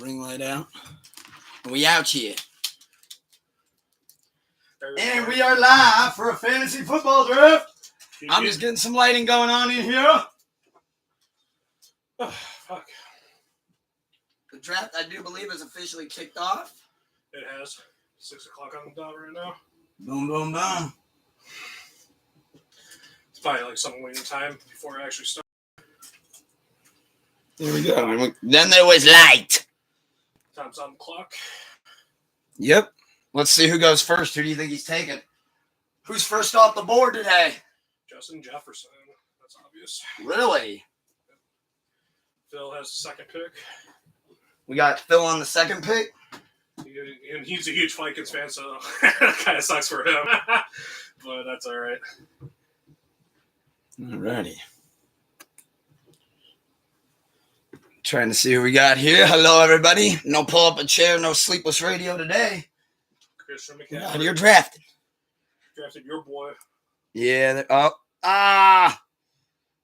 ring light out. We out here. And we are live for a fantasy football draft. I'm just getting some lighting going on in here. Oh, fuck. The draft, I do believe, is officially kicked off. It has. 6 o'clock on the dot right now. Boom, boom, boom. It's probably like some waiting time before it actually starts. There we go. Then there was light. Time's on the clock. Yep. Let's see who goes first. Who do you think he's taking? Who's first off the board today? Justin Jefferson. That's obvious. Really? Phil has the second pick. We got Phil on the second pick. And he's a huge Vikings fan, so that kind of sucks for him. But that's all right. Alrighty. Trying to see who we got here. Hello, everybody. No pull up a chair, no sleepless radio today. Christian McCaffrey. You're drafted. Drafted your boy. Yeah.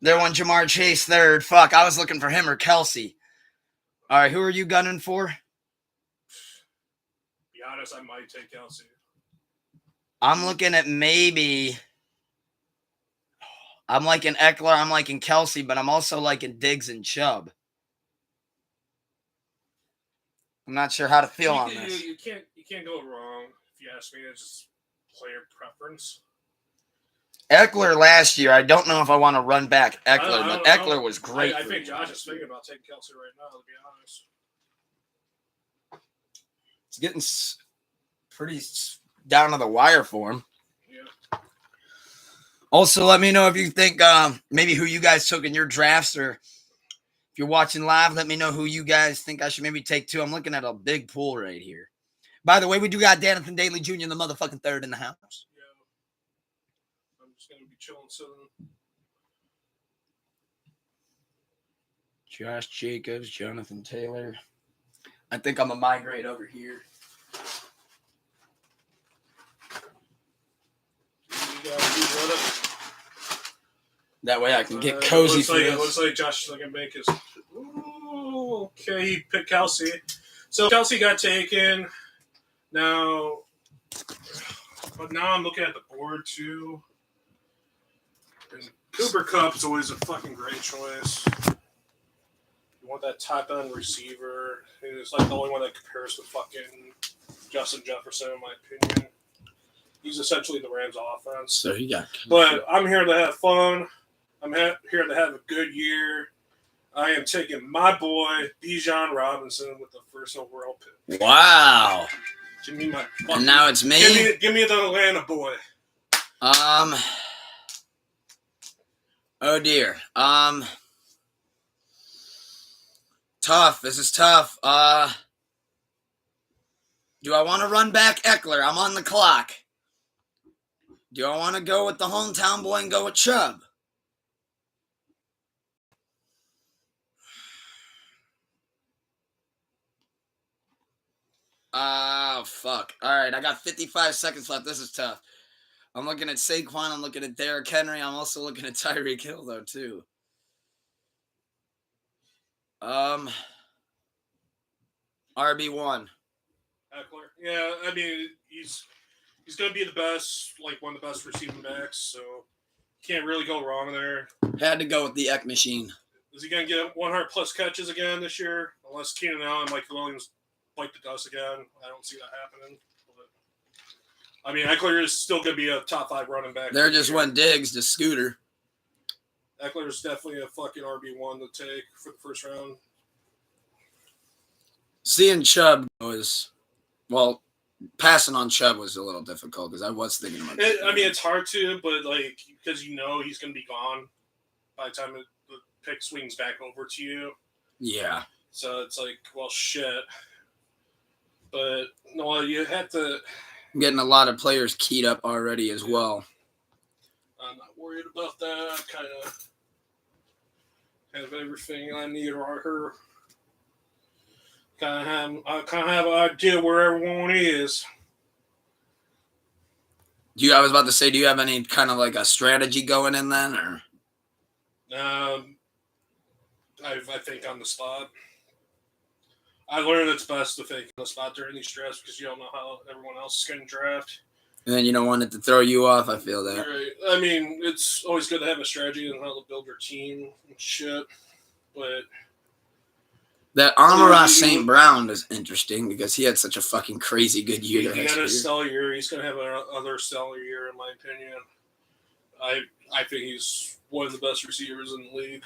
There went Jamar Chase third. Fuck, I was looking for him or Kelsey. All right, who are you gunning for? Be honest, I might take Kelsey. I'm looking at maybe. I'm liking Eckler. I'm liking Kelsey, but I'm also liking Diggs and Chubb. I'm not sure how to feel on this. You can't go wrong if you ask me. It's just player preference. Eckler last year, I don't know if I want to run back Eckler, but Eckler was great. I think Josh is thinking about taking Kelsey right now, to be honest. It's getting pretty down to the wire for him. Yeah. Also, let me know if you think maybe who you guys took in your drafts, or if you're watching live, let me know who you guys think I should maybe take too. I'm looking at a big pool right here. By the way, we do got Jonathan Daly Jr. in the motherfucking third in the house. Yeah. I'm just going to be chilling soon. Josh Jacobs, Jonathan Taylor. I think I'm going to migrate over here. That way I can get cozy for this. It looks like Josh is going to make his... Ooh, okay, he picked Kelsey. So Kelsey got taken. Now I'm looking at the board, too. And Cooper Kupp is always a fucking great choice. You want that top-end receiver. He's like the only one that compares to fucking Justin Jefferson, in my opinion. He's essentially the Rams' offense. So he got... But I'm here to have fun. I'm here to have a good year. I am taking my boy, Bijan Robinson, with the first overall pick. Wow. Give me my and now it's me? Give me the Atlanta boy. Oh, dear. Tough. This is tough. Do I want to run back Eckler? I'm on the clock. Do I want to go with the hometown boy and go with Chubb? Oh, fuck. All right, I got 55 seconds left. This is tough. I'm looking at Saquon. I'm looking at Derrick Henry. I'm also looking at Tyreek Hill, though, too. RB1. Eckler. Yeah, I mean, he's going to be the best, like one of the best receiving backs, so can't really go wrong there. Had to go with the Eck machine. Is he going to get 100-plus catches again this year? Unless Keenan Allen and Mike Williams bite the dust again. I don't see that happening. But, I mean, Eckler is still going to be a top 5 running back. There just went Diggs to Scooter. Eckler is definitely a fucking RB1 to take for the first round. Seeing Chubb was, well, passing on Chubb was a little difficult because I was thinking about it. I mean, it's hard to, but like, because you know he's going to be gone by the time the pick swings back over to you. Yeah. So it's like, well, shit. But no, you have to. I'm getting a lot of players keyed up already as well. I'm not worried about that. Kind of have everything I need right here. Kind of have an idea where everyone is. I was about to say, do you have any kind of like a strategy going in then, or? I think on the spot. I learned it's best to fake the spot during these drafts because you don't know how everyone else is going to draft. And then you don't want it to throw you off. I feel that. Right. I mean, it's always good to have a strategy and how to build your team and shit. But that Amon-Ra St. Brown is interesting because he had such a fucking crazy good year. He had a stellar year. He's going to have another stellar year, in my opinion. I think he's one of the best receivers in the league.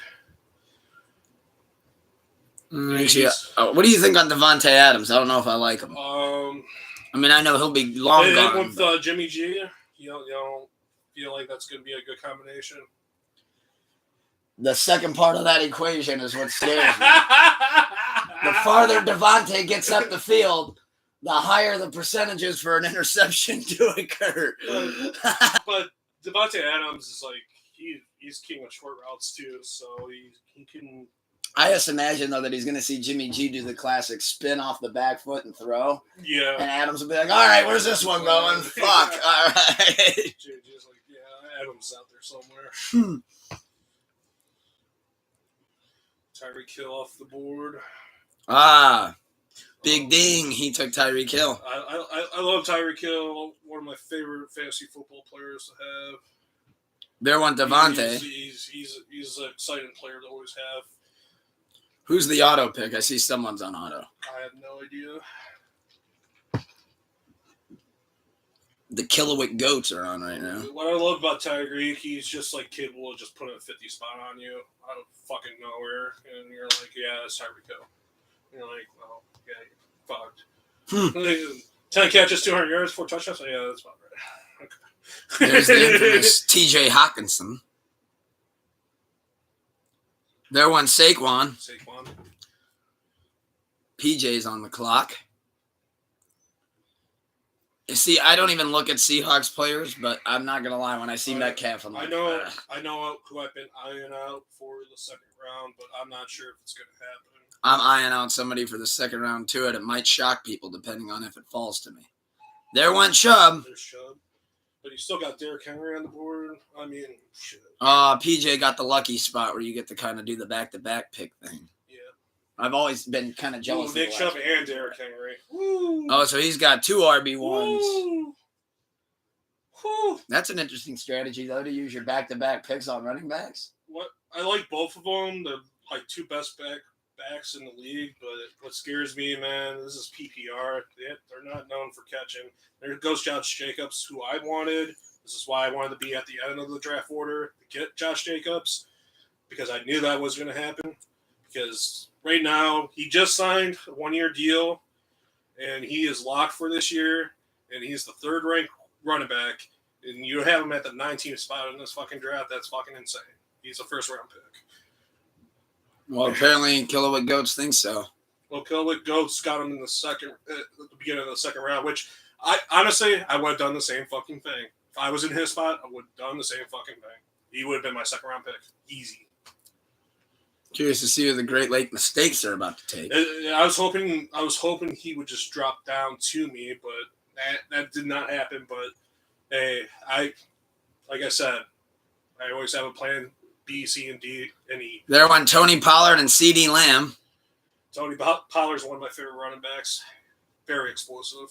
What do you think on Devontae Adams? I don't know if I like him. I mean, I know he'll be long gone. With Jimmy G, you don't feel like that's going to be a good combination? The second part of that equation is what scares me. The farther Devontae gets up the field, the higher the percentages for an interception to occur. But Devontae Adams is like, he's king of short routes too, so he can... I just imagine, though, that he's going to see Jimmy G do the classic spin off the back foot and throw. Yeah. And Adams will be like, all right, where's this one going? Fuck. All right. Just like, yeah, Adams out there somewhere. Tyreek Hill off the board. Big ding. He took Tyreek Hill. I love Tyreek Hill. One of my favorite fantasy football players to have. There went Devontae. He's an exciting player to always have. Who's the auto pick? I see someone's on auto. I have no idea. The Kilowick Goats are on right now. What I love about Tyreek, he's just like capable of just putting a 50 spot on you out of fucking nowhere. And you're like, yeah, it's Tyreek Hill. And you're like, well, yeah, you're fucked. 10 catches, 200 yards, 4 touchdowns. So yeah, that's about right. Okay. There's the infamous TJ Hawkinson. There went Saquon. PJ's on the clock. You see, I don't even look at Seahawks players, but I'm not gonna lie. When I see Metcalf, I'm like, I know who I've been eyeing out for the second round, but I'm not sure if it's gonna happen. I'm eyeing out somebody for the second round too, and it might shock people depending on if it falls to me. There went Chubb. There's Chubb. But you still got Derrick Henry on the board. I mean, shit. PJ got the lucky spot where you get to kind of do the back-to-back pick thing. Yeah. I've always been kind of jealous of Nick Chubb and Derrick Henry. Woo. Oh, so he's got 2 RB1s. Woo. Woo. That's an interesting strategy, though, to use your back-to-back picks on running backs. What I like both of them. They're like 2 best backs in the league, but what scares me, man, this is PPR. They're not known for catching. There goes Josh Jacobs, who I wanted. This is why I wanted to be at the end of the draft order to get Josh Jacobs, because I knew that was going to happen. Because right now, he just signed a 1-year deal, and he is locked for this year, and he's the 3rd-ranked running back, and you have him at the 19th spot in this fucking draft. That's fucking insane. He's a first-round pick. Well, apparently Kilowick Goats think so. Well, Kilowick Goats got him in the beginning of the second round, which I honestly would have done the same fucking thing. If I was in his spot, I would have done the same fucking thing. He would have been my second round pick, easy. Curious to see who the Great Lake Mistakes are about to take. I was hoping he would just drop down to me, but that did not happen. But hey, like I said, I always have a plan. B, C, and D, and E. There went Tony Pollard and CeeDee Lamb. Tony Pollard's one of my favorite running backs. Very explosive.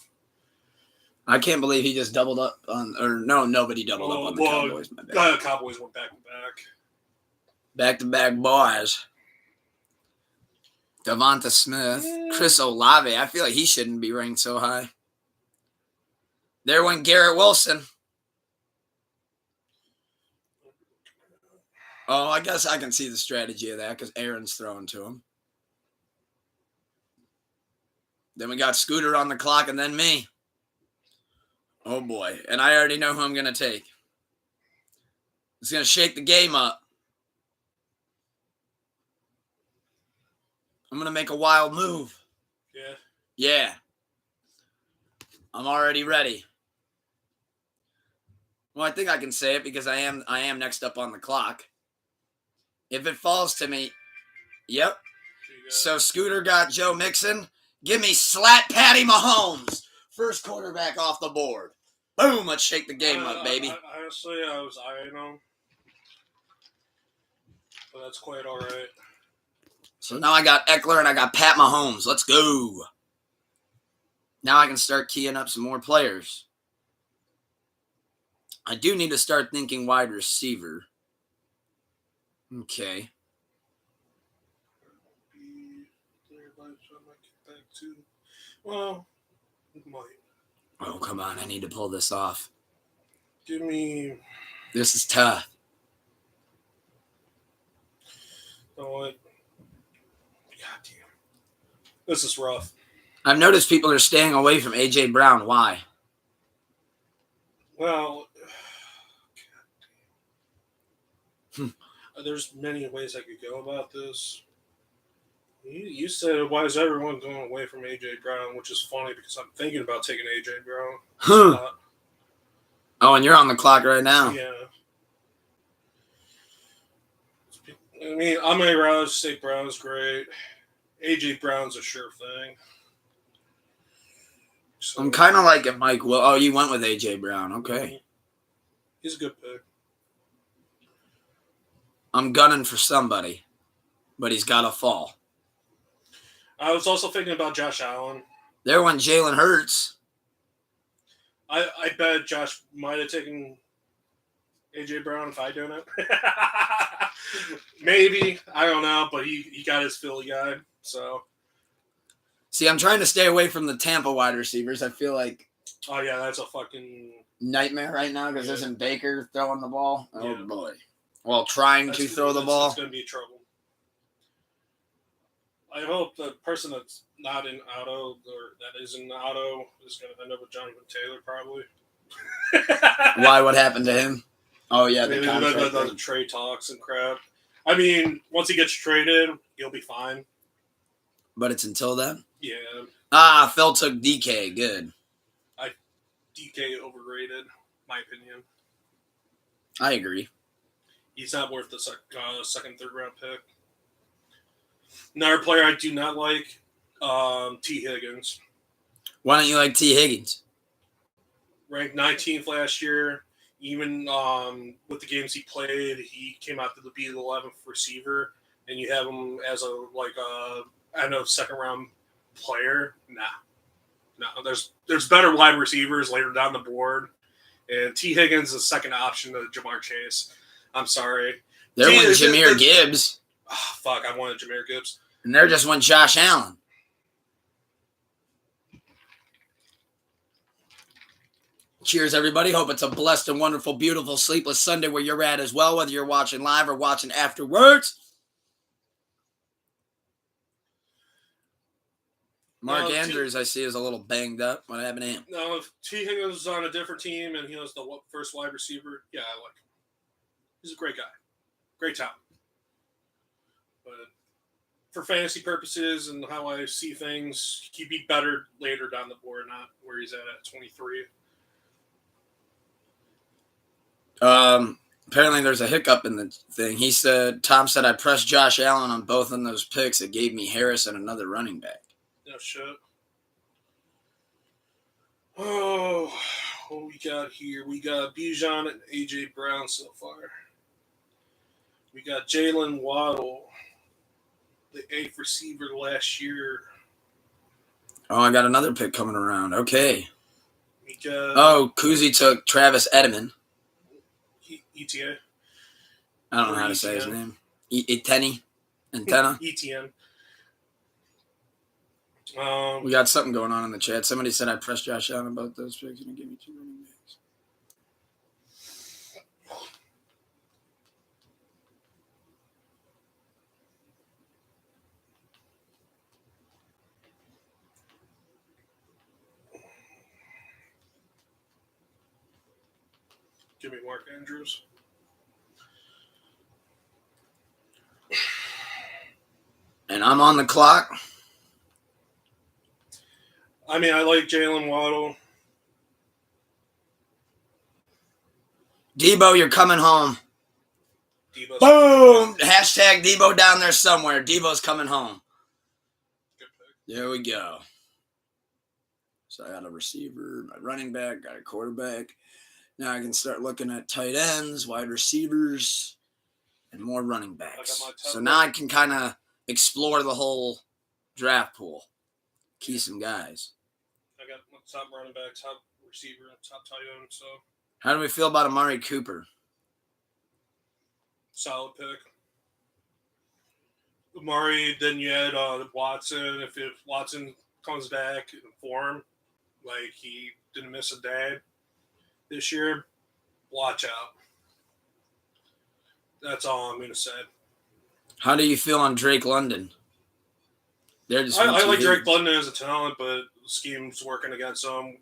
I can't believe he just doubled up on, or no, nobody doubled up on the Cowboys. My bad. Cowboys went back to back. Back to back boys. Devonta Smith, Chris Olave. I feel like he shouldn't be ranked so high. There went Garrett Wilson. Oh, I guess I can see the strategy of that because Aaron's throwing to him. Then we got Scooter on the clock and then me. Oh, boy. And I already know who I'm going to take. It's going to shake the game up. I'm going to make a wild move. Yeah. Yeah. I'm already ready. Well, I think I can say it because I am next up on the clock. If it falls to me, yep. So Scooter got Joe Mixon. Give me Slat Patty Mahomes. First quarterback off the board. Boom, let's shake the game up, baby. Honestly, I was eyeing him. But that's quite all right. So now I got Eckler and I got Pat Mahomes. Let's go. Now I can start keying up some more players. I do need to start thinking wide receiver. Okay. Well, it might. Oh, come on. I need to pull this off. Give me. This is tough. You know what? God damn. This is rough. I've noticed people are staying away from A.J. Brown. Why? Well, there's many ways I could go about this. You said, why is everyone going away from A.J. Brown? Which is funny because I'm thinking about taking A.J. Brown. Oh, and you're on the clock right now. Yeah. I mean, I'm going to rather say Brown's great. A.J. Brown's a sure thing. So, I'm kind of like it, Mike. Well, oh, you went with A.J. Brown. Okay. He's a good pick. I'm gunning for somebody, but he's got to fall. I was also thinking about Josh Allen. There went Jalen Hurts. I bet Josh might have taken A.J. Brown if I didn't. Maybe. I don't know, but he got his Philly guy, so. See, I'm trying to stay away from the Tampa wide receivers. I feel like Oh, yeah, that's a fucking nightmare right now because isn't Baker throwing the ball? Oh, Yeah. boy. Well, trying to throw the ball. It's going to be trouble. I hope the person that's not in auto or that is in auto is going to end up with Jonathan Taylor, probably. Why? What happened to him? Oh, yeah, Maybe the contract the thing. trade talks and crap. I mean, once he gets traded, he'll be fine. But it's until then? Yeah. Phil took DK. Good. DK overrated, my opinion. I agree. He's not worth the second, third round pick. Another player I do not like, T. Higgins. Why don't you like T. Higgins? Ranked 19th last year. Even with the games he played, he came out to be the 11th receiver, and you have him as a second round player. No, there's better wide receivers later down the board, and T. Higgins is the second option to Jamar Chase. I'm sorry. There went Jahmyr Gibbs. Oh, fuck, I wanted Jahmyr Gibbs. And there just went Josh Allen. Cheers, everybody. Hope it's a blessed and wonderful, beautiful, sleepless Sunday where you're at as well, whether you're watching live or watching afterwards. Mark Andrews, I see, is a little banged up. What happened to him? Now, if T. Higgins is on a different team and he was the first wide receiver, yeah, I like him. He's a great guy. Great talent. But for fantasy purposes and how I see things, he'd be better later down the board, not where he's at 23. Apparently there's a hiccup in the thing. Tom said I pressed Josh Allen on both of those picks. It gave me Harris and another running back. No shit. Oh, what we got here? We got Bijan and A.J. Brown so far. We got Jalen Waddle, the 8th receiver last year. Oh, I got another pick coming around. Okay. We got Kuzi took Travis Edelman. ETA. I don't know how to say his name. Antenna. ETN. We got something going on in the chat. Somebody said I pressed Josh Allen about those picks and he gave me 2 running backs. Give me Mark Andrews. And I'm on the clock. I mean, I like Jalen Waddle. Debo, you're coming home. Debo's Boom! Hashtag Debo down there somewhere. Debo's coming home. good pick. There we go. So I got a receiver, my running back, got a quarterback. Now I can start looking at tight ends, wide receivers, and more running backs. So now I can kind of explore the whole draft pool. Key some guys. I got top running back, top receiver, top tight end. So How do we feel about Amari Cooper? solid pick. Amari, then you add Watson. If Watson comes back in form, like he didn't miss a day this year, watch out. That's all I'm going to say. How do you feel on Drake London? I like Drake London as a talent, but the scheme's working against him.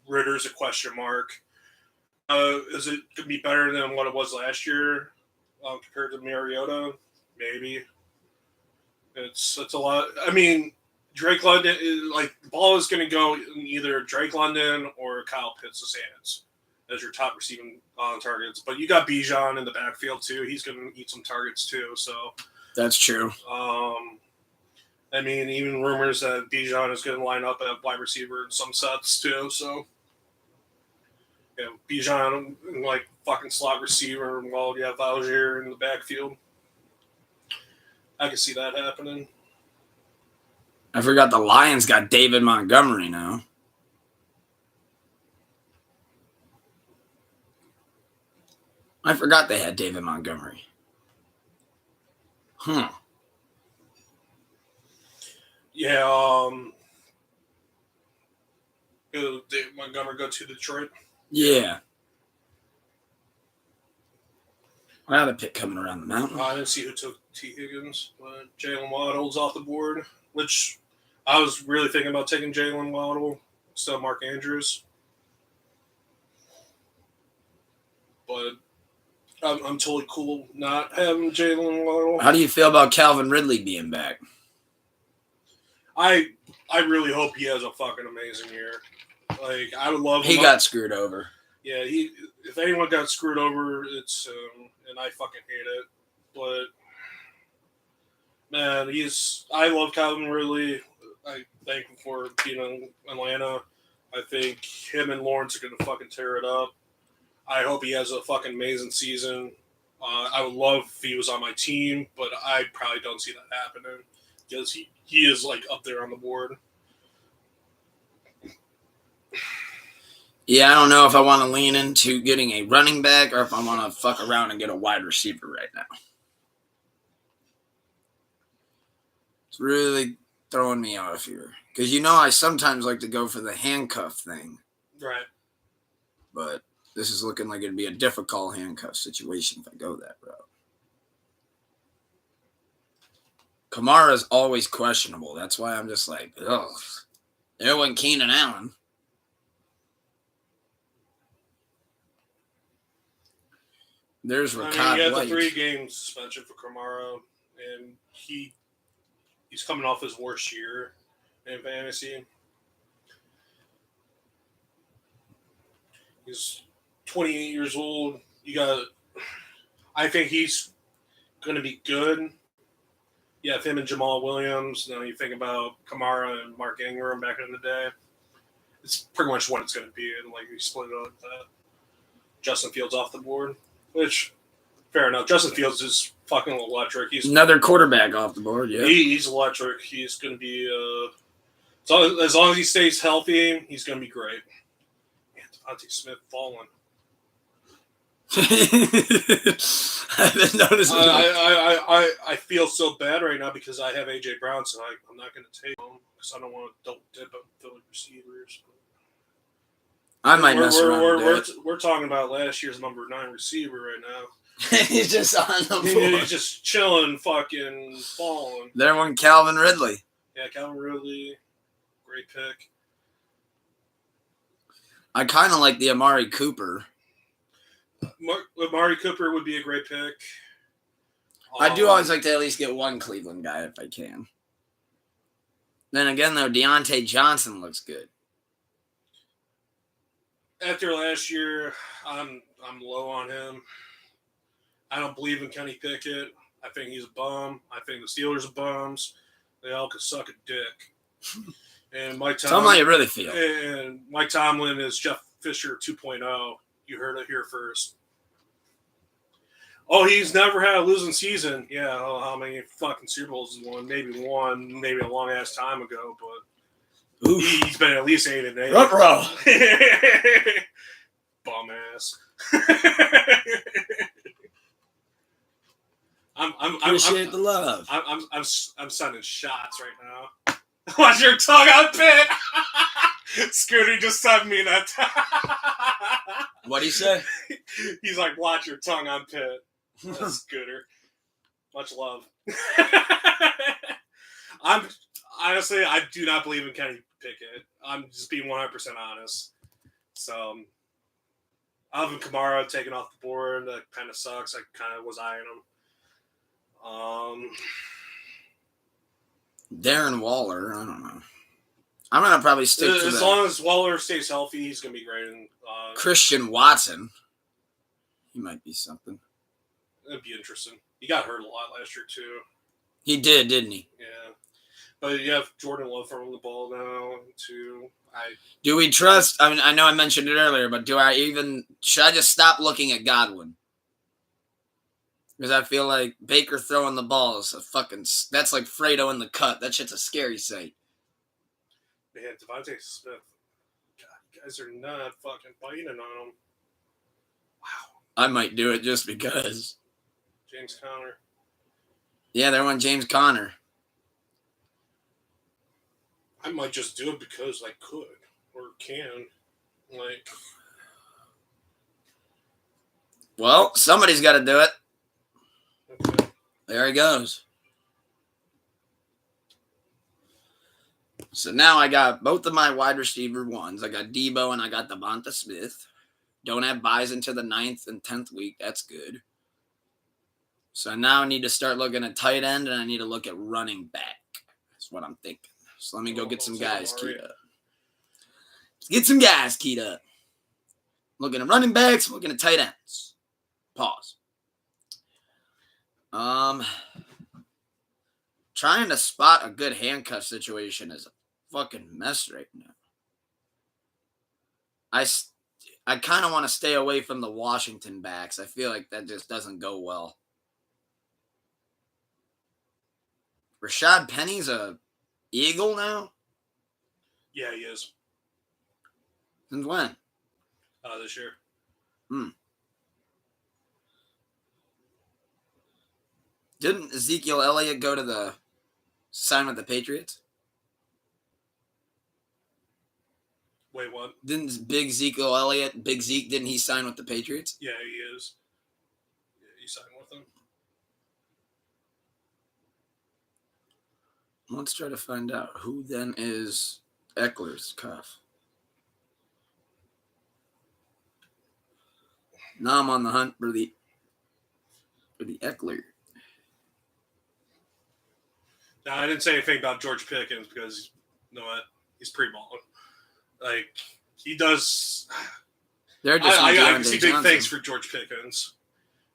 Ritter's a question mark. Is it going to be better than what it was last year compared to Mariota? Maybe. It's a lot. I mean, Drake London, the ball is going to go in either Drake London or Kyle Pitts' hands as your top receiving targets. But you got Bijan in the backfield too. He's going to eat some targets too. So that's true. I mean, even rumors that Bijan is going to line up at wide receiver in some sets too. So Bijan fucking slot receiver while you have Algier in the backfield. I can see that happening. I forgot the Lions got David Montgomery now. I forgot they had David Montgomery. Yeah, David Montgomery go to Detroit? Yeah. I had a pick coming around the mountain. I didn't see who took T. Higgins, but Jalen Waddle's off the board, which I was really thinking about taking Jalen Waddle instead of Mark Andrews. But I'm totally cool not having Jalen Waddle. How do you feel about Calvin Ridley being back? I really hope he has a fucking amazing year. I would love him. He got screwed over. Yeah, if anyone got screwed over, it's him, and I fucking hate it. But man, I love Calvin Ridley. I thank him for being in Atlanta. I think him and Lawrence are gonna fucking tear it up. I hope he has a fucking amazing season. I would love if he was on my team, but I probably don't see that happening because he is up there on the board. Yeah, I don't know if I want to lean into getting a running back or if I want to fuck around and get a wide receiver right now. It's really throwing me off here. Because I sometimes like to go for the handcuff thing. Right. But this is looking like it'd be a difficult handcuff situation if I go that route. Kamara's always questionable. That's why I'm just like, ugh. There went Keenan Allen. There's Rachaad White. He had White. the 3-game suspension for Kamara, and he's coming off his worst year in fantasy. He's 28 years old. I think he's going to be good. Yeah, him and Jamal Williams. Now you think about Kamara and Mark Ingram back in the day. It's pretty much what it's going to be, and you split it up like that. Justin Fields off the board. Which, fair enough. Justin Fields is fucking electric. He's another quarterback off the board, yeah. He's electric. He's going to be, as long as he stays healthy, he's going to be great. Man, Devontae Smith falling. I've been noticing I feel so bad right now because I have A.J. Brown, so I'm not going to take him because I don't want to double dip on Philly receivers. I might mess around. We're talking about last year's number 9 receiver right now. He's just on the floor. floor. He's just chilling, fucking falling. There went Calvin Ridley. Yeah, Calvin Ridley. Great pick. I kind of like the Amari Cooper. Amari Cooper would be a great pick. I do always like to at least get one Cleveland guy if I can. Then again, though, Deontay Johnson looks good. After last year, I'm low on him. I don't believe in Kenny Pickett. I think he's a bum. I think the Steelers are bums. They all could suck a dick. And Mike Tomlin. Tell me how you really feel. And Mike Tomlin is Jeff Fisher 2.0. You heard it here first. Oh, he's never had a losing season. Yeah, I don't know how many fucking Super Bowls he's won. Maybe one, maybe a long ass time ago, but Oof. he's been at least 8-8. Ruh-roh. Bum ass. Appreciate the love. I'm sending shots right now. Watch your tongue out, Pit. Scooter just sent me that. What'd he say? He's like, watch your tongue on Pit. Scooter. Much love. Honestly, I do not believe in Kenny Pickett. I'm just being 100% honest. So, Alvin Kamara taken off the board. That kind of sucks. I kind of was eyeing him. Darren Waller, I don't know. I'm gonna probably stick to as long as Waller stays healthy, he's gonna be great. And Christian Watson. He might be something. It'd be interesting. He got hurt a lot last year too. He did, didn't he? Yeah, but you have Jordan Love throwing the ball now too. Do we trust? I mean, I know I mentioned it earlier, but should I just stop looking at Godwin? Because I feel like Baker throwing the ball is that's like Fredo in the cut. That shit's a scary sight. Man, Devontae Smith. God, you guys are not fucking biting on him. Wow. I might do it just because. James Conner. Yeah, they went James Conner. I might just do it because I could or can. Like. Well, somebody's got to do it. Okay. There he goes. So now I got both of my wide receiver ones. I got Debo and I got Devonta Smith. Don't have buys into the 9th and 10th week. That's good. So now I need to start looking at tight end and I need to look at running back. That's what I'm thinking. So let me go get some guys keyed up. Let's get some guys keyed up. Looking at running backs, looking at tight ends. Pause. Trying to spot a good handcuff situation is a fucking mess right now. I kind of want to stay away from the Washington backs. I feel like that just doesn't go well. Rashad Penny's a Eagle now? Yeah, he is. Since when? This year. Didn't Ezekiel Elliott go to the sign with the Patriots? Wait, what? Didn't Big Zeke, didn't he sign with the Patriots? Yeah, he is. Yeah, he signed with them. Let's try to find out who then is Eckler's cuff. Now I'm on the hunt for the Eckler. Now, I didn't say anything about George Pickens because, you know what? He's pre-balling. Like, he does. They're just I can see big things for George Pickens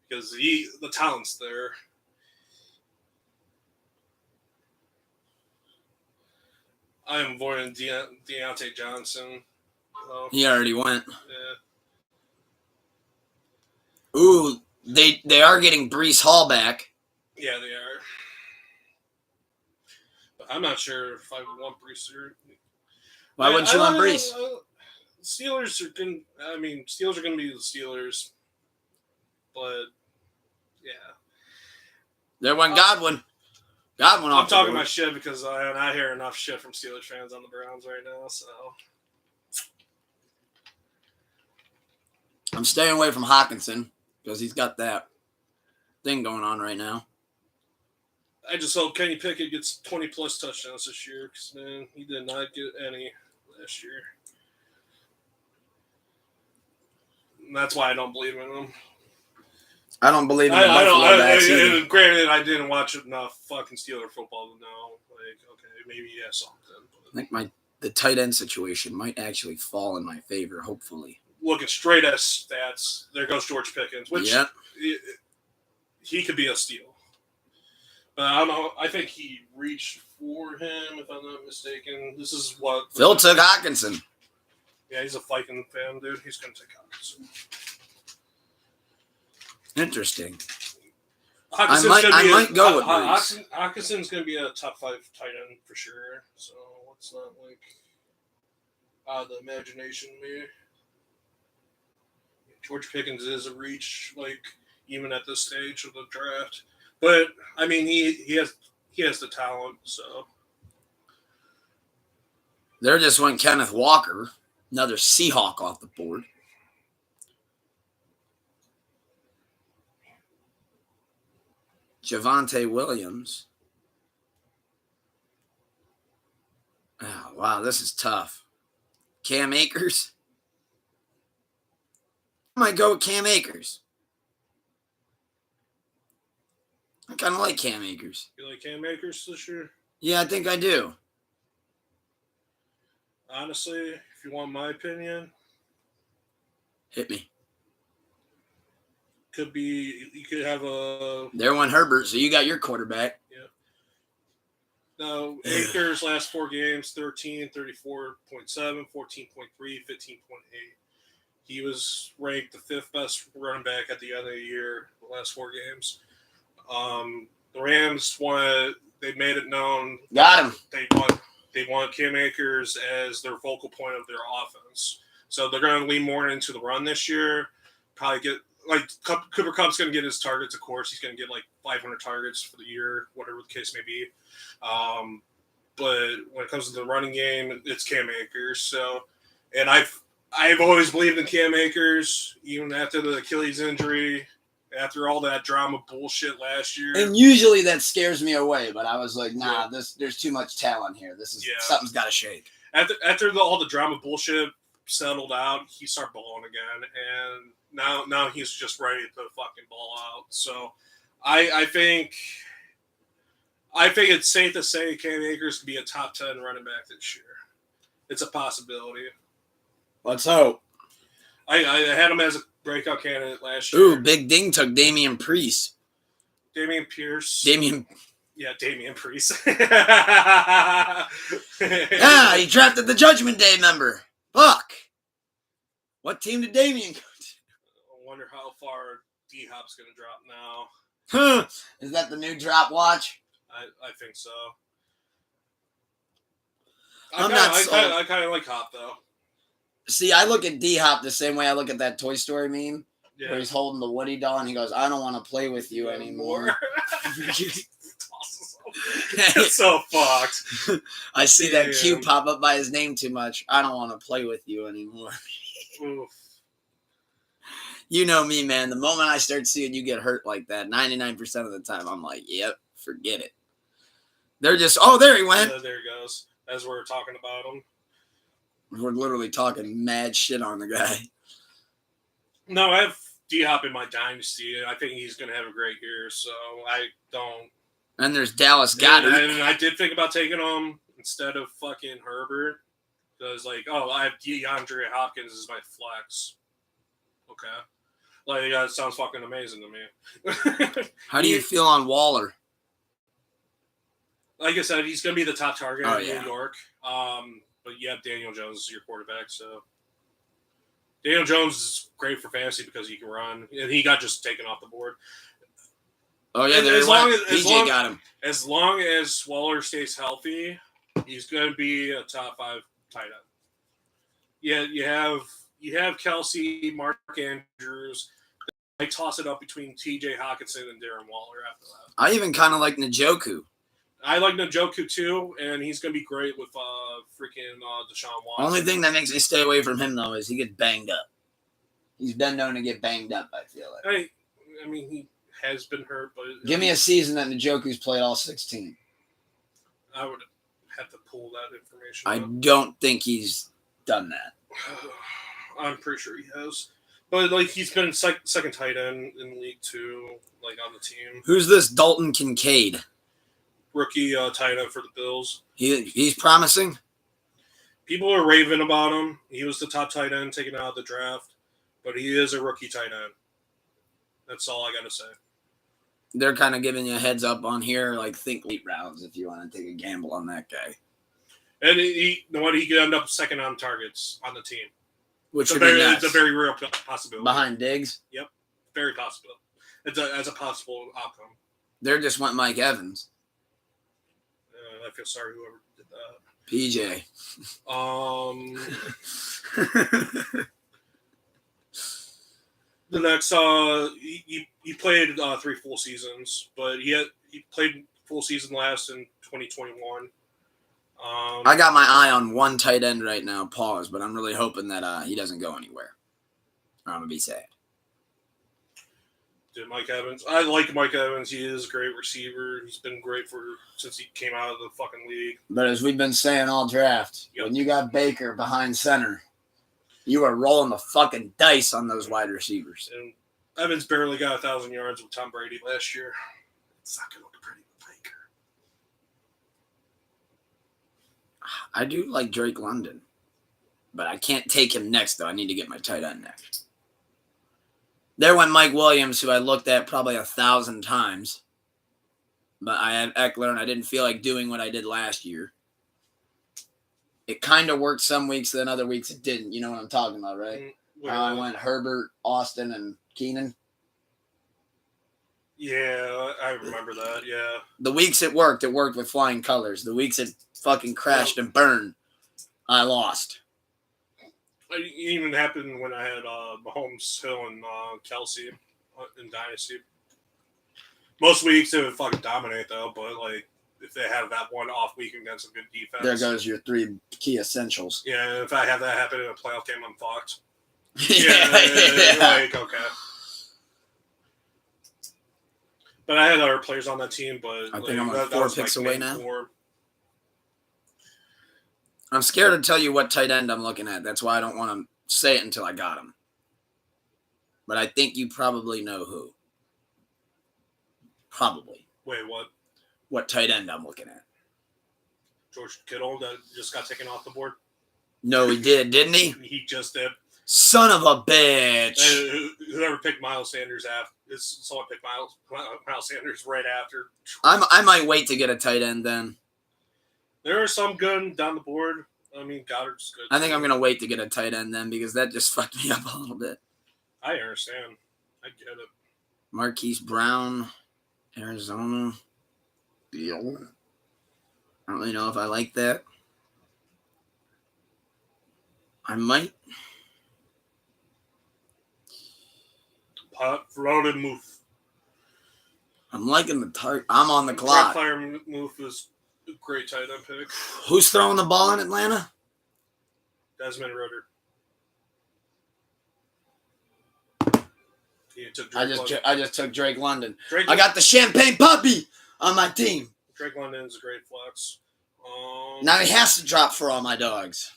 because the talent's there. I am avoiding Deontay Johnson. He already went. Yeah. Ooh, they are getting Breece Hall back. Yeah, they are. But I'm not sure if I would want Breece. Why wouldn't you want Breece? Steelers are going to be the Steelers. But, yeah. There went Godwin. Godwin I'm talking my shit because I hear enough shit from Steelers fans on the Browns right now, so. I'm staying away from Hawkinson because he's got that thing going on right now. I just hope Kenny Pickett gets 20-plus touchdowns this year because, man, he did not get any last year. And that's why I don't believe in him. I don't believe in the Buffalo backs either. Granted, I didn't watch enough fucking Steeler football to know. Like, okay, maybe he has something. But I think the tight end situation might actually fall in my favor, hopefully. Looking straight at stats, there goes George Pickens, which he could be a steal. But I don't know. I think he reached for him, if I'm not mistaken. This is what Phil took Hawkinson. Yeah, he's a Viking fan, dude. He's going to take Hawkinson. Interesting. I might go with Brees. Hawkinson's going to be a top 5 tight end for sure. So it's not like out of the imagination to me. George Pickens is a reach, like even at this stage of the draft. But I mean, he has the talent. So there just went Kenneth Walker, another Seahawk off the board. Javonte Williams. Oh, wow, this is tough. Cam Akers. I might go with Cam Akers. I kind of like Cam Akers. You like Cam Akers this year? Yeah, I think I do. Honestly, if you want my opinion, hit me. Could be, you could have a... There went Herbert, so you got your quarterback. Yeah. Now, Akers last 4 games, 13, 34.7, 14.3, 15.8. He was ranked the 5th best running back at the end of the year, the last 4 games. The Rams they made it known. Got him. They want Cam Akers as their focal point of their offense. So they're going to lean more into the run this year. Probably get, like, Cooper Kupp's going to get his targets, of course. He's going to get, like, 500 targets for the year, whatever the case may be. But when it comes to the running game, it's Cam Akers. So, and I've always believed in Cam Akers, even after the Achilles injury, after all that drama bullshit last year. And usually that scares me away, but I was like, nah, there's too much talent here. Something's got to shake. After all the drama bullshit settled out, he started balling again, and now he's just ready to fucking ball out. So I think it's safe to say Cam Akers could be a top 10 running back this year. It's a possibility. Let's hope. I had him as a breakout candidate last year. Ooh, Big Ding took Damian Priest. Damian Pierce. Damian Priest. He drafted the Judgment Day member. Fuck. What team did Damian go to? I wonder how far D-Hop's going to drop now. Huh. Is that the new drop watch? I think so. I kind of like Hop, though. See, I look at D-Hop the same way I look at that Toy Story meme. Yeah. Where he's holding the Woody doll and he goes, I don't want to play with you anymore. It's so fucked. I see that Q pop up by his name too much. I don't want to play with you anymore. Oof. You know me, man. The moment I start seeing you get hurt like that, 99% of the time, I'm like, yep, forget it. They're just, there he went. Yeah, there he goes. As we're talking about him. We're literally talking mad shit on the guy. No, I have D-Hop in my dynasty. I think he's going to have a great year, so I don't. And there's Dallas Goedert. And I did think about taking him instead of fucking Herbert. Because, I have DeAndre Hopkins as my flex. Okay. That sounds fucking amazing to me. How do you feel on Waller? Like I said, he's going to be the top target in New York. But you have Daniel Jones as your quarterback, so Daniel Jones is great for fantasy because he can run, and he got just taken off the board. Oh yeah, PJ got him. As long as Waller stays healthy, he's going to be a top 5 tight end. Yeah, you have Kelsey, Mark Andrews. I toss it up between T.J. Hockenson and Darren Waller after that. I even kind of like Njoku. I like Njoku too, and he's going to be great with freaking Deshaun Watson. Only thing that makes me stay away from him, though, is he gets banged up. He's been known to get banged up, I feel like. I mean, he has been hurt, but... Give me a season that Njoku's played all 16. I would have to pull that information I up. don't think he's done that. I'm pretty sure he has. But, he's been second tight end in League 2, on the team. Who's this Dalton Kincaid? Rookie tight end for the Bills. He's promising. People are raving about him. He was the top tight end taken out of the draft, but he is a rookie tight end. That's all I got to say. They're kind of giving you a heads up on here, think late rounds if you want to take a gamble on that guy. And he could end up second on targets on the team. Which would be nice. It's a very real possibility. Behind Diggs? Yep, very possible. as a possible outcome. They just went Mike Evans. I feel sorry whoever did that. PJ. The next, he played 3 full seasons, but he played full season last in 2021. I got my eye on one tight end right now, pause, but I'm really hoping that he doesn't go anywhere. Or I'm going to be sad. Dude, Mike Evans. I like Mike Evans. He is a great receiver. He's been great since he came out of the fucking league. But as we've been saying all draft, when you got Baker behind center, you are rolling the fucking dice on those wide receivers. And Evans barely got 1,000 yards with Tom Brady last year. It's not going to look pretty with Baker. I do like Drake London, but I can't take him next, though. I need to get my tight end next. There went Mike Williams, who I looked at probably 1,000 times. But I had Eckler, and I didn't feel like doing what I did last year. It kind of worked some weeks, then other weeks it didn't. You know what I'm talking about, right? How I went Herbert, Austin, and Keenan. Yeah, I remember that, yeah. The weeks it worked with flying colors. The weeks it fucking crashed and burned, I lost. It even happened when I had Mahomes, Hill, and Kelsey in Dynasty. Most weeks it would fucking dominate, though, but, like, if they have that one off week against a good defense. There goes your 3 key essentials. Yeah, if I have that happen in a playoff game, I'm fucked. Yeah. Like, okay. But I had other players on that team, but... I think I'm like 4 picks away now. I'm scared to tell you what tight end I'm looking at. That's why I don't want to say it until I got him. But I think you probably know who. Probably. Wait, what? What tight end I'm looking at. George Kittle that just got taken off the board? No, he did, didn't he? He just did. Son of a bitch. Whoever picked Miles Sanders after, someone picked Miles Sanders right after. I might wait to get a tight end then. There are some good down the board. I mean, Goddard's good. I think I'm going to wait to get a tight end then because that just fucked me up a little bit. I understand. I get it. Marquise Brown, Arizona. Deal. I don't really know if I like that. I might. Routed move. I'm liking the target. I'm on the clock. Fire move is a great tight end pick. Who's throwing the ball in Atlanta? Desmond Ritter. I just took Drake London. I got the champagne puppy on my team. Drake London's a great flex. Now he has to drop for all my dogs.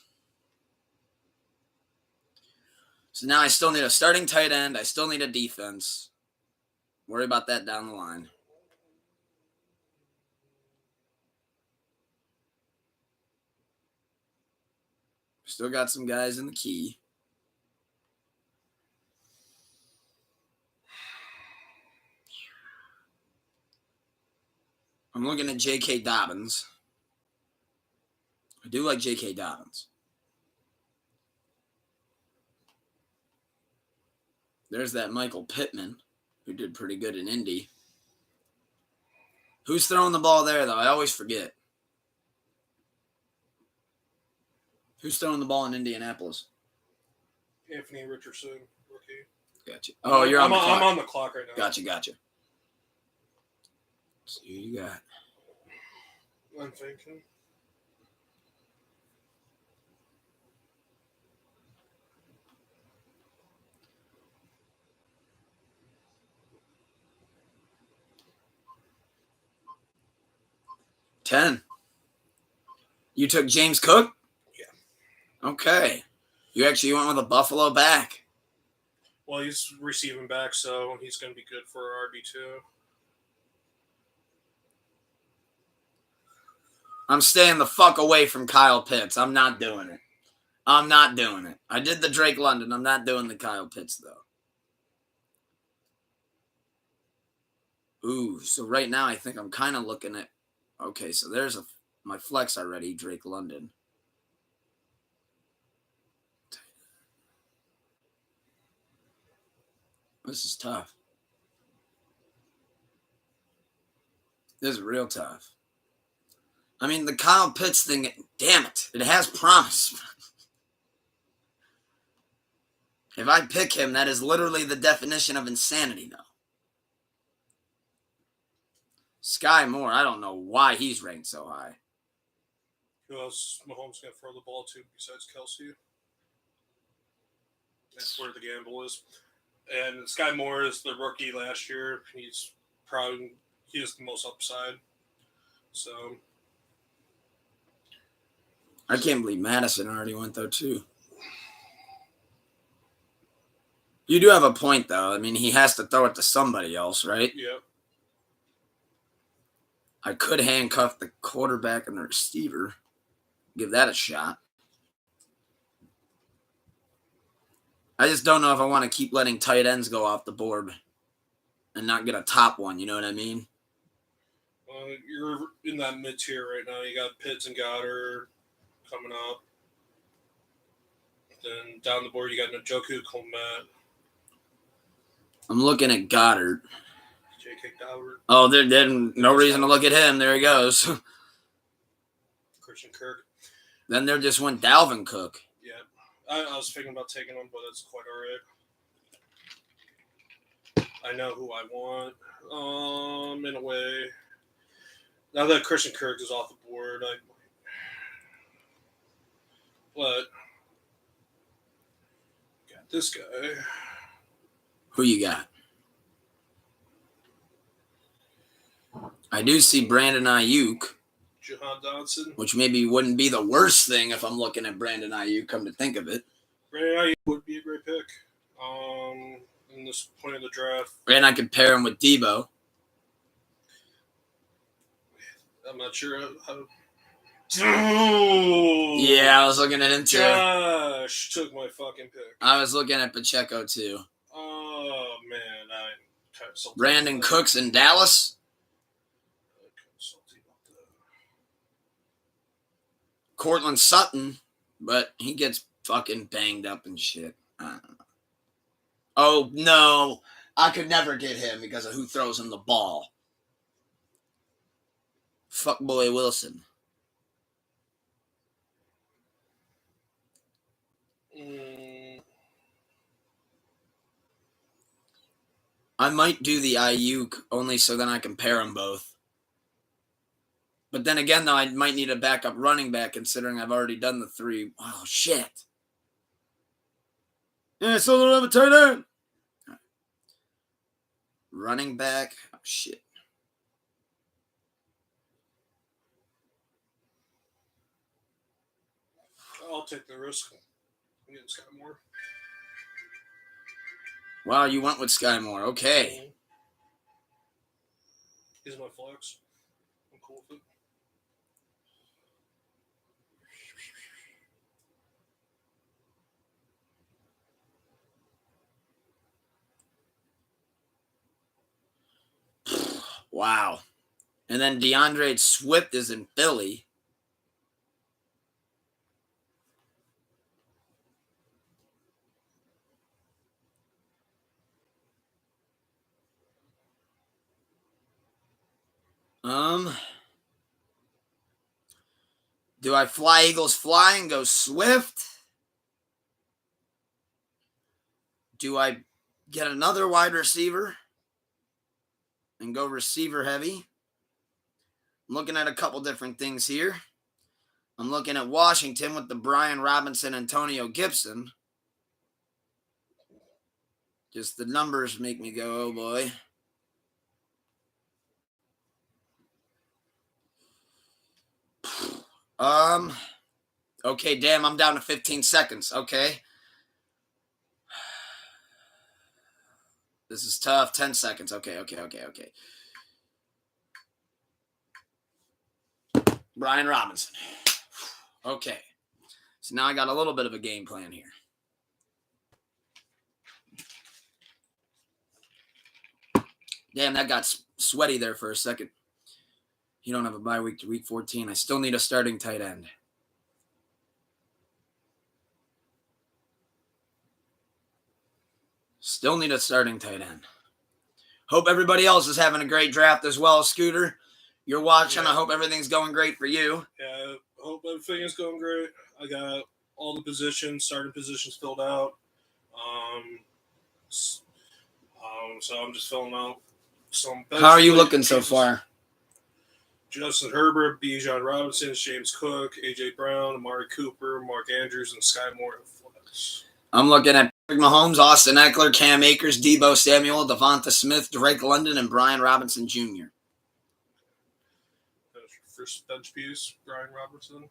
So now I still need a starting tight end. I still need a defense. Worry about that down the line. Still got some guys in the key. I'm looking at J.K. Dobbins. I do like J.K. Dobbins. There's that Michael Pittman, who did pretty good in Indy. Who's throwing the ball there, though? I always forget. Who's throwing the ball in Indianapolis? Anthony Richardson, rookie. Gotcha. Oh, you're on the clock. I'm on the clock right now. Gotcha. Let's see who you got. I'm thinking. $10. You took James Cook? Yeah. Okay. You actually went with a Buffalo back. Well, he's receiving back, so he's going to be good for RB2. I'm staying the fuck away from Kyle Pitts. I'm not doing it. I did the Drake London. I'm not doing the Kyle Pitts, though. Ooh, so right now I think I'm kind of looking at... Okay, so there's my flex already, Drake London. This is tough. This is real tough. I mean, the Kyle Pitts thing, damn it. It has promise. If I pick him, that is literally the definition of insanity, though. Sky Moore, I don't know why he's ranked so high. Who else Mahomes going to throw the ball to besides Kelsey? That's where the gamble is. And Sky Moore is the rookie last year. He has the most upside. So I can't believe Madison already went, though, too. You do have a point, though. I mean, he has to throw it to somebody else, right? yeah. I could handcuff the quarterback and the receiver. Give that a shot. I just don't know if I want to keep letting tight ends go off the board and not get a top one. You know what I mean? You're in that mid tier right now. You got Pitts and Goddard coming up. Then down the board, you got Njoku, Clement. I'm looking at Goddard. J.K. Goddard. Oh, there's no reason to look at him. There he goes. Christian Kirk. Then there just went Dalvin Cook. Yeah. I was thinking about taking him, but that's quite all right. I know who I want. In a way. Now that Christian Kirk is off the board, but got this guy. Who you got? I do see Brandon Ayuk. Jahan Dodson. Which maybe wouldn't be the worst thing if I'm looking at Brandon Ayuk, come to think of it. Brandon Ayuk would be a great pick. In this point of the draft. And I could pair him with Debo. I'm not sure how. Yeah, I was looking at him too. Josh took my fucking pick. I was looking at Pacheco too. Oh man, I kind of salty. Brandon Cooks in Dallas. I'm kind of salty about that. Cortland Sutton, but he gets fucking banged up and shit. I don't know. Oh no, I could never get him because of who throws him the ball. Fuckboy Wilson. I might do the Ayuk only so then I can pair them both. But then again, though, I might need a backup running back considering I've already done the three. Oh, shit. Yeah, I still don't have a tight end. Right. Running back. Oh, shit. I'll take the risk. I'm getting Sky Moore. Wow, you went with Sky Moore. Okay. He's my flex. I'm cool with it. Wow. And then DeAndre Swift is in Philly. Do I fly Eagles fly and go Swift? Do I get another wide receiver and go receiver heavy? I'm looking at a couple different things here. I'm looking at Washington with the Brian Robinson, Antonio Gibson. Just the numbers make me go, oh boy. Okay, damn, I'm down to 15 seconds. Okay. This is tough. 10 seconds. Okay. Brian Robinson. Okay. So now I got a little bit of a game plan here. Damn, that got sweaty there for a second. You don't have a bye week to week 14. I still need a starting tight end. Still need a starting tight end. Hope everybody else is having a great draft as well, Scooter. You're watching. Yeah. I hope everything's going great for you. Yeah, hope everything is going great. I got all the starting positions filled out. So I'm just filling out some. How are you looking so far? Justin Herbert, Bijan Robinson, James Cook, AJ Brown, Amari Cooper, Mark Andrews, and Sky Moore in flex. I'm looking at Patrick Mahomes, Austin Eckler, Cam Akers, Debo Samuel, Devonta Smith, Drake London, and Brian Robinson Jr. First bench piece, Brian Robertson.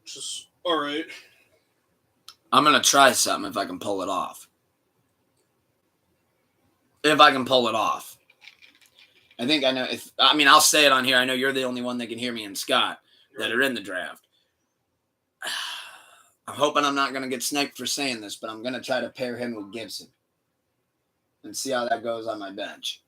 Just all right. I'm going to try something if I can pull it off. If I can pull it off. I think I know. I'll say it on here. I know you're the only one that can hear me and Scott that are in the draft. I'm hoping I'm not going to get sniped for saying this, but I'm going to try to pair him with Gibson and see how that goes on my bench.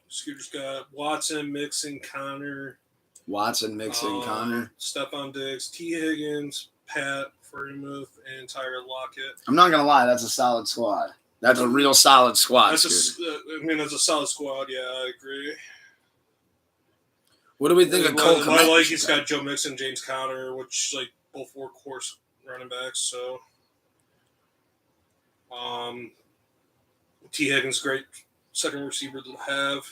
Scooter's got Watson, Mixon, Connor. Connor. Stephon Diggs, T. Higgins, Pat Freiermuth, and Tyler Lockett. I'm not going to lie. That's a solid squad. That's a real solid squad. That's a solid squad. Yeah, I agree. What do we think of Cole Kmet? He's got Joe Mixon, James Conner, which both workhorse running backs. So, T. Higgins, great second receiver to have.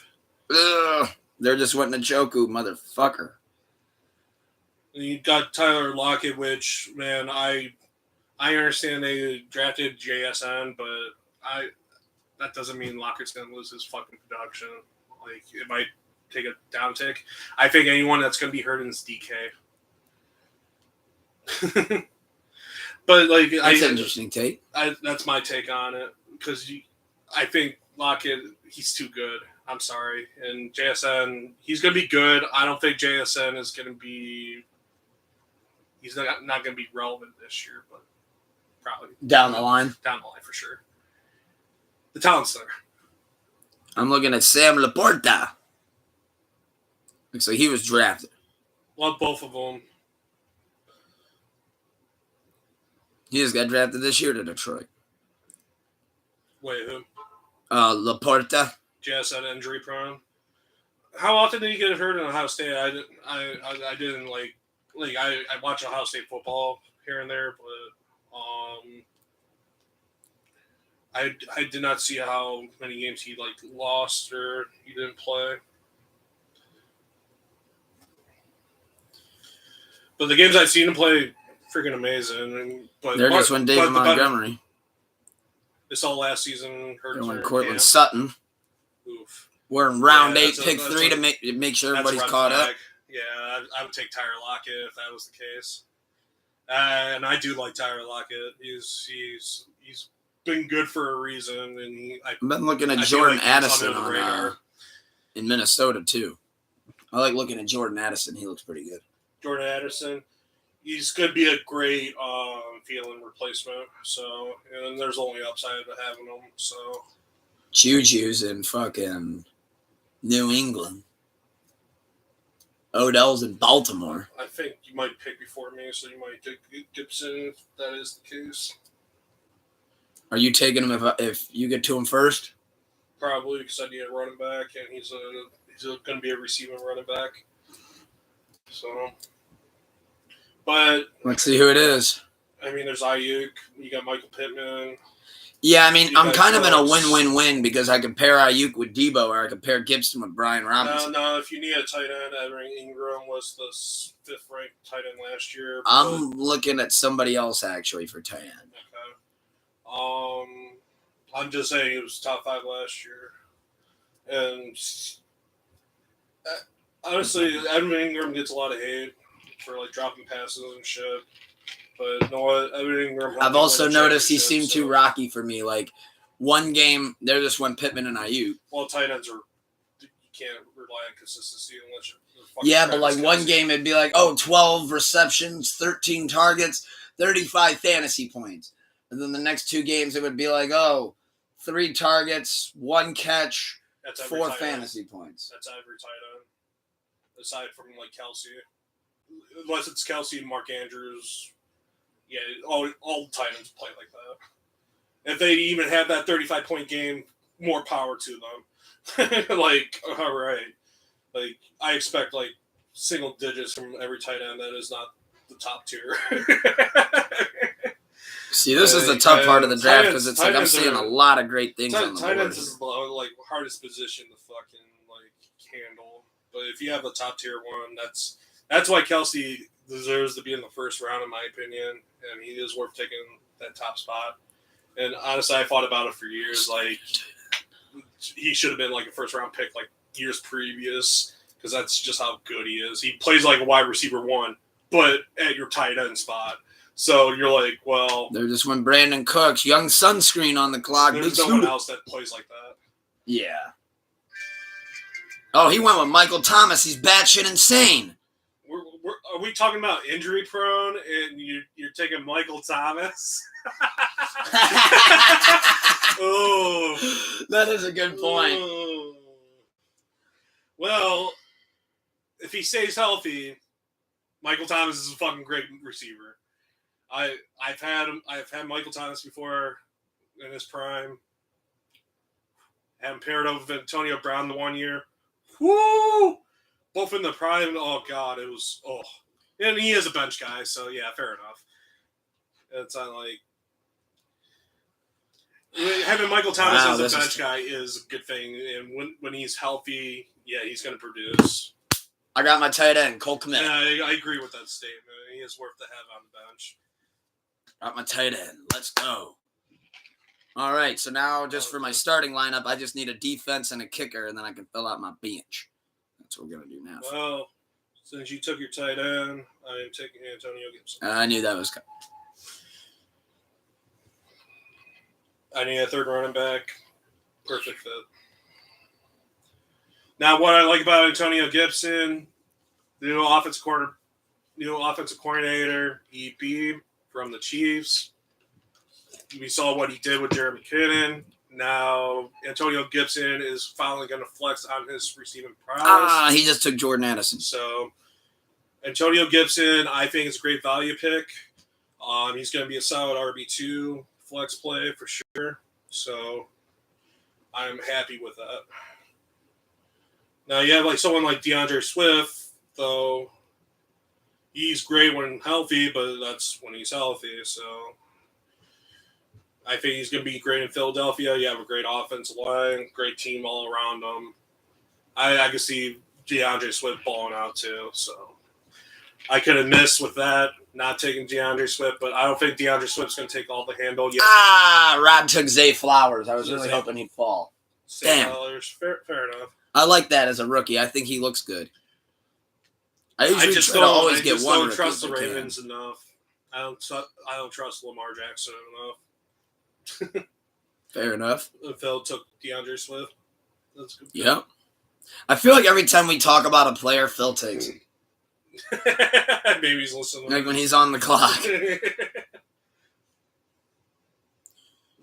Ugh, they're just wanting Njoku, motherfucker. And you got Tyler Lockett, which, man, I understand they drafted JSN, but that doesn't mean Lockett's going to lose his fucking production. It might take a downtick. I think anyone that's going to be hurt is DK. But that's an interesting take. That's my take on it because I think Lockett, he's too good. I'm sorry, and JSN, he's going to be good. I don't think JSN is going to be. He's not going to be relevant this year, but probably down the line. Down the line for sure. The talent's there. I'm looking at Sam Laporta. Looks like he was drafted. Love both of them. He just got drafted this year to Detroit. Wait, who? Laporta. JSN injury prone. How often did he get hurt in Ohio State? I didn't I watch Ohio State football here and there, but I did not see how many games he lost or he didn't play. But the games I've seen him play, freaking amazing. But there just went David Montgomery. This all last season. There went Cortland Sutton. Oof. We're in round 8, pick 3 to make sure everybody's caught up. Yeah, I would take Tyler Lockett if that was the case. And I do like Tyler Lockett. He's been good for a reason. And I've been looking at Jordan Addison in Minnesota too. I like looking at Jordan Addison. He looks pretty good. Jordan Addison, he's going to be a great Thielen replacement. So, and there's only upside to having him. So, Juju's in fucking New England. Odell's in Baltimore. I think you might pick before me, so you might take Gibson if that is the case. Are you taking him if you get to him first? Probably because I need a running back, and he's going to be a receiving running back. So, but let's see who it is. I mean, there's Ayuk. You got Michael Pittman. Yeah, I mean, I'm kind of in a win-win-win because I could pair Ayuk with Debo or I could pair Gibson with Brian Robinson. No, if you need a tight end, Evan Ingram was the 5th-ranked tight end last year. I'm looking at somebody else, actually, for tight end. Okay. I'm just saying he was top 5 last year. And honestly, Evan Ingram gets a lot of hate for dropping passes and shit. But you know what? Evan Ingram. I've also noticed he seemed too rocky for me. One game, there just went Pittman and Ayuk. Well, tight ends you can't rely on consistency unless you're. Yeah, but one game it'd be 12 receptions, 13 targets, 35 fantasy points. And then the next 2 games it would be 3 targets, 1 catch, 4 fantasy points. That's every tight end. Aside from Kelsey. Unless it's Kelsey and Mark Andrews. Yeah, all tight ends play like that. If they even have that 35-point game, more power to them. Like, all right. Like, I expect, like, single digits from every tight end that is not the top tier. See, this is the tough part of the draft because it's like I'm seeing a lot of great things on the board. Tight ends is the like hardest position to fucking like handle. But if you have the top tier one, that's why Kelce deserves to be in the first round, in my opinion, and he is worth taking that top spot. And honestly, I thought about it for years. Like, he should have been like a first round pick like years previous because that's just how good he is. He plays like a wide receiver one, but at your tight end spot. So you're like, well, there just went Brandon Cooks, young sunscreen on the clock. There's no one else that plays like that. Yeah. Oh, he went with Michael Thomas. He's batshit insane. Are we talking about injury prone and you're taking Michael Thomas? Oh, that is a good point. Oh. Well, if he stays healthy, Michael Thomas is a fucking great receiver. I've had Michael Thomas before in his prime. Had him paired up with Antonio Brown the 1 year. Woo! Both in the prime. Oh god, it was and he is a bench guy, so yeah, fair enough. It's not like having Michael Thomas as a bench guy is a good thing, and when he's healthy, yeah, he's going to produce. I got my tight end, Cole Kmet. Yeah, I agree with that statement. He is worth to have on the bench. Got my tight end. Let's go. All right, so now just for my starting lineup, I just need a defense and a kicker, and then I can fill out my bench. That's what we're going to do now. Well, since you took your tight end, I am taking Antonio Gibson. I knew that was coming. I need a third running back. Perfect fit. Now, what I like about Antonio Gibson, the new offensive coordinator, EP from the Chiefs. We saw what he did with Jerick McKinnon. Now, Antonio Gibson is finally going to flex on his receiving prowess. He just took Jordan Addison. So, Antonio Gibson, I think, is a great value pick. He's going to be a solid RB2 flex play for sure. So, I'm happy with that. Now, you have like someone like DeAndre Swift, though. He's great when healthy, but that's when he's healthy. So, I think he's going to be great in Philadelphia. You have a great offensive line, great team all around him. I can see DeAndre Swift balling out too. So, I could have missed with that, not taking DeAndre Swift, but I don't think DeAndre Swift's going to take all the handle yet. Rod took Zay Flowers. I was really hoping he'd fall. Damn. Fair enough. I like that as a rookie. I think he looks good. I just don't trust the Ravens enough. I don't trust Lamar Jackson enough. Fair enough. Phil took DeAndre Swift. That's good. Yep. I feel like every time we talk about a player, Phil takes it. Maybe he's listening. Like when he's on the clock.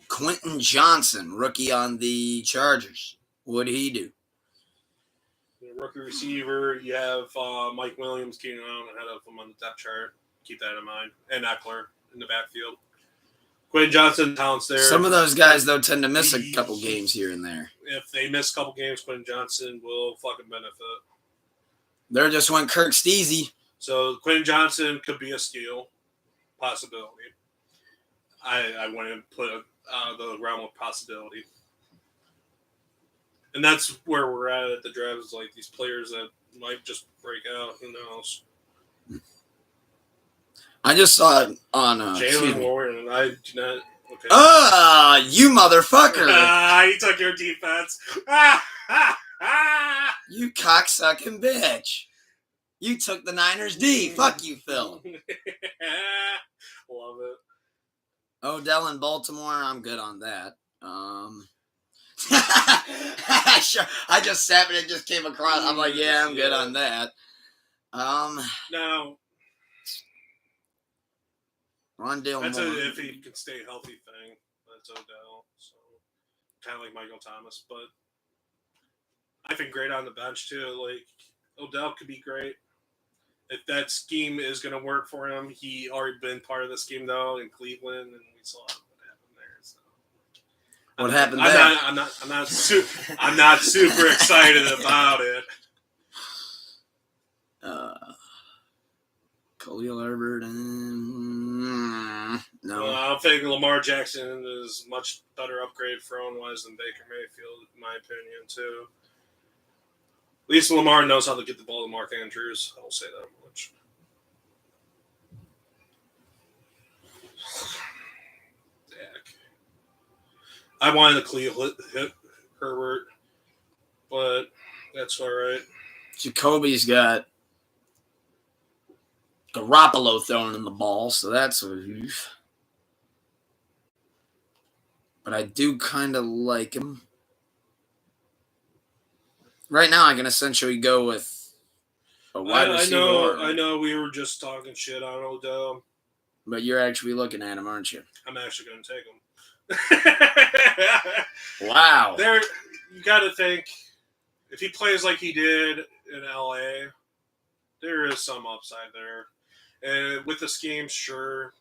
Quentin Johnson, rookie on the Chargers. What'd he do? Rookie receiver, you have Mike Williams, Keenan Allen ahead of him on the depth chart. Keep that in mind. And Eckler in the backfield. Quentin Johnson, talent's there. Some of those guys, though, tend to miss a couple games here and there. If they miss a couple games, Quentin Johnson will fucking benefit. There just went Kirk Steezy. So Quentin Johnson could be a steal possibility. I wouldn't put the realm of possibility. And that's where we're at the draft, is like these players that might just break out. Who knows? I just saw it on Jalen Warren, and I do not. Okay. You motherfucker! He took your defense. You cocksucking bitch! You took the Niners D. Fuck you, Phil. Love it. Odell in Baltimore. I'm good on that. Sure. I just sat and it just came across. I'm like, yeah, I'm good on that. Now, Rondale that's Moore. if he can stay healthy thing. That's Odell. So kind of like Michael Thomas, but I think great on the bench too. Like Odell could be great if that scheme is going to work for him. He already been part of the scheme though in Cleveland, and we saw what happened there. So What happened there? I'm not super excited about it. Khalil Herbert and no. I'm thinking Lamar Jackson is much better upgrade throwing-wise than Baker Mayfield, in my opinion, too. At least Lamar knows how to get the ball to Mark Andrews. I'll say that much. I wanted to Khalil Herbert, but that's all right. Jacoby's got Garoppolo throwing in the ball, so that's a oof. But I do kind of like him. Right now, I can essentially go with a wide receiver. I know. We were just talking shit on Odell. But you're actually looking at him, aren't you? I'm actually going to take him. Wow. You got to think, if he plays like he did in LA, there is some upside there. And with the scheme, sure.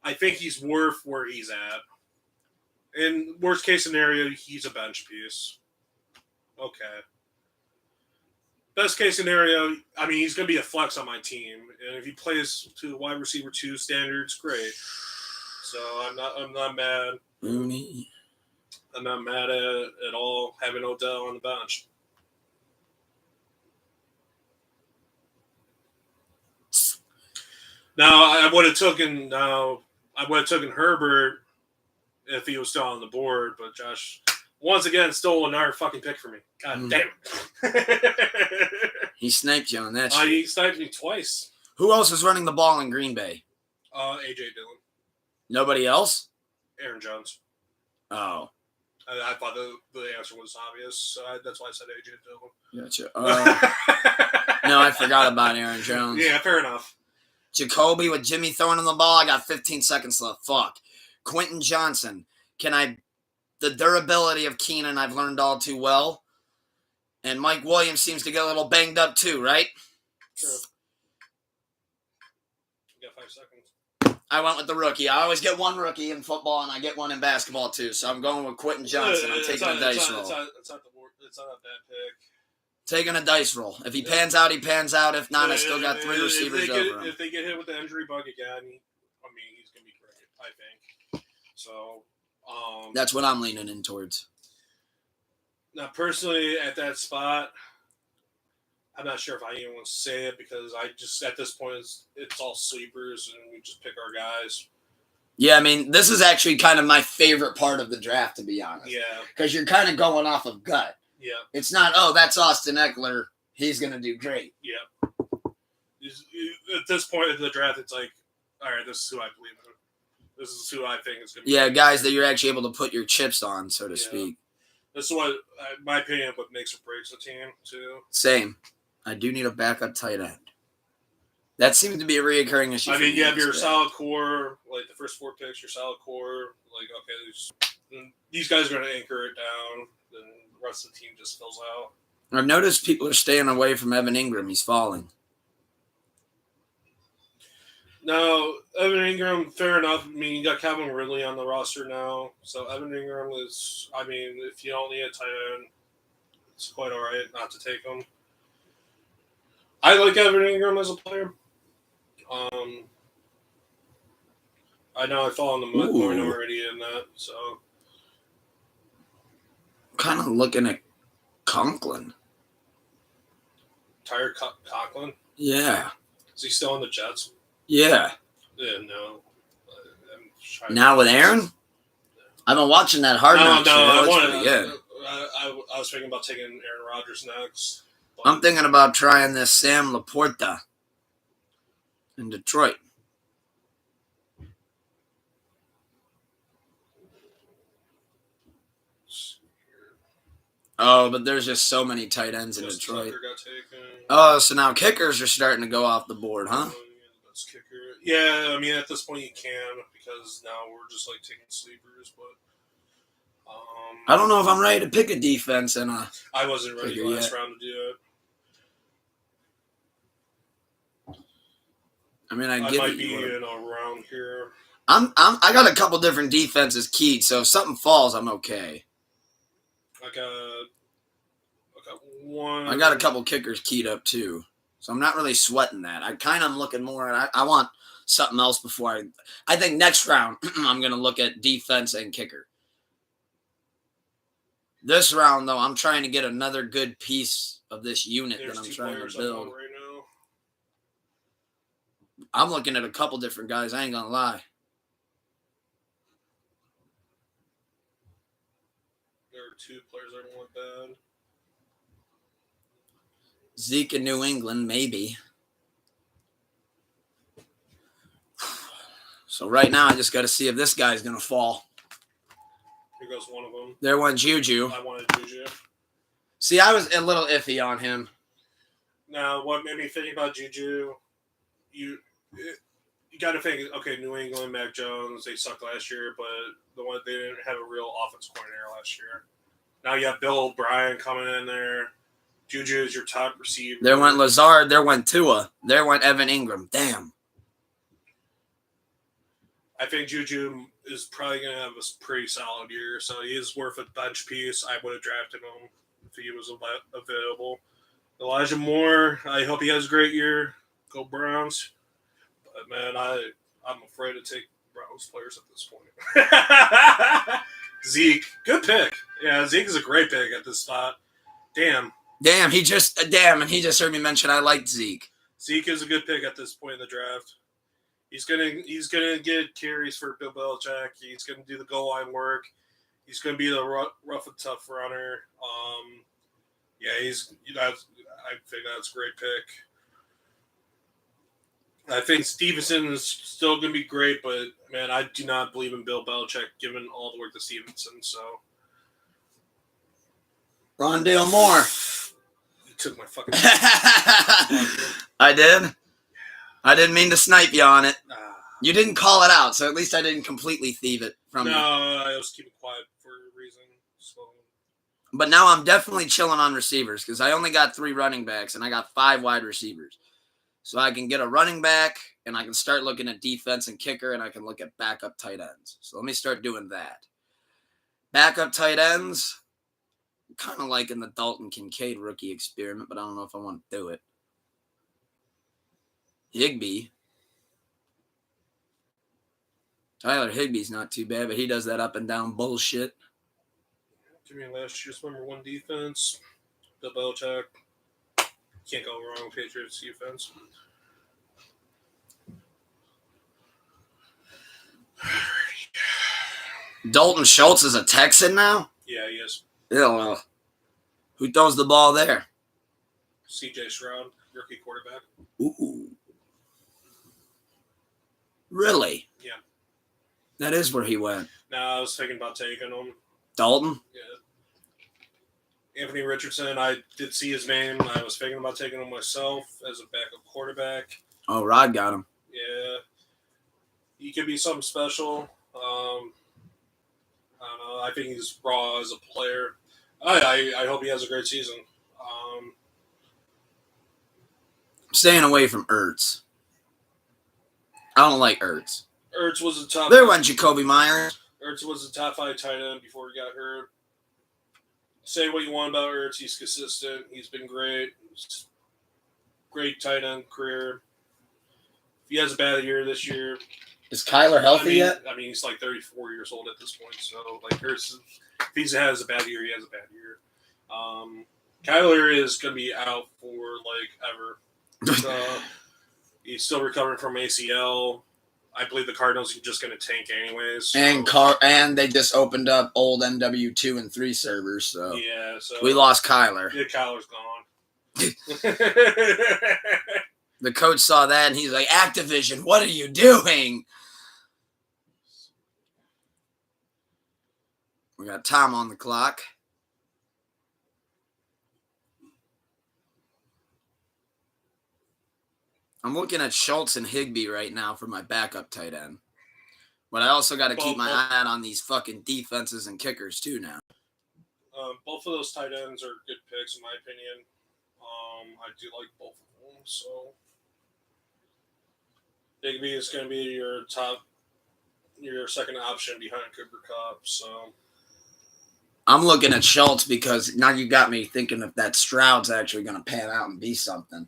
I think he's worth where he's at. In worst case scenario, he's a bench piece. Okay. Best case scenario, I mean, he's going to be a flex on my team, and if he plays to wide receiver 2 standards, great. So I'm not mad. Mooney. I'm not mad at all having Odell on the bench. Now I would have taken Herbert if he was still on the board, but Josh once again stole another fucking pick from me. God damn it. He sniped you on that shit. He sniped me twice. Who else is running the ball in Green Bay? AJ Dillon. Nobody else? Aaron Jones. Oh. I thought the answer was obvious, so that's why I said AJ Dillon. Gotcha. No, I forgot about Aaron Jones. Yeah, fair enough. Jacoby with Jimmy throwing in the ball. I got 15 seconds left. Fuck. Quentin Johnson. The durability of Keenan I've learned all too well. And Mike Williams seems to get a little banged up too, right? Sure. You got 5 seconds. I went with the rookie. I always get one rookie in football, and I get one in basketball too. So I'm going with Quentin Johnson. I'm taking a dice roll. It's not a bad pick. Taking a dice roll. If he pans out, he pans out. If not, I still got 3 receivers over him. If they get hit with the injury bug again, he's going to be great, I think. So, that's what I'm leaning in towards. Now, personally, at that spot, I'm not sure if I even want to say it because I just, at this point, it's all sleepers and we just pick our guys. Yeah, I mean, this is actually kind of my favorite part of the draft, to be honest. Yeah. Because you're kind of going off of gut. Yeah. It's not, oh, that's Austin Eckler. He's going to do great. Yeah. At this point in the draft, it's like, all right, this is who I believe in. This is who I think is going to be. Yeah, guys that you're actually able to put your chips on, so to speak. This is what, in my opinion, what makes or breaks a team, too. Same. I do need a backup tight end. That seems to be a reoccurring issue. I mean, you have your solid core, like the first 4 picks, your solid core. Like, okay, these guys are going to anchor it down. Then the rest of the team just fills out. I've noticed people are staying away from Evan Ingram. He's falling. Now, Evan Ingram, fair enough. I mean, you got Calvin Ridley on the roster now. So Evan Ingram is, I mean, if you don't need a tight end, it's quite all right not to take him. I like Evan Ingram as a player. I know I fall in the minority in that, so. Kind of looking at Conklin. Tyler Conklin? Yeah. Is he still on the Jets? Yeah. Yeah, no. Now with Aaron? I've been watching that Hard Knocks show. I was thinking about taking Aaron Rodgers next. I'm thinking about trying this Sam Laporta in Detroit. Oh, but there's just so many tight ends in Detroit. Oh, so now kickers are starting to go off the board, huh? Yeah, I mean, at this point you can because now we're just like taking sleepers, but I don't know if I'm ready to pick a defense in a. I wasn't ready last round to do it. I mean, I might be in a round here. I got a couple different defenses keyed, so if something falls, I'm okay. I got one. I got a couple kickers keyed up too, so I'm not really sweating that. I kind of am looking more at. I want something else before I think next round I'm gonna look at defense and kicker. This round though, I'm trying to get another good piece of this unit that I'm trying to build. Right now. I'm looking at a couple different guys. I ain't gonna lie. There are 2 players I want bad. Zeke in New England, maybe. So right now, I just got to see if this guy's gonna fall. Here goes one of them. There went Juju. I wanted Juju. See, I was a little iffy on him. Now, what made me think about Juju? You got to think. Okay, New England, Mac Jones, they sucked last year, but they didn't have a real offense coordinator last year. Now you have Bill O'Brien coming in there. Juju is your top receiver. There went Lazard. There went Tua. There went Evan Ingram. Damn. I think Juju is probably going to have a pretty solid year, so he is worth a bench piece. I would have drafted him if he was available. Elijah Moore, I hope he has a great year. Go Browns. But, man, I'm afraid to take Browns players at this point. Zeke, good pick. Yeah, Zeke is a great pick at this spot. Damn, and he just heard me mention I liked Zeke. Zeke is a good pick at this point in the draft. He's gonna get carries for Bill Belichick. He's gonna do the goal line work. He's gonna be the rough and tough runner. Yeah, I think that's a great pick. I think Stevenson is still going to be great, but, man, I do not believe in Bill Belichick given all the work to Stevenson. So, Rondale Moore. You took my fucking I did? I didn't mean to snipe you on it. You didn't call it out, so at least I didn't completely thieve it from you. No, I was keeping quiet for a reason. So. But now I'm definitely chilling on receivers because I only got 3 running backs and I got 5 wide receivers. So I can get a running back and I can start looking at defense and kicker and I can look at backup tight ends. So let me start doing that. Backup tight ends, I'm kind of liking the Dalton Kincaid rookie experiment, but I don't know if I want to do it. Higbee. Tyler Higbee's not too bad, but he does that up and down bullshit. Give me last year's number 1 defense. Bill Belichick. Can't go wrong with Patriots defense. Dalton Schultz is a Texan now? Yeah, he is. Yeah. Who throws the ball there? C.J. Stroud, rookie quarterback. Ooh. Really? Yeah. That is where he went. No, I was thinking about taking him. Dalton? Yeah. Anthony Richardson, I did see his name. I was thinking about taking him myself as a backup quarterback. Oh, Rod got him. Yeah. He could be something special. I don't know. I think he's raw as a player. I hope he has a great season. I'm staying away from Ertz. I don't like Ertz. Ertz was a top. There went Jacoby Myers. Ertz was a top 5 tight end before he got hurt. Say what you want about Ertz. He's consistent. He's been great. Great tight end career. If he has a bad year this year. Is Kyler healthy yet? I mean, he's like 34 years old at this point. So, like, Ertz, if he has a bad year, he has a bad year. Kyler is going to be out for, like, ever. He's still recovering from ACL. I believe the Cardinals are just going to tank anyways. So. And they just opened up old MW2 and 3 servers, so yeah, so we lost Kyler. Yeah, Kyler's gone. The coach saw that and he's like, Activision, what are you doing? We got Tom on the clock. I'm looking at Schultz and Higbee right now for my backup tight end. But I also got to keep my eye out on these fucking defenses and kickers too now. Both of those tight ends are good picks in my opinion. I do like both of them. So Higbee is going to be your top your second option behind Cooper Cup. So I'm looking at Schultz because now you got me thinking if that Stroud's actually going to pan out and be something.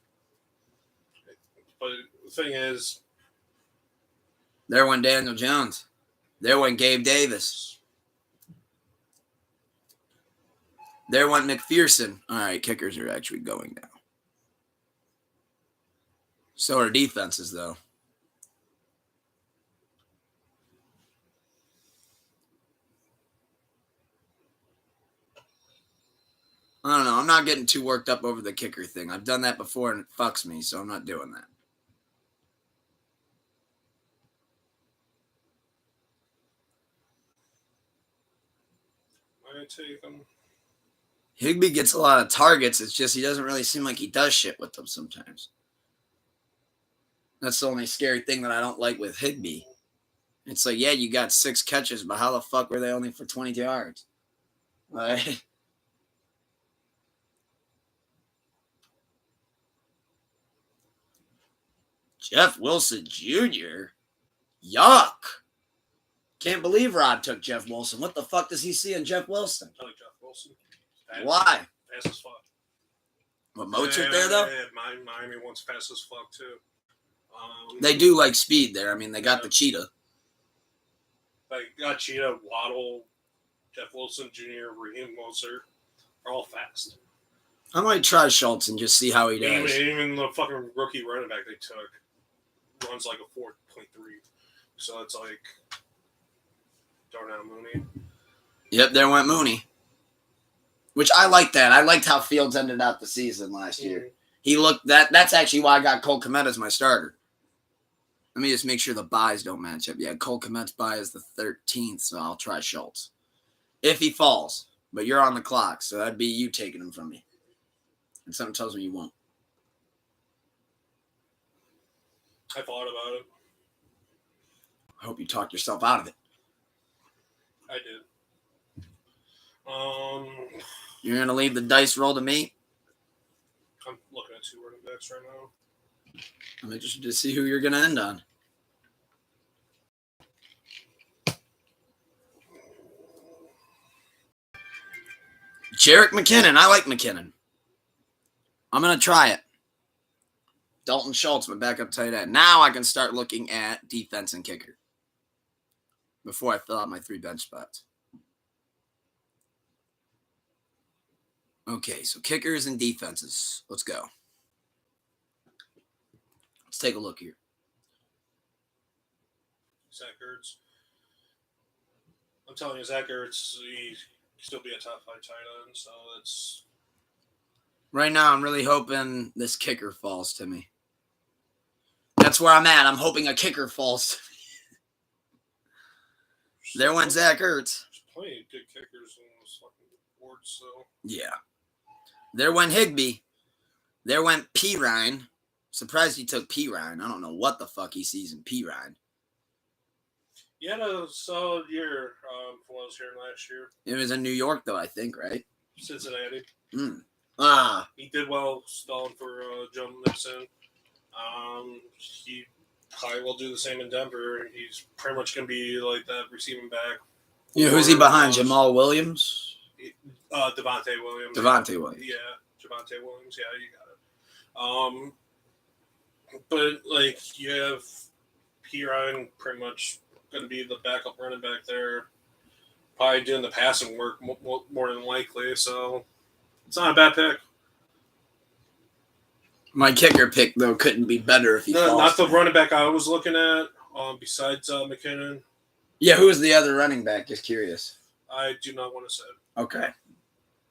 but the thing is, There went Daniel Jones. There went Gabe Davis. There went McPherson. All right, kickers are actually going now. So are defenses, though. I don't know. I'm not getting too worked up over the kicker thing. I've done that before and it fucks me, so I'm not doing that. I take him. Higbee gets a lot of targets. It's just he doesn't really seem like he does shit with them sometimes. That's the only scary thing that I don't like with Higbee. It's like, yeah, you got 6 catches, but how the fuck were they only for 22 yards? Like, Jeff Wilson Jr.? Yuck. Can't believe Rod took Jeff Wilson. What the fuck does he see in Jeff Wilson? I like Jeff Wilson. Why? Fast as fuck. What, Mozart there, though? Yeah, Miami wants fast as fuck, too. They do like speed there. I mean, they got the cheetah. Like, got Cheetah, Waddle, Jeff Wilson Jr., Raheem Mozart. Are all fast. I might try Schultz and just see how he does. Even the fucking rookie running back they took runs like a 4.3. So it's like Darnell Mooney. Yep, there went Mooney. Which I like that. I liked how Fields ended out the season last year. He looked that's actually why I got Cole Kmet as my starter. Let me just make sure the buys don't match up. Yeah, Cole Kmet's buy is the 13th, so I'll try Schultz. If he falls. But you're on the clock, so that'd be you taking him from me. And something tells me you won't. I thought about it. I hope you talked yourself out of it. I did. You're going to leave the dice roll to me? I'm looking at 2 running backs right now. I'm interested to see who you're going to end on. Jerick McKinnon. I like McKinnon. I'm going to try it. Dalton Schultz, my backup tight end. Now I can start looking at defense and kicker before I fill out my 3 bench spots. Okay, so kickers and defenses. Let's go. Let's take a look here. Zach Ertz. I'm telling you, Zach Ertz, he still be a top 5 tight end, so it's... Right now, I'm really hoping this kicker falls to me. That's where I'm at. I'm hoping a kicker falls to me. There went Zach Ertz. There's plenty of good kickers on this fucking board, so... Yeah. There went Higbee. There went P. Ryan. Surprised he took P. Ryan. I don't know what the fuck he sees in P. Ryan. He had a solid year from what I was hearing last year. It was in New York, though, I think, right? Cincinnati. He did well stalling for Joe Mixon. He probably will do the same in Denver. He's pretty much going to be like that receiving back. Yeah, who's he behind? Jamal Williams? Devontae Williams. Devontae Williams. Yeah, Javonte Williams. Yeah, you got it. But, like, you have P. Ryan pretty much going to be the backup running back there. Probably doing the passing work more than likely, so it's not a bad pick. My kicker pick, though, couldn't be better if he falls. Not the running back I was looking at, besides McKinnon. Yeah, who was the other running back? Just curious. I do not want to say. Okay.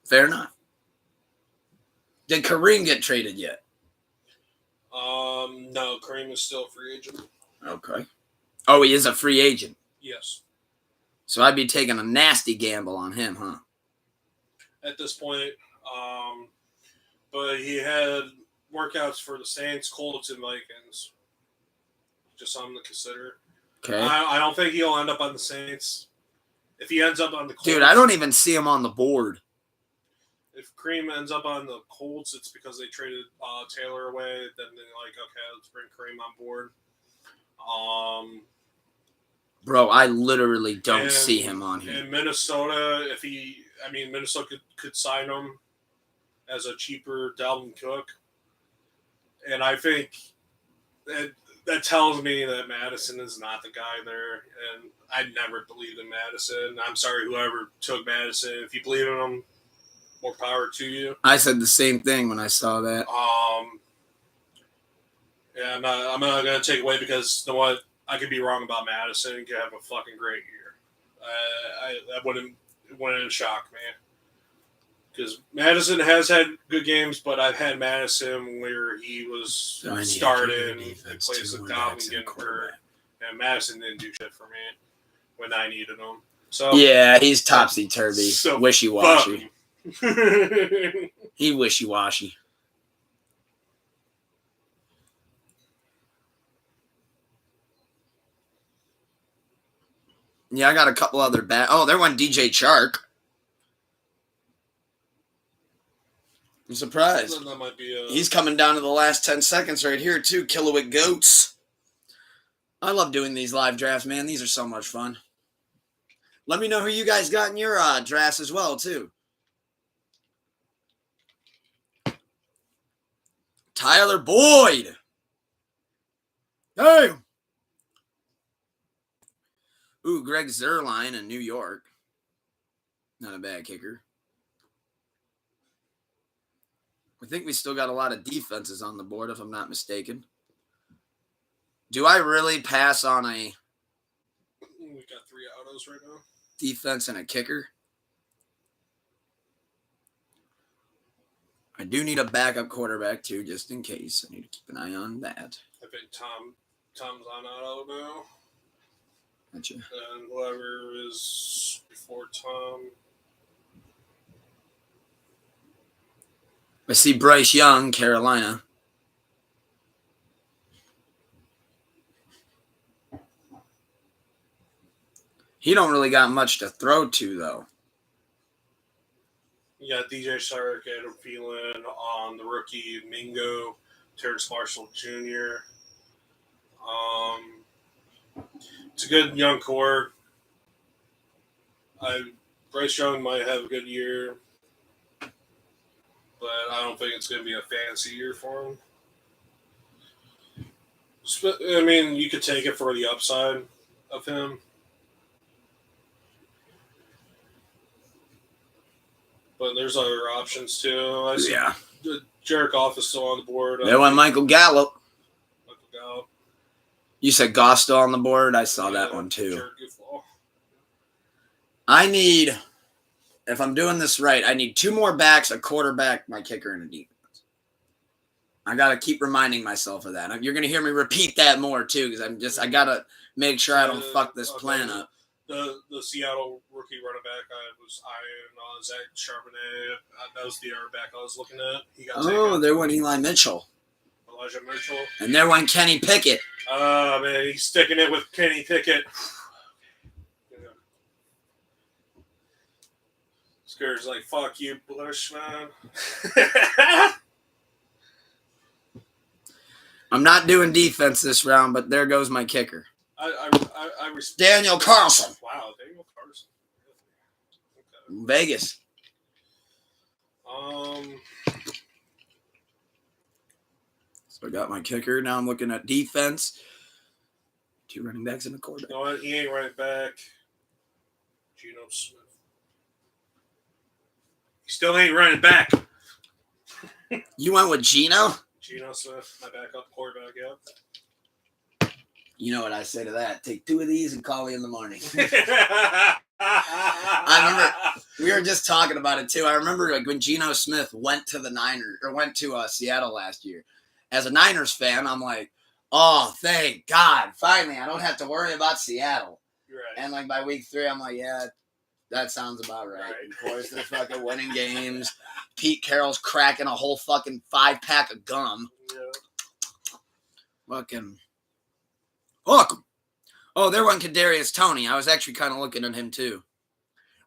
Fair enough. Did Kareem get traded yet? No, Kareem is still a free agent. Okay. Oh, he is a free agent. Yes. So I'd be taking a nasty gamble on him, huh? At this point, but he had workouts for the Saints, Colts, and Vikings. Just something to consider. Okay. I don't think he'll end up on the Saints. If he ends up on the Colts, dude, I don't even see him on the board. If Kareem ends up on the Colts, it's because they traded Taylor away. Then they're like, okay, let's bring Kareem on board. Bro, I literally don't And- see him on here. In Minnesota, Minnesota could sign him as a cheaper Dalvin Cook. And I think that tells me that Madison is not the guy there. And I never believed in Madison. I'm sorry, whoever took Madison. If you believe in him, more power to you. I said the same thing when I saw that. Yeah, I'm not going to take away because, you know what? I could be wrong about Madison. He could have a fucking great year. That wouldn't shock me. Because Madison has had good games, but I've had Madison where he was starting in place of Dalvin getting hurt. And Madison didn't do shit for me when I needed him. So yeah, he's topsy-turvy. So wishy-washy. He wishy-washy. Yeah, I got a couple other bad. Oh, there went DJ Chark. I'm surprised. That might be He's coming down to the last 10 seconds right here, too. Kilowick Goats. I love doing these live drafts, man. These are so much fun. Let me know who you guys got in your drafts as well, too. Tyler Boyd. Hey. Ooh, Greg Zuerlein in New York. Not a bad kicker. I think we still got a lot of defenses on the board, if I'm not mistaken. Do I really pass on a We got 3 autos right now. defense and a kicker? I do need a backup quarterback, too, just in case. I need to keep an eye on that. I think Tom's on auto now. Gotcha. And whoever is before Tom. I see Bryce Young, Carolina. He don't really got much to throw to, though. You got DJ Sark, Adam Phelan on the rookie Mingo, Terrence Marshall Jr. It's a good young core. Bryce Young might have a good year, but I don't think it's going to be a fancy year for him. I mean, you could take it for the upside of him. But there's other options too. I see Jared Goff is still on the board. There went Michael Gallup. Michael Gallup. You said Goff still on the board? I saw that one too. Jared Goff. I need, if I'm doing this right, I need 2 more backs, a quarterback, my kicker, and a defense. I got to keep reminding myself of that. You're going to hear me repeat that more too because I got to make sure I don't fuck this plan up. The Seattle rookie running back I was eyeing on Zach Charbonnet. That was the other back I was looking at. He got taken. There went Eli Mitchell. Elijah Mitchell. And there went Kenny Pickett. Oh, man, he's sticking it with Kenny Pickett. Scare's like, fuck you, Bush, man. I'm not doing defense this round, but there goes my kicker. I respect Daniel Carlson. Wow, Daniel Carlson. Okay. Vegas. So I got my kicker. Now I'm looking at defense. 2 running backs and a quarterback. You know what? He ain't running back. Geno Smith. He still ain't running back. You went with Geno? Geno Smith, my backup quarterback, yeah. You know what I say to that? Take 2 of these and call me in the morning. I remember we were just talking about it too. I remember like when Geno Smith went to the Niners or went to Seattle last year. As a Niners fan, I'm like, oh, thank God! Finally, I don't have to worry about Seattle. Right. And like by week 3, I'm like, yeah, that sounds about right. Of course, they're fucking winning games. Pete Carroll's cracking a whole fucking 5-pack of gum. Yeah. Fucking. Welcome. Oh, there went Kadarius Toney. I was actually kind of looking at him too.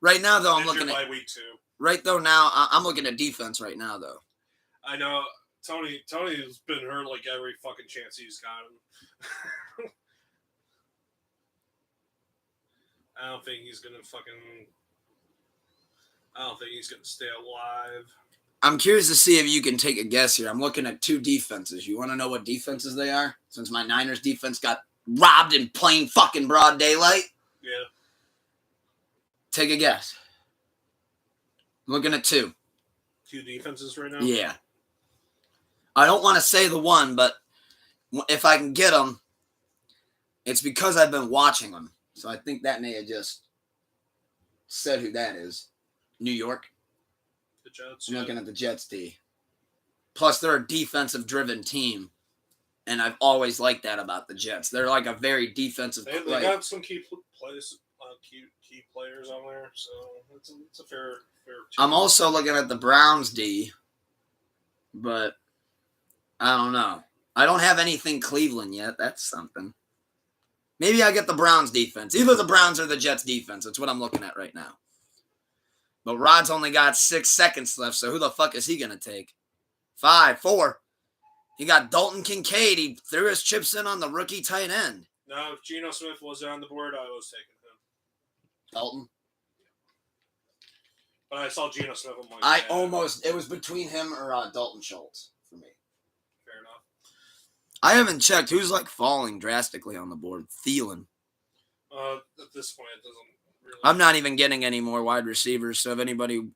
Right now, though, I'm looking at week 2. Right though now, I'm looking at defense right now, though. I know Tony's been hurt like every fucking chance he's gotten. I don't think he's gonna stay alive. I'm curious to see if you can take a guess here. I'm looking at two defenses. You want to know what defenses they are? Since my Niners defense got robbed in plain fucking broad daylight. Yeah. Take a guess. I'm looking at two. Two defenses right now? Yeah. I don't want to say the one, but if I can get them, it's because I've been watching them. So I think that may have just said who that is. New York. The Jets. I'm looking at the Jets D. Plus, they're a defensive-driven team, and I've always liked that about the Jets. They're like a very defensive. They got some key players on there, so it's a fair. I'm also looking at the Browns D, but I don't know. I don't have anything Cleveland yet. That's something. Maybe I get the Browns defense. Either the Browns or the Jets defense. That's what I'm looking at right now. But Rod's only got 6 seconds left, so who the fuck is he going to take? 5, 4. He got Dalton Kincaid. He threw his chips in on the rookie tight end. No, if Geno Smith was on the board, I was taking him. Dalton? But I saw Geno Smith. It was between him or Dalton Schultz for me. Fair enough. I haven't checked who's like falling drastically on the board. Thielen. At this point, it doesn't really. I'm not even getting any more wide receivers, so if anybody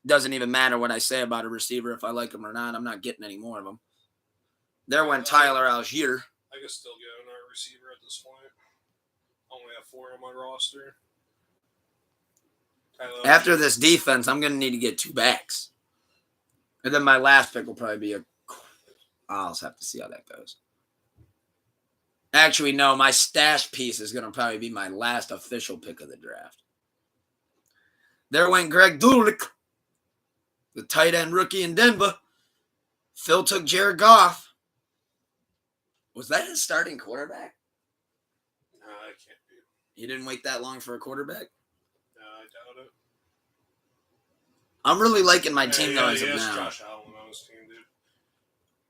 doesn't even matter what I say about a receiver, if I like him or not, I'm not getting any more of them. There went Tyler Algier. I can still get another receiver at this point. Only have 4 on my roster. After this defense, I'm going to need to get 2 backs. And then my last pick will probably be I'll just have to see how that goes. Actually, no, my stash piece is going to probably be my last official pick of the draft. There went Greg Dulcich, the tight end rookie in Denver. Phil took Jared Goff. Was that his starting quarterback? No, it can't be. He didn't wait that long for a quarterback? No, I doubt it. I'm really liking my team though as of now. Josh Allen on his team, dude.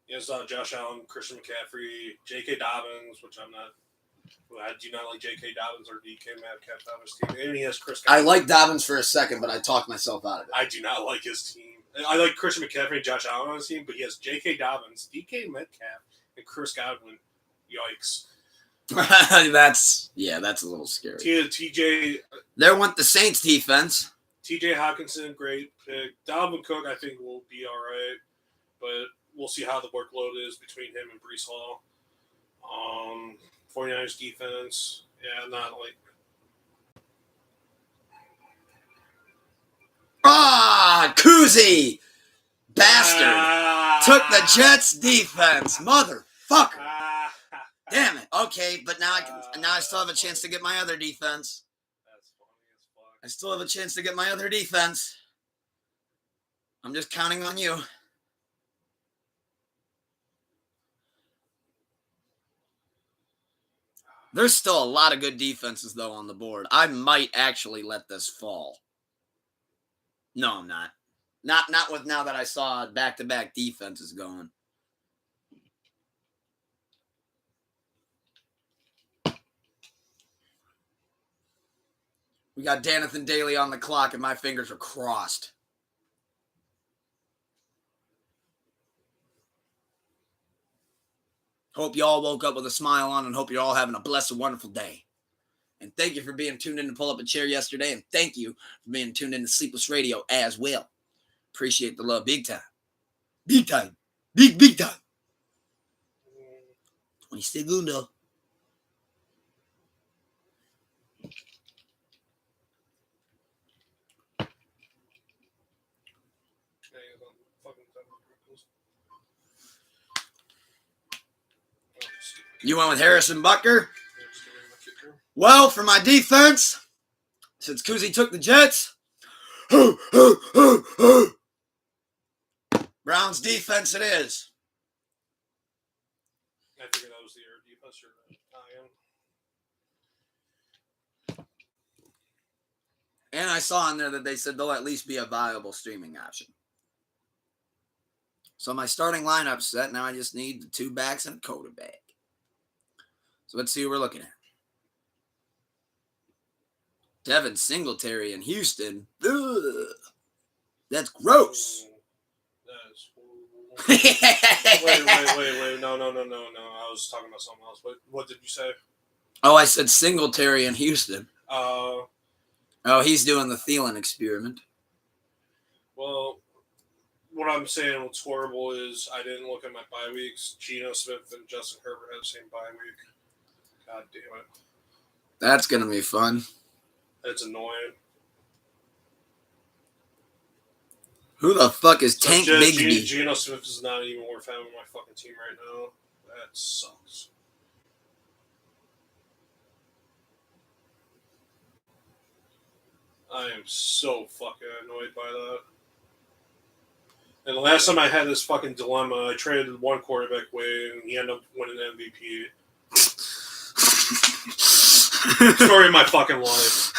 He has Josh Allen, Christian McCaffrey, J.K. Dobbins, which I'm not. I do not like J.K. Dobbins or DK Metcalf on his team. And he has Chris. I like Dobbins for a second, but I talked myself out of it. I do not like his team. I like Christian McCaffrey and Josh Allen on his team, but he has J.K. Dobbins, DK Metcalf, and Chris Godwin. Yikes. That's a little scary. TJ. There went the Saints defense. TJ Hawkinson, great pick. Dalvin Cook, I think, will be all right, but we'll see how the workload is between him and Breece Hall. 49ers defense, not like. Kuzi! Bastard! Took the Jets defense. Motherfucker! Damn it. Okay, but now I still have a chance to get my other defense. That's funny as fuck. I still have a chance to get my other defense. I'm just counting on you. There's still a lot of good defenses, though, on the board. I might actually let this fall. No, I'm not. Not with now that I saw back-to-back defenses going. We got Jonathan Daly on the clock, and my fingers are crossed. Hope you all woke up with a smile on and hope you're all having a blessed, wonderful day. And thank you for being tuned in to Pull Up a Chair yesterday. And thank you for being tuned in to Sleepless Radio as well. Appreciate the love big time. Big time. Big time. 20 segundos. You went with Harrison Butker? Well, for my defense, since Kuzi took the Jets, Browns defense it is. I figured that was the air defense. And I saw in there that they said they'll at least be a viable streaming option. So my starting lineup's set. Now I just need the 2 backs and a quarterback. So let's see who we're looking at. Devin Singletary in Houston. Ugh. That's gross. That is horrible. Wait. No. I was talking about something else. What did you say? Oh, I said Singletary in Houston. Uh, Oh, he's doing the Thielen experiment. Well, what I'm saying what's horrible is I didn't look at my bye weeks. Geno Smith and Justin Herbert had the same bye week. God damn it. That's going to be fun. That's annoying. Who the fuck is Tank Bigsby? Geno Smith is not even worth having on my fucking team right now. That sucks. I am so fucking annoyed by that. And the last time I had this fucking dilemma, I traded one quarterback away, and he ended up winning MVP. Story of my fucking life.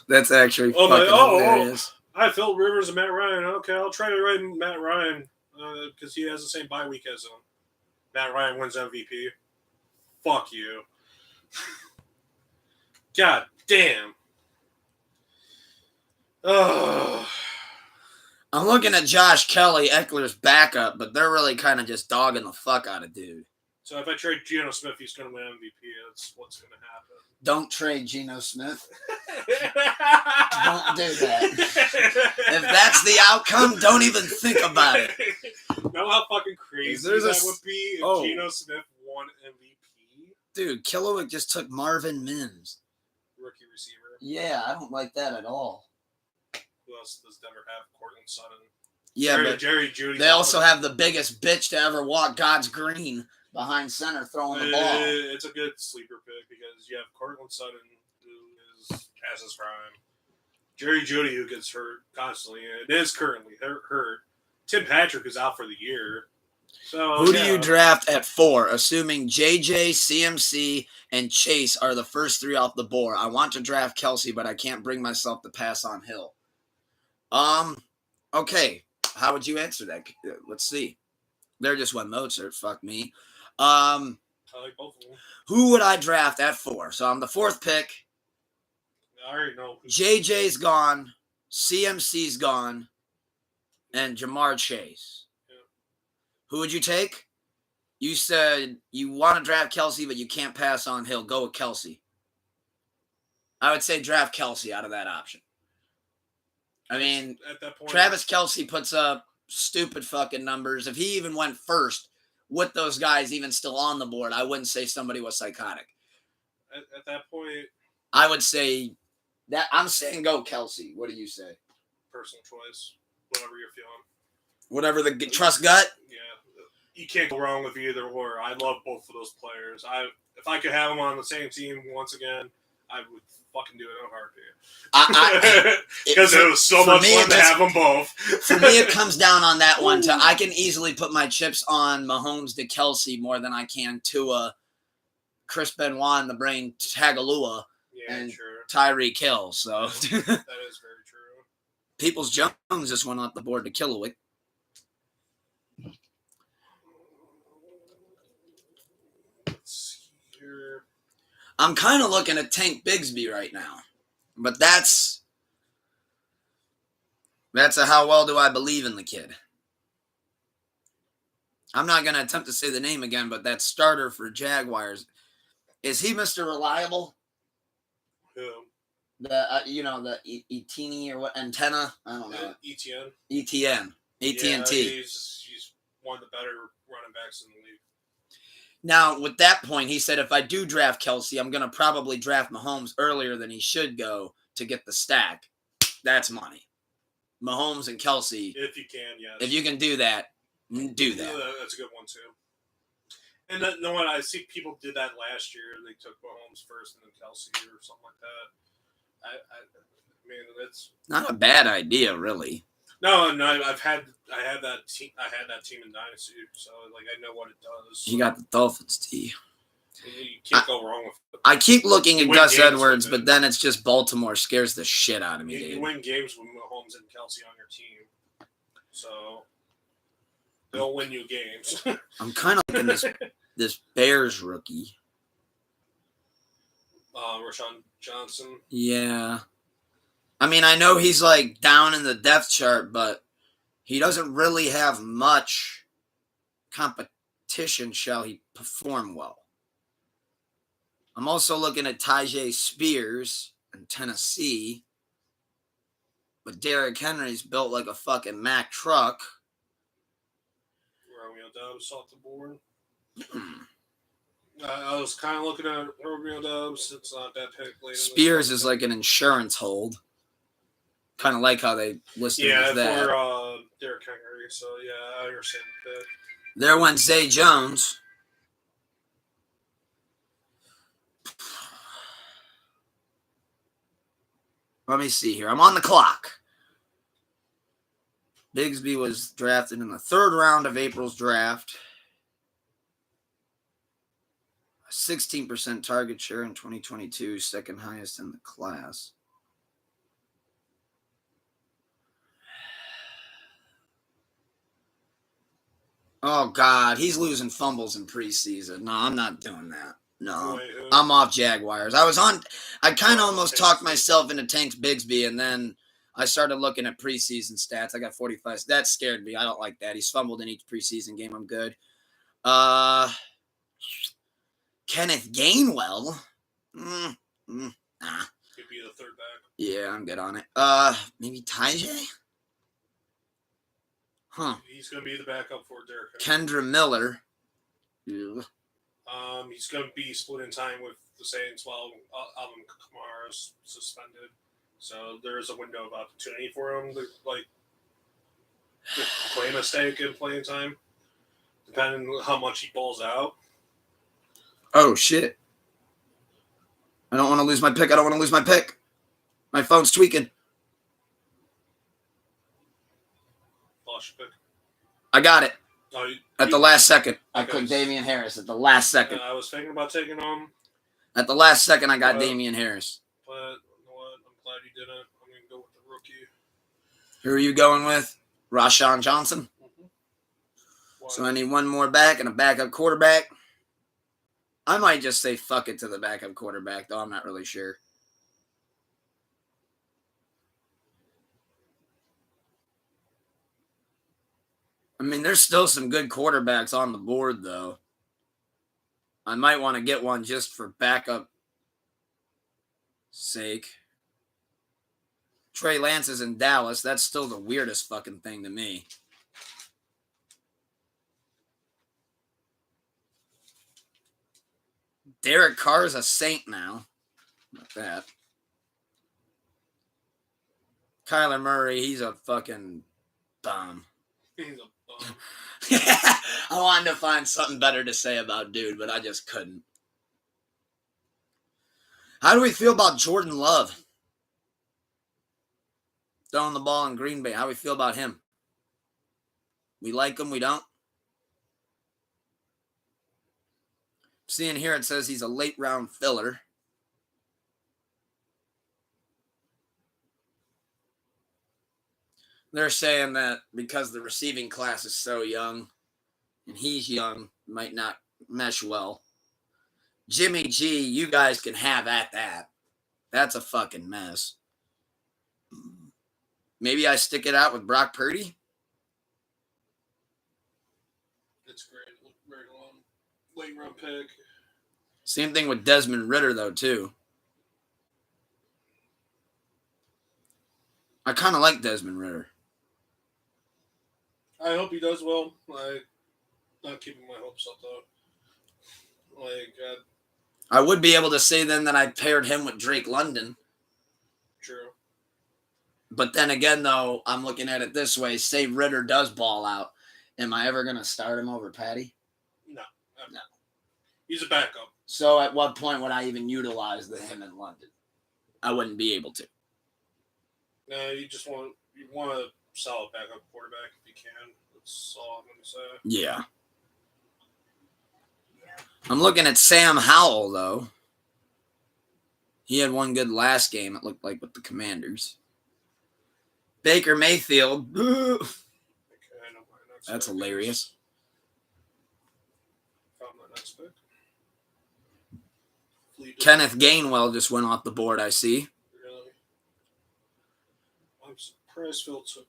That's actually fucking hilarious. I have Phil Rivers and Matt Ryan. Okay, I'll try to write Matt Ryan because he has the same bye week as him. Matt Ryan wins MVP. Fuck you. God damn. Ugh. I'm looking at Josh Kelly, Eckler's backup, but they're really kind of just dogging the fuck out of dude. So if I trade Geno Smith, he's going to win MVP. That's what's going to happen. Don't trade Geno Smith. Don't do that. If that's the outcome, don't even think about it. Know how fucking crazy that would be if Geno Smith won MVP? Dude, Killowick just took Marvin Mims. Rookie receiver. Yeah, I don't like that at all. Who else does Denver have? Cortland Sutton. Yeah, but Jerry Jeudy. They also have the biggest bitch to ever walk God's green behind center throwing the ball. It's a good sleeper pick because you have Cortland Sutton, who is past his prime. Jerry Jeudy, who gets hurt constantly, and is currently hurt. Tim Patrick is out for the year. So who do you draft at 4, assuming JJ, CMC, and Chase are the first 3 off the board? I want to draft Kelsey, but I can't bring myself to pass on Hill. Okay. How would you answer that? Let's see. There just went Mozart. Fuck me. I like both of them. Who would I draft at 4? So I'm the 4th pick. I already know. JJ's gone. CMC's gone. And Jamar Chase. Yeah. Who would you take? You said you want to draft Kelsey, but you can't pass on Hill. Go with Kelsey. I would say draft Kelsey out of that option. I mean, at that point, Travis Kelsey puts up stupid fucking numbers. If he even went first with those guys even still on the board, I wouldn't say somebody was psychotic. At that point, I would say that I'm saying go Kelsey. What do you say? Personal choice. Whatever you're feeling. Whatever the trust gut? Yeah. You can't go wrong with either or. I love both of those players. If I could have them on the same team once again, I would fucking do it in a heartbeat. Because it was so much fun to have them both. For me, it comes down on that one. I can easily put my chips on Mahomes to Kelsey more than I can to Chris Benoit in the brain Tagalua and Tyreek Hill. So that is very true. Peoples Jones just went off the board to Killowick. I'm kind of looking at Tank Bigsby right now, but that's a how well do I believe in the kid. I'm not going to attempt to say the name again, but that starter for Jaguars, is he Mr. Reliable? Who? The the Etini or what antenna? I don't know. ETN. AT&T. He's one of the better running backs in the league. Now, with that point, he said, if I do draft Kelsey, I'm going to probably draft Mahomes earlier than he should go to get the stack. That's money. Mahomes and Kelsey. If you can, yes. If you can do that, do that. Yeah, that's a good one, too. And you know what? I see people did that last year. They took Mahomes first and then Kelsey or something like that. I mean, it's not a bad idea, really. No, I had that team. I had that team in Dynasty, so I know what it does. You got the Dolphins tee. You can't go wrong with it. I keep looking at Gus Edwards, but then it's just Baltimore scares the shit out of me. You win games with Mahomes and Kelsey on your team, so they'll win you games. I'm kind of liking this Bears rookie. Rashawn Johnson. Yeah. I mean, I know he's like down in the depth chart, but he doesn't really have much competition shall he perform well. I'm also looking at Tyjae Spears in Tennessee, but Derrick Henry's built like a fucking Mack truck. Romeo Doubs off the board. I was kind of looking at Romeo Doubs. It's not that pick late. Spears is like an insurance hold. Kind of like how they listed yeah, that. for Derrick Henry. So, yeah, I understand the pick. There went Zay Jones. Let me see here. I'm on the clock. Bigsby was drafted in the 3rd round of April's draft. 16% target share in 2022, second highest in the class. Oh, God. He's losing fumbles in preseason. No, I'm not doing that. No. I'm off Jaguars. I kind of almost talked myself into Tanks Bigsby, and then I started looking at preseason stats. I got 45. That scared me. I don't like that. He's fumbled in each preseason game. I'm good. Kenneth Gainwell. Nah. Could be the 3rd back. Yeah, I'm good on it. Maybe Tyjae? Huh. He's going to be the backup for Derrick Henry. Kendra Miller. Yeah. He's going to be splitting time with the Saints while Alvin Kamara is suspended. So there's a window of opportunity for him to claim a stake in playing time, depending on how much he balls out. Oh, shit. I don't want to lose my pick. My phone's tweaking. Lost your pick. I got it. At the last second. I Okay. clicked Damian Harris at the last second. I was thinking about taking him. At the last second, I got Damian Harris. But you know what? I'm glad you didn't. I'm going to go with the rookie. Who are you going with? Rashawn Johnson? Mm-hmm. So I need one more back and a backup quarterback. I might just say fuck it to the backup quarterback, though I'm not really sure. I mean, there's still some good quarterbacks on the board, though. I might want to get one just for backup sake. Trey Lance is in Dallas. That's still the weirdest fucking thing to me. Derek Carr's a Saint now. Like that. Kyler Murray, he's a fucking bum. He's a bum. I wanted to find something better to say about dude, but I just couldn't. How do we feel about Jordan Love? Throwing the ball in Green Bay. How do we feel about him? We like him, we don't? Seeing here it says he's a late round filler. They're saying that because the receiving class is so young and he's young, might not mesh well. Jimmy G, you guys can have at that. That's a fucking mess. Maybe I stick it out with Brock Purdy? It's great. Very long. Late round pick. Same thing with Desmond Ridder, though, too. I kind of like Desmond Ridder. I hope he does well. Not keeping my hopes up, though. I would be able to say then that I paired him with Drake London. True. But then again, though, I'm looking at it this way. Say Ridder does ball out. Am I ever going to start him over Patty? No. No. He's a backup. So at what point would I even utilize him in London? I wouldn't be able to. No, you want a solid backup quarterback if you can. That's all I'm going to say. Yeah. I'm looking at Sam Howell, though. He had one good last game, it looked like, with the Commanders. Baker Mayfield. That's hilarious. Found my next pick. hopefully. Kenneth Gainwell just went off the board, I see. Really? I'm surprised Phil took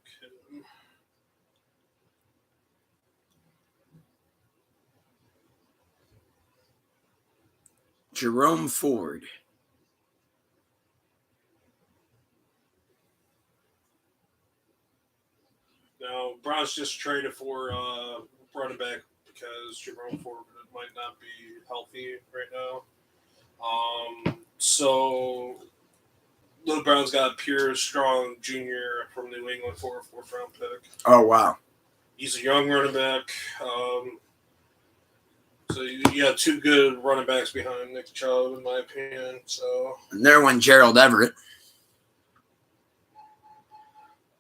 him. Jerome Ford. Now, Browns just traded for running back because Jerome Ford might not be healthy right now. So the Browns got Pierre Strong Jr. from New England for a fourth-round pick. Oh, wow. He's a young running back. So you got two good running backs behind Nick Chubb, in my opinion. So And there went Gerald Everett.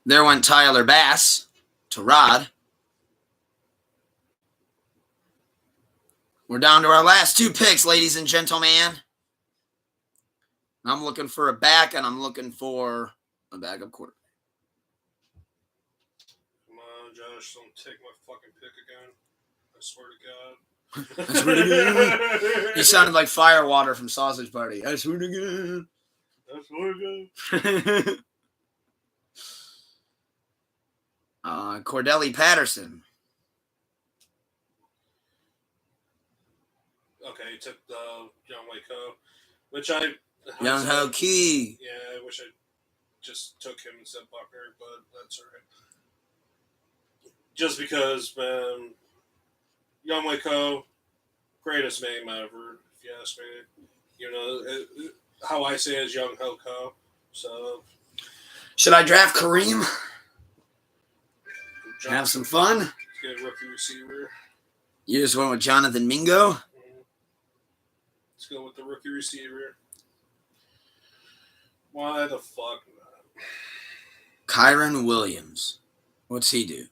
There went Tyler Bass to Rod. We're down to our last two picks, ladies and gentlemen. I'm looking for a back, and I'm looking for a backup quarterback. come on, Josh, don't take my fucking pick again. I swear to God. I swear to God. He sounded like Firewater from Sausage Party. I swear to I swear to God. Cordelli Patterson. Okay, he took the Young Waco, which I Young Ho Key. Yeah, I wish I just took him instead of Buckner, but that's all right. Just because, man, Young Waco, greatest name ever, if you ask me. You know, how I say it is Young Hoko. So, Should I draft Kareem? Have some fun? Get a rookie receiver. You just went with Jonathan Mingo? Let's go with the rookie receiver. Why the fuck not? Kyron Williams. What's he do?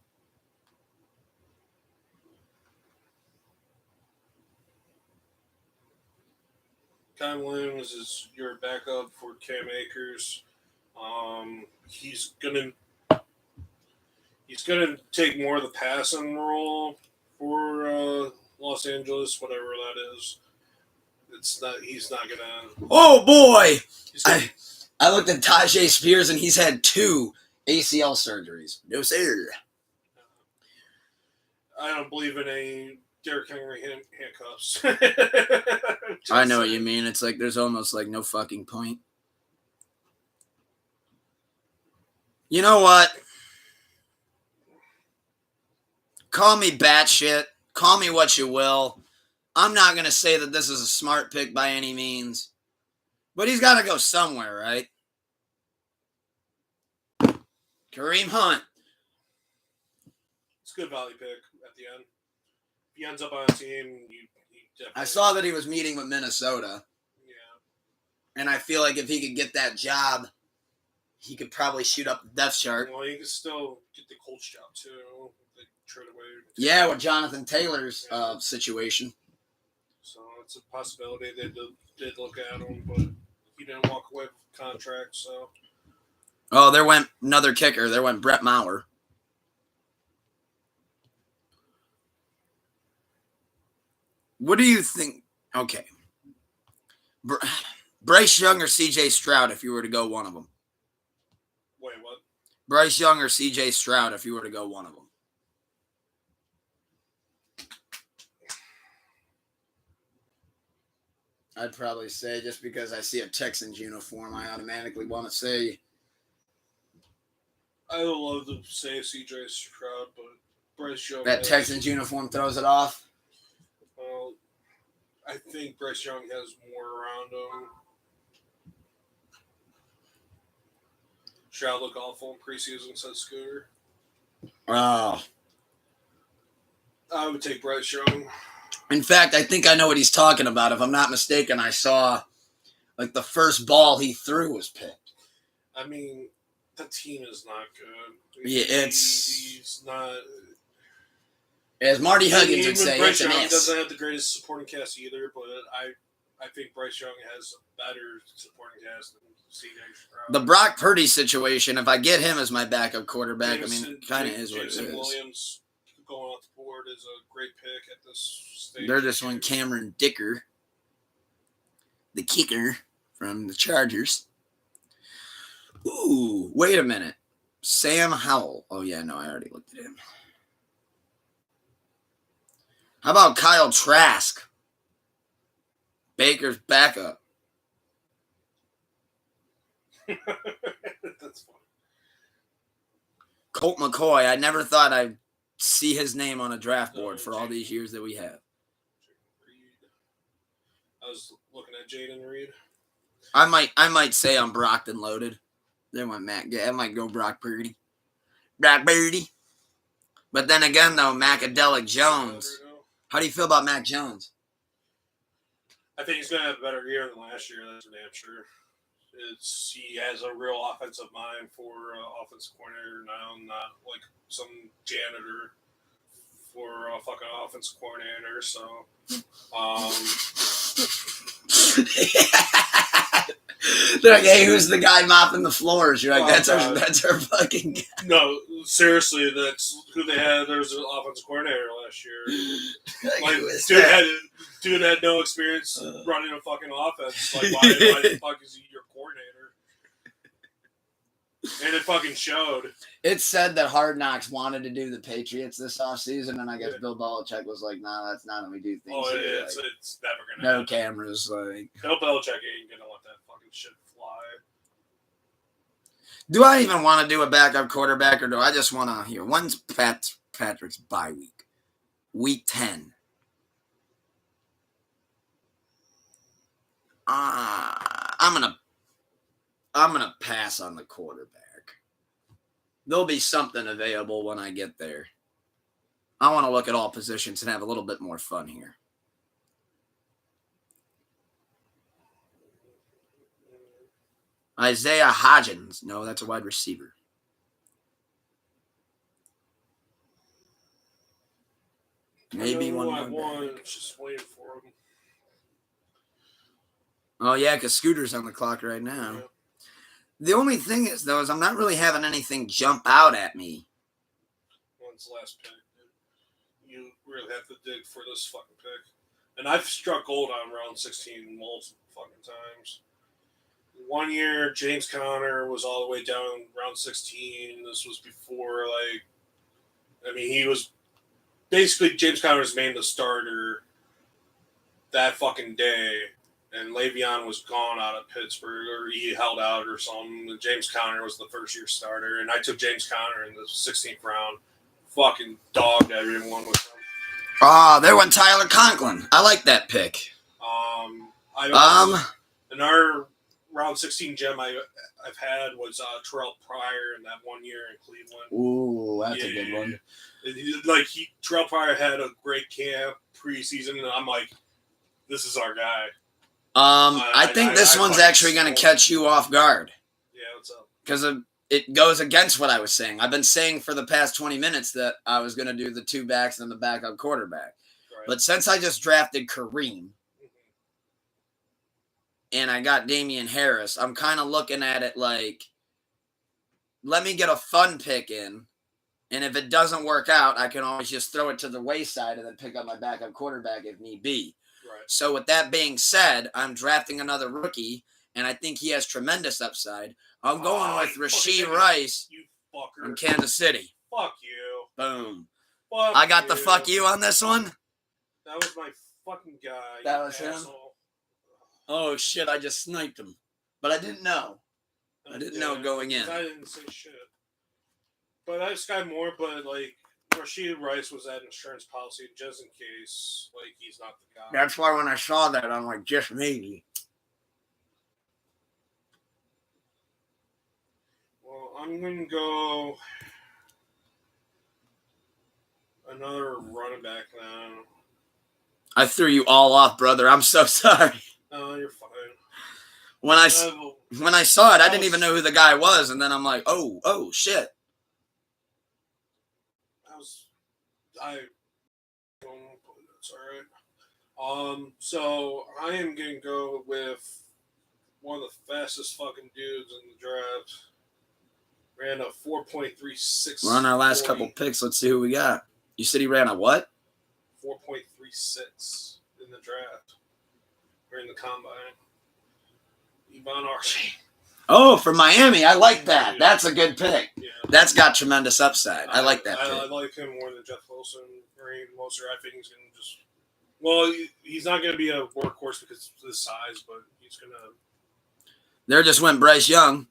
Kyron Williams is your backup for Cam Akers. He's gonna take more of the passing role for Los Angeles, whatever that is. He's not gonna. Oh boy! He's gonna, I looked at Tajay Spears and he's had 2 ACL surgeries. No sir. I don't believe in a Derrick Henry handcuffs. I know what you mean. It's like there's almost like no fucking point. You know what? Call me batshit. Call me what you will. I'm not going to say that this is a smart pick by any means. But he's got to go somewhere, right? Kareem Hunt. It's a good value pick at the end. If he ends up on a team, he definitely. I saw that he was meeting with Minnesota. Yeah. And I feel like if he could get that job, he could probably shoot up the depth chart. Well, he could still get the Colts job, too. They trade away. Yeah, with Jonathan Taylor's situation. So it's a possibility they did look at him, but he didn't walk away with contract, so. Oh, there went another kicker. There went Brett Maher. What do you think? Okay. Bryce Young or CJ Stroud if you were to go one of them? Wait, what? Bryce Young or CJ Stroud if you were to go one of them? I'd probably say just because I see a Texans uniform, I automatically want to say. I would love to say CJ Stroud, but Bryce Young. That Texans uniform throws it off. Well, I think Bryce Young has more around him. Stroud look awful in preseason, said Scooter. Oh. I would take Bryce Young. In fact, I think I know what he's talking about. If I'm not mistaken, I saw like the first ball he threw was picked. I mean, the team is not good. Yeah, he's not. As Marty Huggins would say, Bryce it's an Young S. doesn't have the greatest supporting cast either, but I think Bryce Young has a better supporting cast than CJ Stroud. The Brock Purdy situation, if I get him as my backup quarterback, I mean, it kind of is what it Jameson is. Williams going off the board is a great pick at this stage. They're just one Cameron Dicker. the kicker from the Chargers. Ooh, wait a minute. Sam Howell. Oh, yeah, no, I already looked at him. How about Kyle Trask? Baker's backup. That's funny. Colt McCoy. I never thought I'd see his name on a draft board for all these years that we have. I was looking at Jaden Reed. I might say I'm Brockton loaded. Then went Matt. I might go Brock Purdy. Brock Purdy. But then again, though, Macadelic Jones. How do you feel about Mac Jones? I think he's going to have a better year than last year. That's for damn sure. He has a real offensive mind for offensive coordinator now, not like some janitor for a fucking offensive coordinator. So, they're like, hey, who's the guy mopping the floors? You're like, that's our fucking guy. No, seriously, that's who they had. There was an offensive coordinator last year. Like, dude had no experience running a fucking offense. Like, why the fuck is he your coordinator? And it fucking showed. It said that Hard Knocks wanted to do the Patriots this offseason, and I guess Bill Belichick was like, "No, that's not how we do things." Oh, here. it's never gonna. No happen. cameras, like. Bill Belichick ain't gonna let that fucking shit fly. Do I even want to do a backup quarterback, or do I just want to hear? When's Patrick's bye week? Week 10. I'm gonna pass on the quarterback. There'll be something available when I get there. I want to look at all positions and have a little bit more fun here. Isaiah Hodgins. No, that's a wide receiver. Maybe one more. Just waiting for him. Oh, yeah, because Scooter's on the clock right now. Yeah. The only thing is, though, is I'm not really having anything jump out at me. When's the last pick? You really have to dig for this fucking pick. And I've struck gold on round 16 multiple fucking times. 1 year, James Conner was all the way down round 16. This was before, he was basically James Conner was made the starter that fucking day. And Le'Veon was gone out of Pittsburgh, or he held out or something. And James Conner was the first-year starter, and I took James Conner in the 16th round. Fucking dogged everyone with him. There went Tyler Conklin. I like that pick. In our round 16 gem I've had was Terrell Pryor in that 1 year in Cleveland. Ooh, that's a good one. Terrell Pryor had a great camp preseason, and I'm like, this is our guy. I think this one's actually going to catch you off guard. Yeah, what's up? Because it goes against what I was saying. I've been saying for the past 20 minutes that I was going to do the two backs and the backup quarterback. Right. But since I just drafted Kareem and I got Damian Harris, I'm kind of looking at it like, let me get a fun pick in. And if it doesn't work out, I can always just throw it to the wayside and then pick up my backup quarterback if need be. Right. So with that being said, I'm drafting another rookie, and I think he has tremendous upside. I'm going with Rashee Rice from Kansas City. Fuck you. Boom. Fuck I got you. the fuck you on this one? That was my fucking guy. That was asshole. him? Oh, shit, I just sniped him. But I didn't know. I didn't know going in. I didn't say shit. But I just got more, Rashee Rice was that insurance policy just in case, he's not the guy. That's why when I saw that, I'm like, just maybe. Well, I'm going to go another running back now. I threw you all off, brother. I'm so sorry. No, you're fine. When I saw it, I didn't even know who the guy was, and then I'm like, oh, shit. It's all right. So I am going to go with one of the fastest fucking dudes in the draft. Ran a 4.36. We're on our last couple picks. Let's see who we got. You said he ran a what? 4.36 in the draft. Or in the combine. Ivan Archie. Oh, from Miami. I like that. That's a good pick. Yeah. That's got tremendous upside. I like that pick. I like him more than Jeff Wilson. Raheem Mostert, I think he's going to just. Well, he's not going to be a workhorse because of his size, but he's going to. There just went Bryce Young.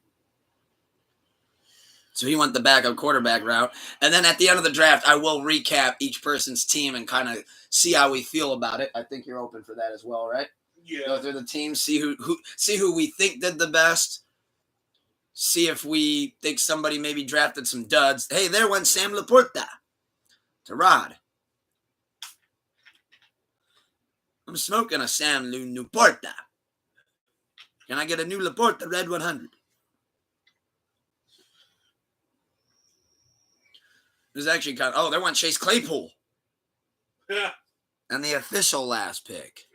So he went the backup quarterback route. And then at the end of the draft, I will recap each person's team and kind of see how we feel about it. I think you're open for that as well, right? Yeah. Go through the team, see who we think did the best. See if we think somebody maybe drafted some duds. Hey, there went Sam Laporta to Rod. I'm smoking a Sam Laporta. Can I get a new Laporta Red 100? There's actually kind of, oh, there went Chase Claypool. Yeah. And the official last pick.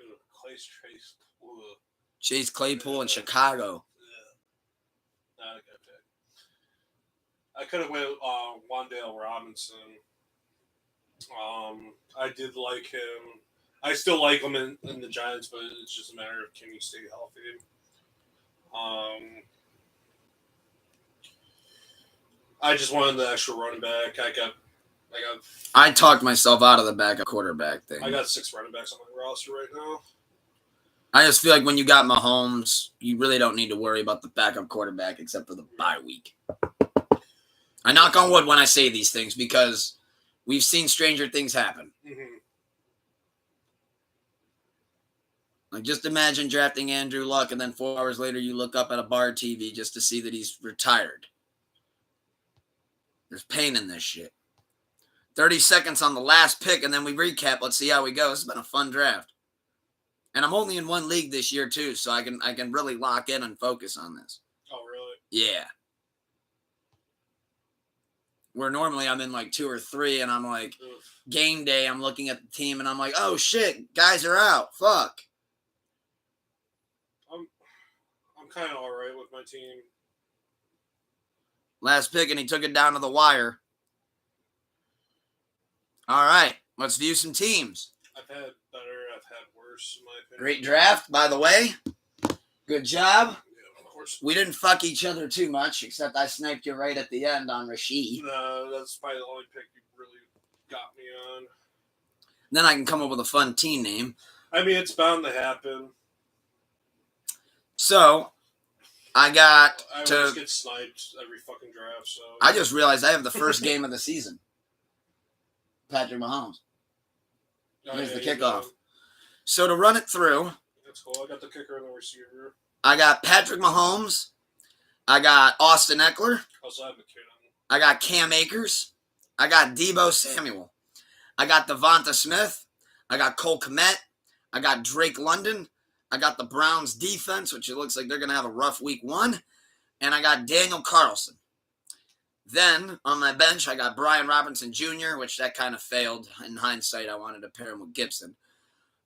Chase Claypool in Chicago. Yeah. Not a good pick. I could have went Wan'Dale Robinson. I did like him. I still like him in the Giants, but it's just a matter of can he stay healthy. I just wanted the extra running back. I talked myself out of the backup quarterback thing. I got 6 running backs on my roster right now. I just feel like when you got Mahomes, you really don't need to worry about the backup quarterback except for the bye week. I knock on wood when I say these things because we've seen stranger things happen. Mm-hmm. Like, just imagine drafting Andrew Luck and then 4 hours later you look up at a bar TV just to see that he's retired. There's pain in this shit. 30 seconds on the last pick, and then we recap. Let's see how we go. This has been a fun draft. And I'm only in one league this year, too, so I can really lock in and focus on this. Oh, really? Yeah. Where normally I'm in like 2 or 3, and I'm like, game day, I'm looking at the team, and I'm like, oh, shit, guys are out. Fuck. I'm kind of all right with my team. Last pick, and he took it down to the wire. All right, let's view some teams. I've had better, I've had worse, in my opinion. Great draft, by the way. Good job. Yeah, of course. We didn't fuck each other too much, except I sniped you right at the end on Rashid. No, that's probably the only pick you really got me on. Then I can come up with a fun team name. I mean, it's bound to happen. So, I always get sniped every fucking draft, so... I just realized I have the first game of the season. Patrick Mahomes. Here's the kickoff. So to run it through... That's cool. I got the kicker and the receiver. I got Patrick Mahomes. I got Austin Eckler. Also, I have McKinnon. I got Cam Akers. I got Deebo Samuel. I got Devonta Smith. I got Cole Kmet. I got Drake London. I got the Browns defense, which it looks like they're going to have a rough week 1. And I got Daniel Carlson. Then, on my bench, I got Brian Robinson Jr., which that kind of failed. In hindsight, I wanted to pair him with Gibson.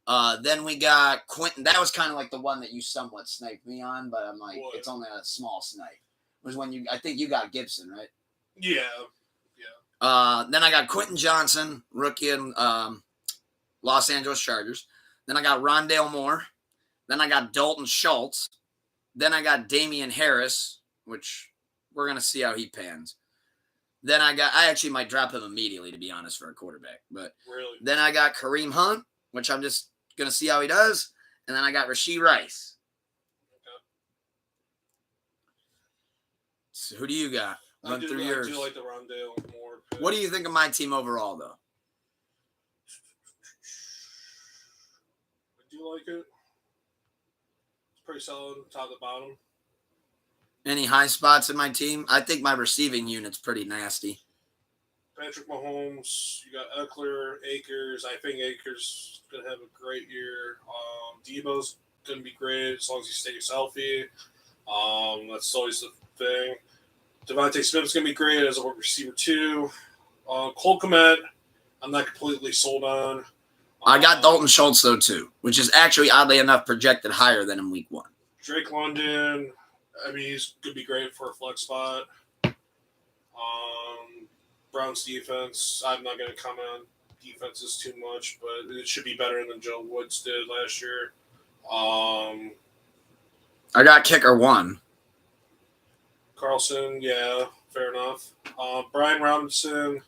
Then we got Quentin. That was kind of like the one that you somewhat sniped me on, but I'm like, It's only a small snipe. It was when I think you got Gibson, right? Yeah. Then I got Quentin Johnson, rookie in Los Angeles Chargers. Then I got Rondale Moore. Then I got Dalton Schultz. Then I got Damian Harris, which we're going to see how he pans. Then I actually might drop him immediately, to be honest, for a quarterback. But really? Then I got Kareem Hunt, which I'm just going to see how he does. And then I got Rashee Rice. Okay. So who do you got? Run through yours. I do like the Rondale Moore pick. What do you think of my team overall, though? I do like it. It's pretty solid, top to bottom. Any high spots in my team? I think my receiving unit's pretty nasty. Patrick Mahomes, you got Eckler, Akers. I think Akers is going to have a great year. Deebo's going to be great as long as he stays healthy. That's always the thing. Devontae Smith's going to be great as a receiver, too. Cole Kmet, I'm not completely sold on. I got Dalton Schultz, though, too, which is actually, oddly enough, projected higher than in week 1. Drake London, I mean, he's going to be great for a flex spot. Browns defense, I'm not going to comment on defenses too much, but it should be better than Joe Woods did last year. I got kicker 1. Carlson, yeah, fair enough. Brian Robinson,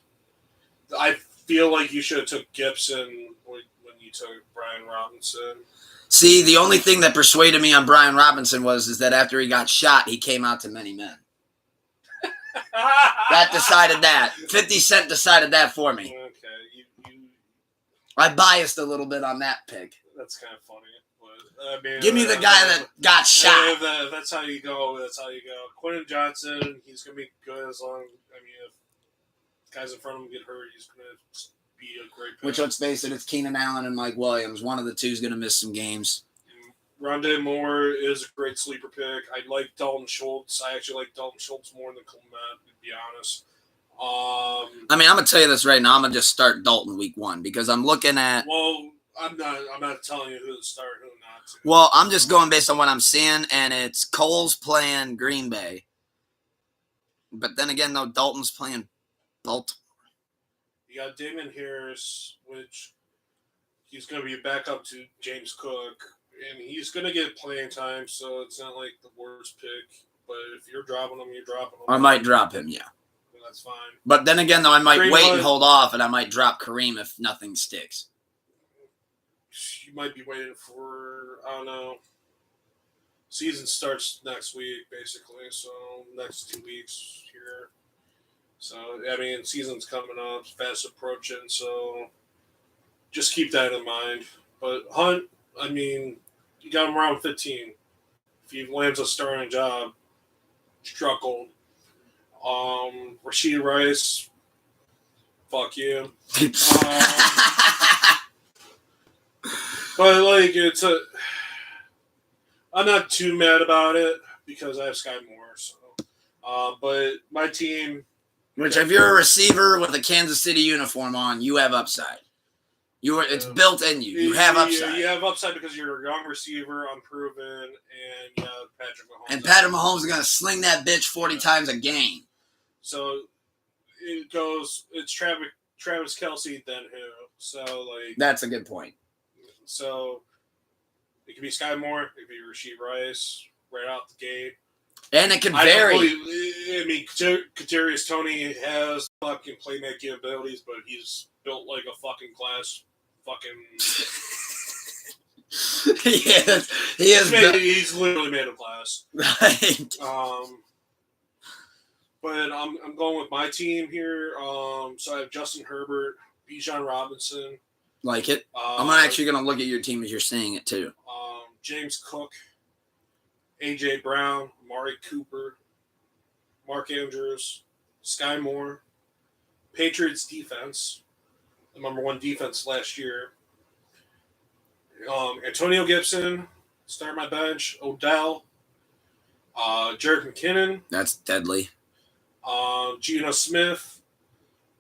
I feel like you should have took Gibson when you took Brian Robinson. See, the only thing that persuaded me on Brian Robinson is that after he got shot, he came out to many men. That decided that. 50 Cent decided that for me. Okay, I biased a little bit on that pick. That's kind of funny. But, I mean, give me the guy that got shot. If that's how you go. That's how you go. Quentin Johnson, he's gonna be good as long. I mean, if guys in front of him get hurt, he's gonna be a great pick. Which, let's face it, it's Keenan Allen and Mike Williams. One of the two is gonna miss some games. Rondé Moore is a great sleeper pick. I like Dalton Schultz. I actually like Dalton Schultz more than Clement, to be honest. I mean, I'm gonna tell you this right now. I'm gonna just start Dalton week 1 because I'm looking at. Well, I'm not telling you who to start, who not to. Well, I'm just going based on what I'm seeing, and it's Cole's playing Green Bay. But then again, though, Dalton's playing Baltimore. You got Damon Harris, which he's going to be a backup to James Cook, and he's going to get playing time, so it's not like the worst pick. But if you're dropping him, you're dropping him. I might drop him, yeah. That's fine. But then again, though, I might Kareem wait Hunt, and hold off, and I might drop Kareem if nothing sticks. You might be waiting for, I don't know. Season starts next week, basically, so next 2 weeks here. So, I mean, season's coming up, fast approaching, so just keep that in mind. But Hunt, I mean, you got him around 15. If he lands a starting job, struggled. Rashid Rice, fuck you. But, like, I'm not too mad about it because I have Sky Moore, so. But my team. Which, if you're a receiver with a Kansas City uniform on, you have upside. It's built in you. You have upside. You have upside because you're a young receiver, unproven, and you have Patrick Mahomes. And Patrick Mahomes is going to sling that bitch 40 times a game. So it's Travis Kelce, then who? So, like. That's a good point. So, it could be Sky Moore, it could be Rashid Rice right out the gate. And it can vary. I mean, Kadarius Toney has fucking playmaking abilities, but he's built like a fucking glass fucking. He is. He's literally made of glass. Right. But I'm going with my team here. So I have Justin Herbert, Bijan Robinson. Like it. I'm actually going to look at your team as you're saying it too. James Cook, A.J. Brown, Amari Cooper, Mark Andrews, Sky Moore, Patriots defense, the number 1 defense last year. Antonio Gibson, start my bench. Odell, Jerick McKinnon. That's deadly. Geno Smith,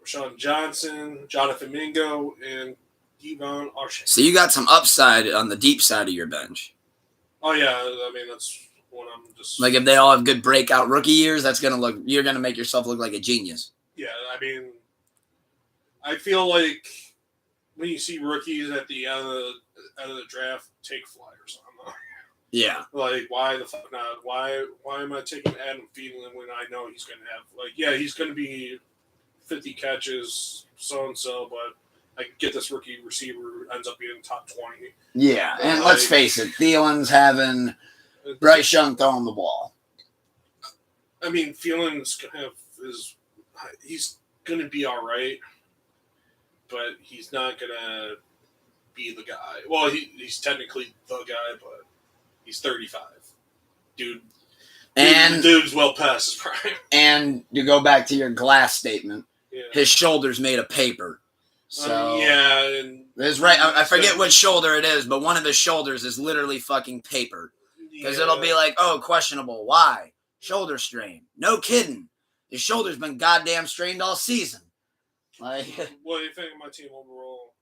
Rashawn Johnson, Jonathan Mingo, and Devon Achane. So you got some upside on the deep side of your bench. Oh, yeah. I mean, that's what I'm just... Like, if they all have good breakout rookie years, you're going to make yourself look like a genius. Yeah, I mean, I feel like when you see rookies at the end of the draft, take flyers on them. Yeah. Like, why the fuck not? Why am I taking Adam Thielen when I know he's going to have, like, yeah, he's going to be 50 catches, so-and-so, but I get this rookie receiver who ends up being top 20. Yeah, and let's face it, Thielen's having Bryce Young throwing the ball. I mean, Thielen's he's going to be all right, but he's not going to be the guy. Well, he's technically the guy, but he's 35. Dude's well past his prime. And to go back to your glass statement, yeah. His shoulder's made of paper. So yeah, and there's right. I forget which shoulder it is, but one of his shoulders is literally fucking paper. Because it'll be like, oh, questionable. Why? Shoulder strain. No kidding. His shoulder's been goddamn strained all season. Like, what do you think of my team overall?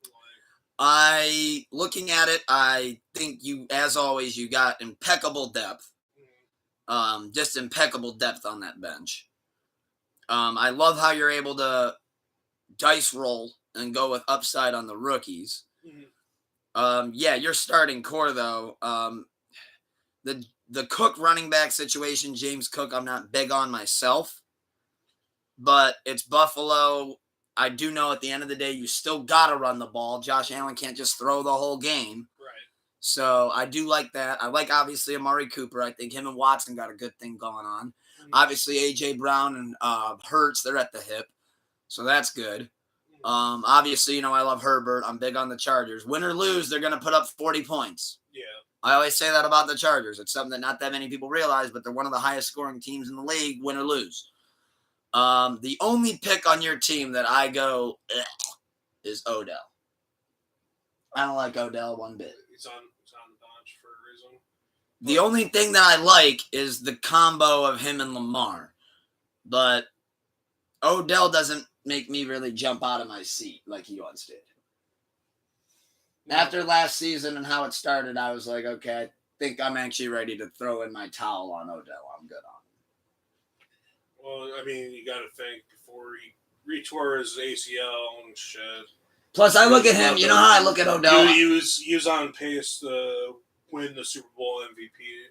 Looking at it, I think you, as always, you got impeccable depth. Just impeccable depth on that bench. I love how you're able to dice roll and go with upside on the rookies. Mm-hmm. Yeah, your starting core, though, The Cook running back situation, James Cook, I'm not big on myself. But it's Buffalo. I do know at the end of the day, you still got to run the ball. Josh Allen can't just throw the whole game. Right. So I do like that. I like, obviously, Amari Cooper. I think him and Watson got a good thing going on. Mm-hmm. Obviously, A.J. Brown and Hurts, they're at the hip. So that's good. Obviously, I love Herbert. I'm big on the Chargers. Win or lose, they're going to put up 40 points. Yeah. I always say that about the Chargers. It's something that not that many people realize, but they're one of the highest scoring teams in the league, win or lose. The only pick on your team that I go is Odell. I don't like Odell one bit. He's on the bench for a reason. The only thing that I like is the combo of him and Lamar. But Odell doesn't make me really jump out of my seat like he once did. No. After last season and how it started, I was like, okay, I think I'm actually ready to throw in my towel on Odell. I'm good on him. Well, I mean, you got to think before he retore his ACL and shit. Plus, I look at him. You know how I look at Odell? He was on pace to win the Super Bowl MVP.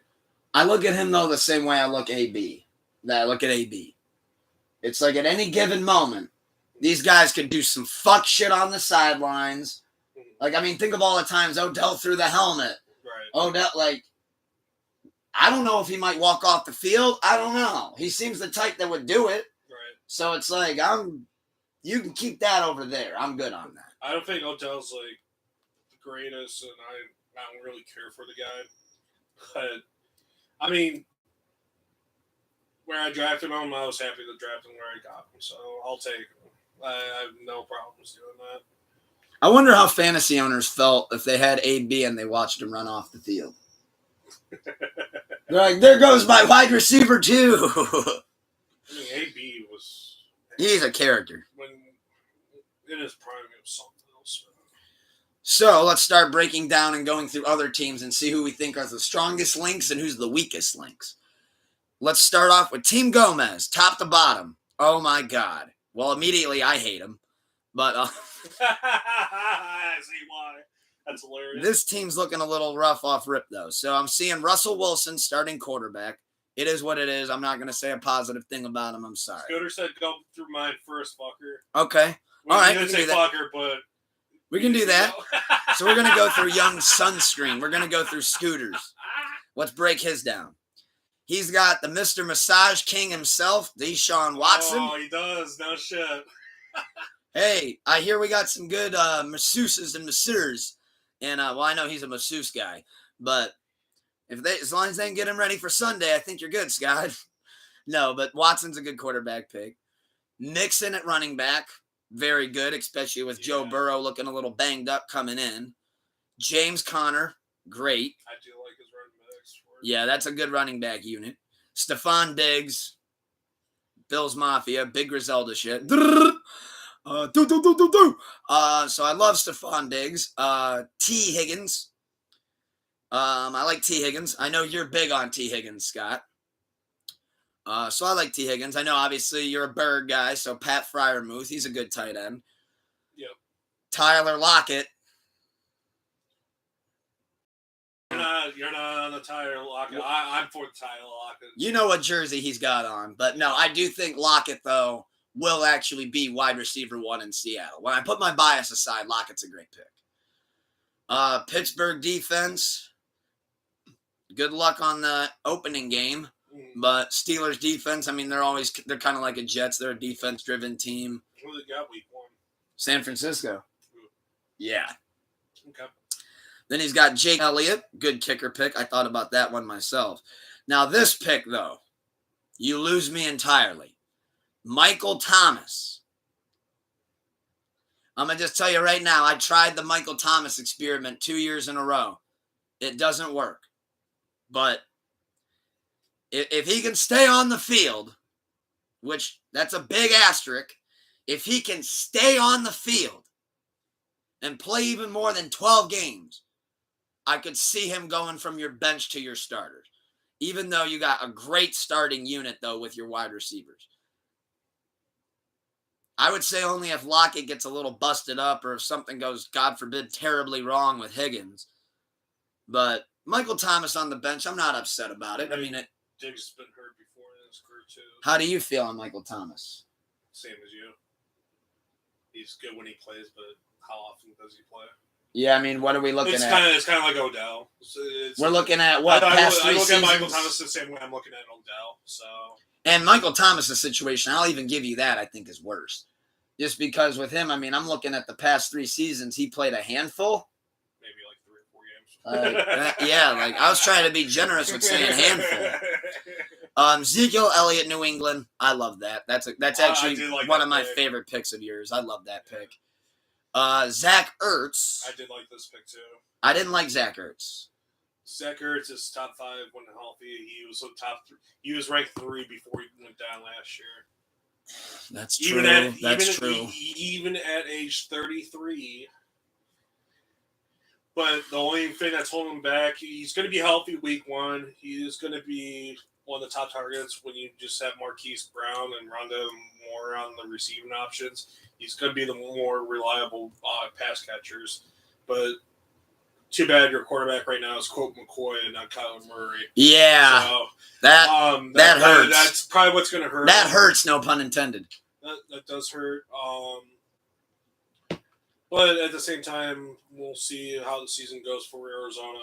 I look at him, though, the same way I look at AB. It's like at any given moment, these guys could do some fuck shit on the sidelines. Like, I mean, think of all the times Odell threw the helmet. Right. Odell, I don't know if he might walk off the field. I don't know. He seems the type that would do it. Right. So it's like, you can keep that over there. I'm good on that. I don't think Odell's the greatest, and I don't really care for the guy. But I mean, where I drafted him, I was happy to draft him where I got him, so I'll take him. I have no problems doing that. I wonder how fantasy owners felt if they had AB and they watched him run off the field. They're like, there goes my wide receiver too. I mean, AB was... He's a character. When in his prime, it was something else. So let's start breaking down and going through other teams and see who we think are the strongest links and who's the weakest links. Let's start off with Team Gomez, top to bottom. Oh my God. Well, immediately I hate him. But I see why. That's hilarious. This team's looking a little rough off rip, though. So I'm seeing Russell Wilson starting quarterback. It is what it is. I'm not going to say a positive thing about him. I'm sorry. Scooter said go through mine first, fucker. Okay. All right. He didn't say fucker, but... We can do that. So we're going to go through Young Sunscreen. We're going to go through Scooters. Let's break his down. He's got the Mr. Massage King himself, Deshaun Watson. Oh, he does. No shit. Hey, I hear we got some good masseuses and masseurs. And, I know he's a masseuse guy. But as long as they can get him ready for Sunday, I think you're good, Scott. No, but Watson's a good quarterback pick. Mixon at running back. Very good, especially with Joe Burrow looking a little banged up coming in. James Conner, great. I do like his running backs. Yeah, that's a good running back unit. Stephon Diggs, Bills Mafia, big Griselda shit. So I love Stephon Diggs. T. Higgins. I like T. Higgins. I know you're big on T. Higgins, Scott. So I like T. Higgins. I know, obviously, you're a Bird guy, so Pat Freiermuth, he's a good tight end. Yep. Tyler Lockett. You're not on the Tyler Lockett. I'm for the Tyler Lockett. You know what jersey he's got on. But, no, I do think Lockett, though, will actually be wide receiver 1 in Seattle. When I put my bias aside, Lockett's a great pick. Pittsburgh defense. Good luck on the opening game. But Steelers defense, I mean, they're kind of like a Jets. They're a defense-driven team. Who they got week 1? San Francisco. Yeah. Okay. Then he's got Jake Elliott, good kicker pick. I thought about that one myself. Now this pick, though, you lose me entirely. Michael Thomas. I'm going to just tell you right now, I tried the Michael Thomas experiment 2 years in a row. It doesn't work. But if he can stay on the field, which that's a big asterisk, if he can stay on the field and play even more than 12 games, I could see him going from your bench to your starters, even though you got a great starting unit, though, with your wide receivers. I would say only if Lockett gets a little busted up or if something goes, God forbid, terribly wrong with Higgins. But Michael Thomas on the bench. I'm not upset about it. I mean, Diggs has been hurt before in his career too. how do you feel on Michael Thomas? Same as you. He's good when he plays, but how often does he play? Yeah, I mean, what are we looking It's at? kind of like Odell. We're looking at what? I past look three at Michael seasons? Thomas the same way I'm looking at Odell. So And Michael Thomas' situation, I'll even give you that, I think is worse. Just because with him, I mean, I'm looking at the past 3 seasons, he played a handful. maybe like 3 or 4 games. Like I was trying to be generous with saying handful. Ezekiel Elliott, New England. I love that. That's actually like one that of my pick. favorite picks of yours. I love that pick. Zach Ertz. I did like this pick too. I didn't like Zach Ertz. Zach Ertz is top 5 when healthy. He was top 3. He was ranked 3 before he went down last year. That's true. Even at age 33. But the only thing that's holding him back, he's going to be healthy week 1. He is going to be one of the top targets when you just have Marquise Brown and Rondé Moore on the receiving options. He's going to be the more reliable pass catchers. But too bad your quarterback right now is Colt McCoy and not Kyler Murray. Yeah. So, that hurts. That's probably what's going to hurt. That hurts, no pun intended. That does hurt. But at the same time, we'll see how the season goes for Arizona.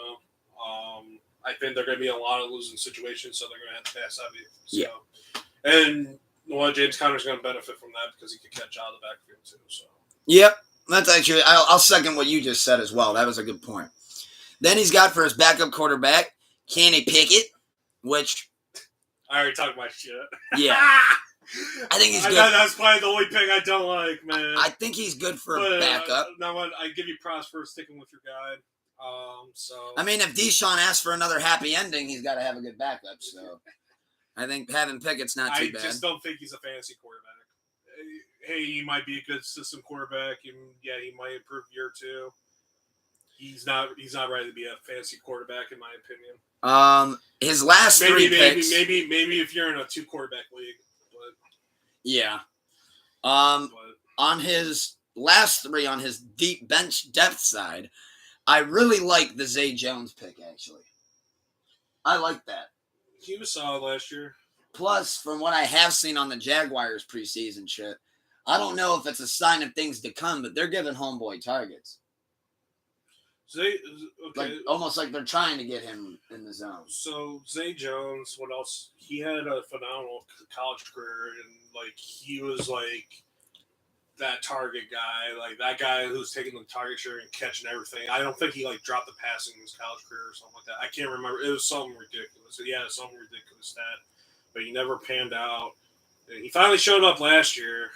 I think they're going to be in a lot of losing situations, so they're going to have to pass heavy. So. Yeah. And James Conner's going to benefit from that because he can catch out of the backfield too. So. Yep. That's actually, I'll second what you just said as well. That was a good point. Then he's got for his backup quarterback, Kenny Pickett, which. I already talked my shit. Yeah. I think he's good. That's probably the only pick I don't like, man. I think he's good for a backup. Now I give you props for sticking with your guy. So I mean, if Deshaun asks for another happy ending, he's got to have a good backup. So I think having Pickett's not too bad. I just don't think he's a fantasy quarterback. Hey, he might be a good system quarterback, and yeah, he might improve year 2. He's not ready to be a fantasy quarterback, in my opinion. His last 3 picks. Maybe if you're in a 2 quarterback league. But, yeah. On his last 3 on his deep bench depth side, I really like the Zay Jones pick, actually. I like that. He was solid last year. Plus, from what I have seen on the Jaguars preseason shit, I don't know if it's a sign of things to come, but they're giving homeboy targets. Almost like they're trying to get him in the zone. So Zay Jones, what else? He had a phenomenal college career, and he was that target guy, that guy who's taking the target share and catching everything. I don't think he dropped the passing in his college career or something like that. I can't remember. It was something ridiculous. Yeah, something ridiculous stat, but he never panned out. And he finally showed up last year.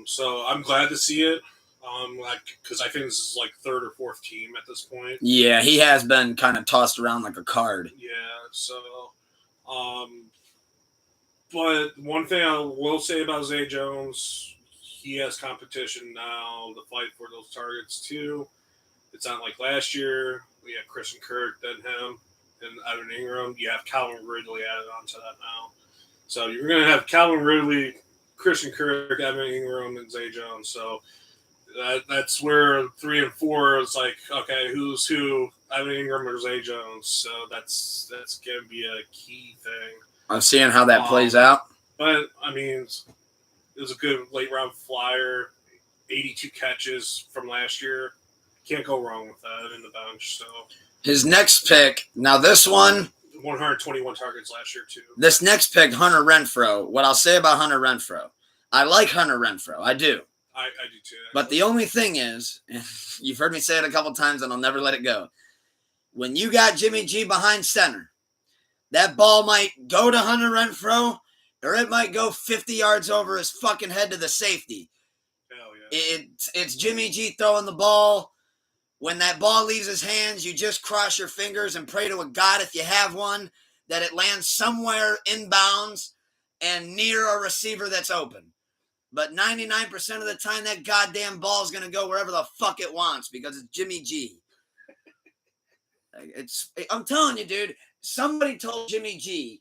So I'm glad to see it. Because I think this is 3rd or 4th team at this point. Yeah, he has been kind of tossed around like a card. Yeah, so, but one thing I will say about Zay Jones, he has competition now to fight for those targets too. It's not like last year. We have Christian Kirk, then him, and Evan Ingram. You have Calvin Ridley added onto that now. So you're going to have Calvin Ridley, Christian Kirk, Evan Ingram, and Zay Jones. So that's where 3 and 4 is okay, who's who? Evan Ingram or Zay Jones. So that's going to be a key thing. I'm seeing how that plays out. But, I mean, it was a good late-round flyer, 82 catches from last year. Can't go wrong with that in the bench. So his next pick, now this one, 121 targets last year, too. This next pick, Hunter Renfrow. What I'll say about Hunter Renfrow, I like Hunter Renfrow. I do. I do, too. But the only thing is, and you've heard me say it a couple times, and I'll never let it go. When you got Jimmy G behind center, that ball might go to Hunter Renfrow, or it might go 50 yards over his fucking head to the safety. Hell yeah. It's Jimmy G throwing the ball. When that ball leaves his hands, you just cross your fingers and pray to a God, if you have one, that it lands somewhere inbounds and near a receiver that's open. But 99% of the time, that goddamn ball is going to go wherever the fuck it wants because it's Jimmy G. I'm telling you, dude, somebody told Jimmy G,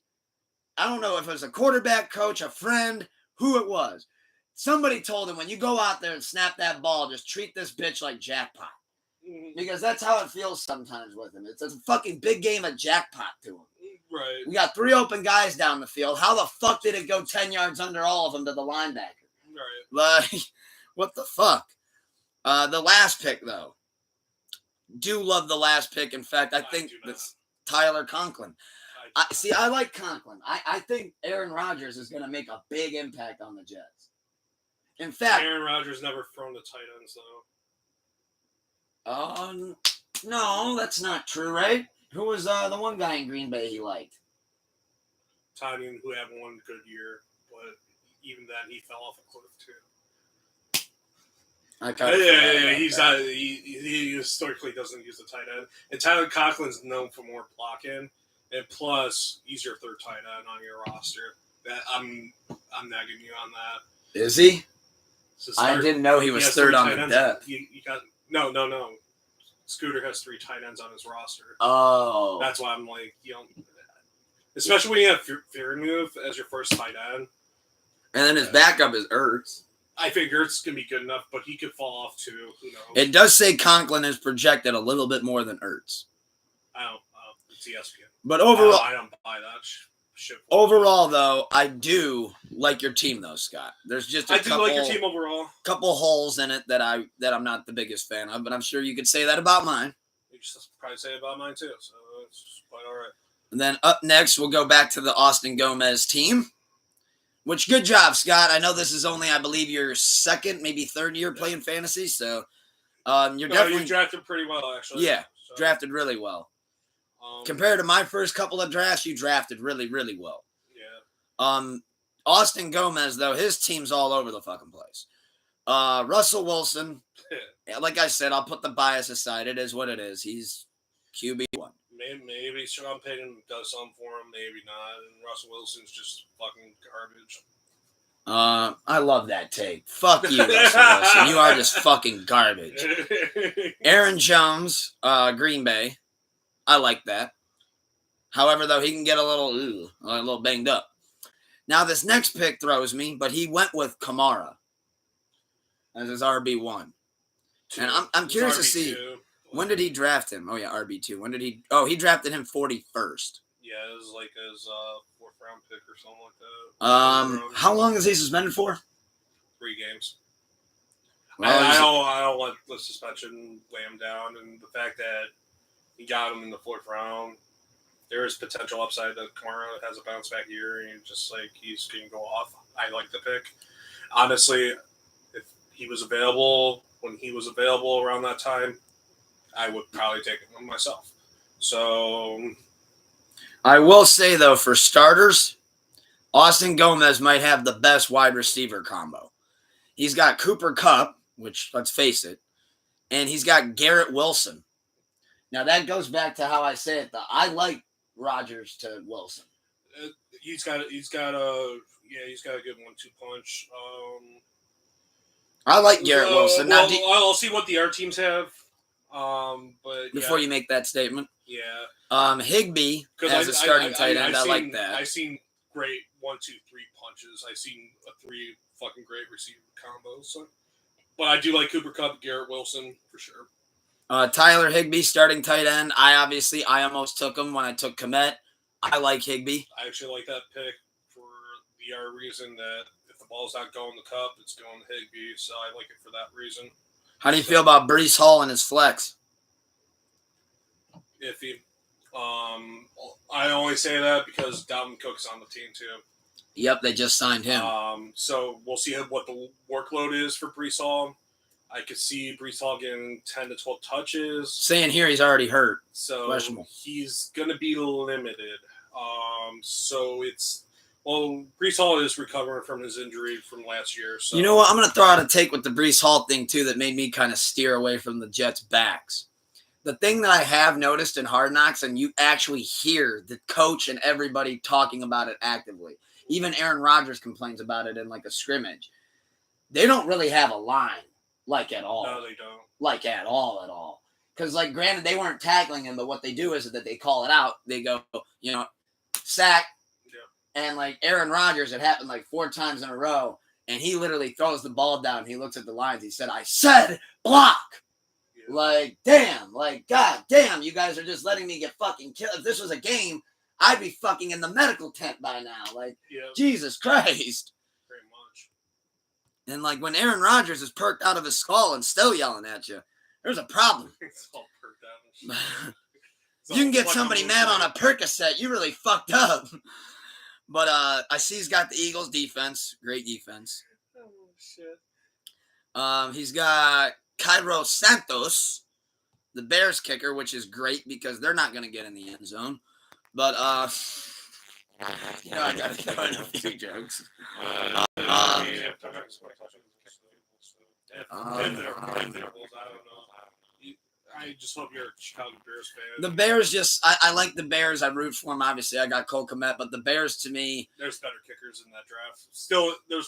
I don't know if it was a quarterback coach, a friend, who it was. Somebody told him, when you go out there and snap that ball, just treat this bitch like jackpot. Because that's how it feels sometimes with him. It's a fucking big game of jackpot to him. Right. We got 3 open guys down the field. How the fuck did it go 10 yards under all of them to the linebacker? Right. Like, what the fuck? The last pick, though. Do love the last pick. In fact, I think that's Tyler Conklin. I like Conklin. I think Aaron Rodgers is going to make a big impact on the Jets. In fact, Aaron Rodgers never thrown the tight ends, though. No, that's not true, right? Who was the one guy in Green Bay he liked? Tony, who had one good year, but even then he fell off a cliff too. He's not. He historically doesn't use the tight end, and Tyler Conklin's known for more blocking, and plus he's your third tight end on your roster. That I'm nagging you on that. Is he? I didn't know he was third on the depth. You got no. Scooter has 3 tight ends on his roster. Oh, that's why I'm like, especially when you have Freiermuth as your first tight end, and then his backup is Ertz. I think Ertz can be good enough, but he could fall off too. Who knows? It does say Conklin is projected a little bit more than Ertz. I don't. It's ESPN. But overall, I don't buy that shit. Overall, though, I do like your team, though, Scott. There's just I do like your team overall. Couple holes in it that I'm not the biggest fan of, but I'm sure you could say that about mine. You should probably say about mine too. So it's quite all right. And then up next, we'll go back to the Austin Gomez team. Which, good job, Scott. I know this is only, I believe, your second, maybe third year playing fantasy, so you're definitely... You drafted pretty well, actually. Yeah, so. Drafted really well. Compared to my first couple of drafts, you drafted really, really well. Yeah. Austin Gomez, though, his team's all over the fucking place. Russell Wilson, like I said, I'll put the bias aside. It is what it is. He's QB1. Maybe Sean Payton does something for him, maybe not. And Russell Wilson's just fucking garbage. I love that take. Fuck you, Russell Wilson. You are just fucking garbage. Aaron Jones, Green Bay. I like that. However, though, he can get a little banged up. Now, this next pick throws me, but he went with Kamara as his RB1. And I'm curious to see... When did he draft him? Oh, yeah, RB2. When did he... Oh, he drafted him 41st. Yeah, it was like his 4th round pick or something like that. How long is he suspended for? 3 games. Well, I don't let the suspension weigh him down, and the fact that he got him in the 4th round, there is potential upside that Kamara has a bounce back year, and just like he's going to go off. I like the pick. Honestly, if he was available when he was available around that time, I would probably take it myself. So I will say, though, for starters, Austin Gomez might have the best wide receiver combo. He's got Cooper Kupp, which, let's face it, and he's got Garrett Wilson. Now, that goes back to how I say it. I like Rodgers to Wilson. He's got a good 1-2 punch. I like Garrett Wilson. Now, I'll see what the other teams have. But before you make that statement, Higbee as a starting tight end, I like that. I've seen great 1-2-3 punches. I've seen 3 fucking great receiver combos. So. But I do like Cooper Kupp, Garrett Wilson for sure. Tyler Higbee, starting tight end. I almost took him when I took Kmet. I like Higbee. I actually like that pick for the reason that if the ball's not going to Kupp, it's going to Higbee. So I like it for that reason. How do you feel about Breece Hall and his flex? Iffy. I only say that because Dalvin Cook's on the team too. Yep, they just signed him. So we'll see what the workload is for Breece Hall. I could see Breece Hall getting 10 to 12 touches. Saying here he's already hurt. So he's going to be limited. So it's... Well, Breece Hall is recovering from his injury from last year. So. You know what? I'm going to throw out a take with the Breece Hall thing, too, that made me kind of steer away from the Jets' backs. The thing that I have noticed in Hard Knocks, and you actually hear the coach and everybody talking about it actively. Even Aaron Rodgers complains about it in, like, a scrimmage. They don't really have a line, like, at all. No, they don't. Like, at all. Because, like, granted, they weren't tackling him, but what they do is that they call it out. They go, sack. And, like, Aaron Rodgers, it happened, like, 4 times in a row. And he literally throws the ball down. He looks at the lines. He said, I said block. Like, damn. Like, god damn, you guys are just letting me get fucking killed. If this was a game, I'd be fucking in the medical tent by now. Like, Jesus Christ. Pretty much. And like when Aaron Rodgers is perked out of his skull and still yelling at you, there's a problem. It's all perked out. You can get somebody mad on a Percocet. You really fucked up. But I see he's got the Eagles defense. Great defense. Oh, shit. He's got Cairo Santos, the Bears kicker, which is great because they're not going to get in the end zone. But, I got to throw in a few jokes. I just hope you're a Chicago Bears fan. The Bears I like the Bears. I root for them. Obviously, I got Cole Kmet, but the Bears to me. There's better kickers in that draft. Still, there's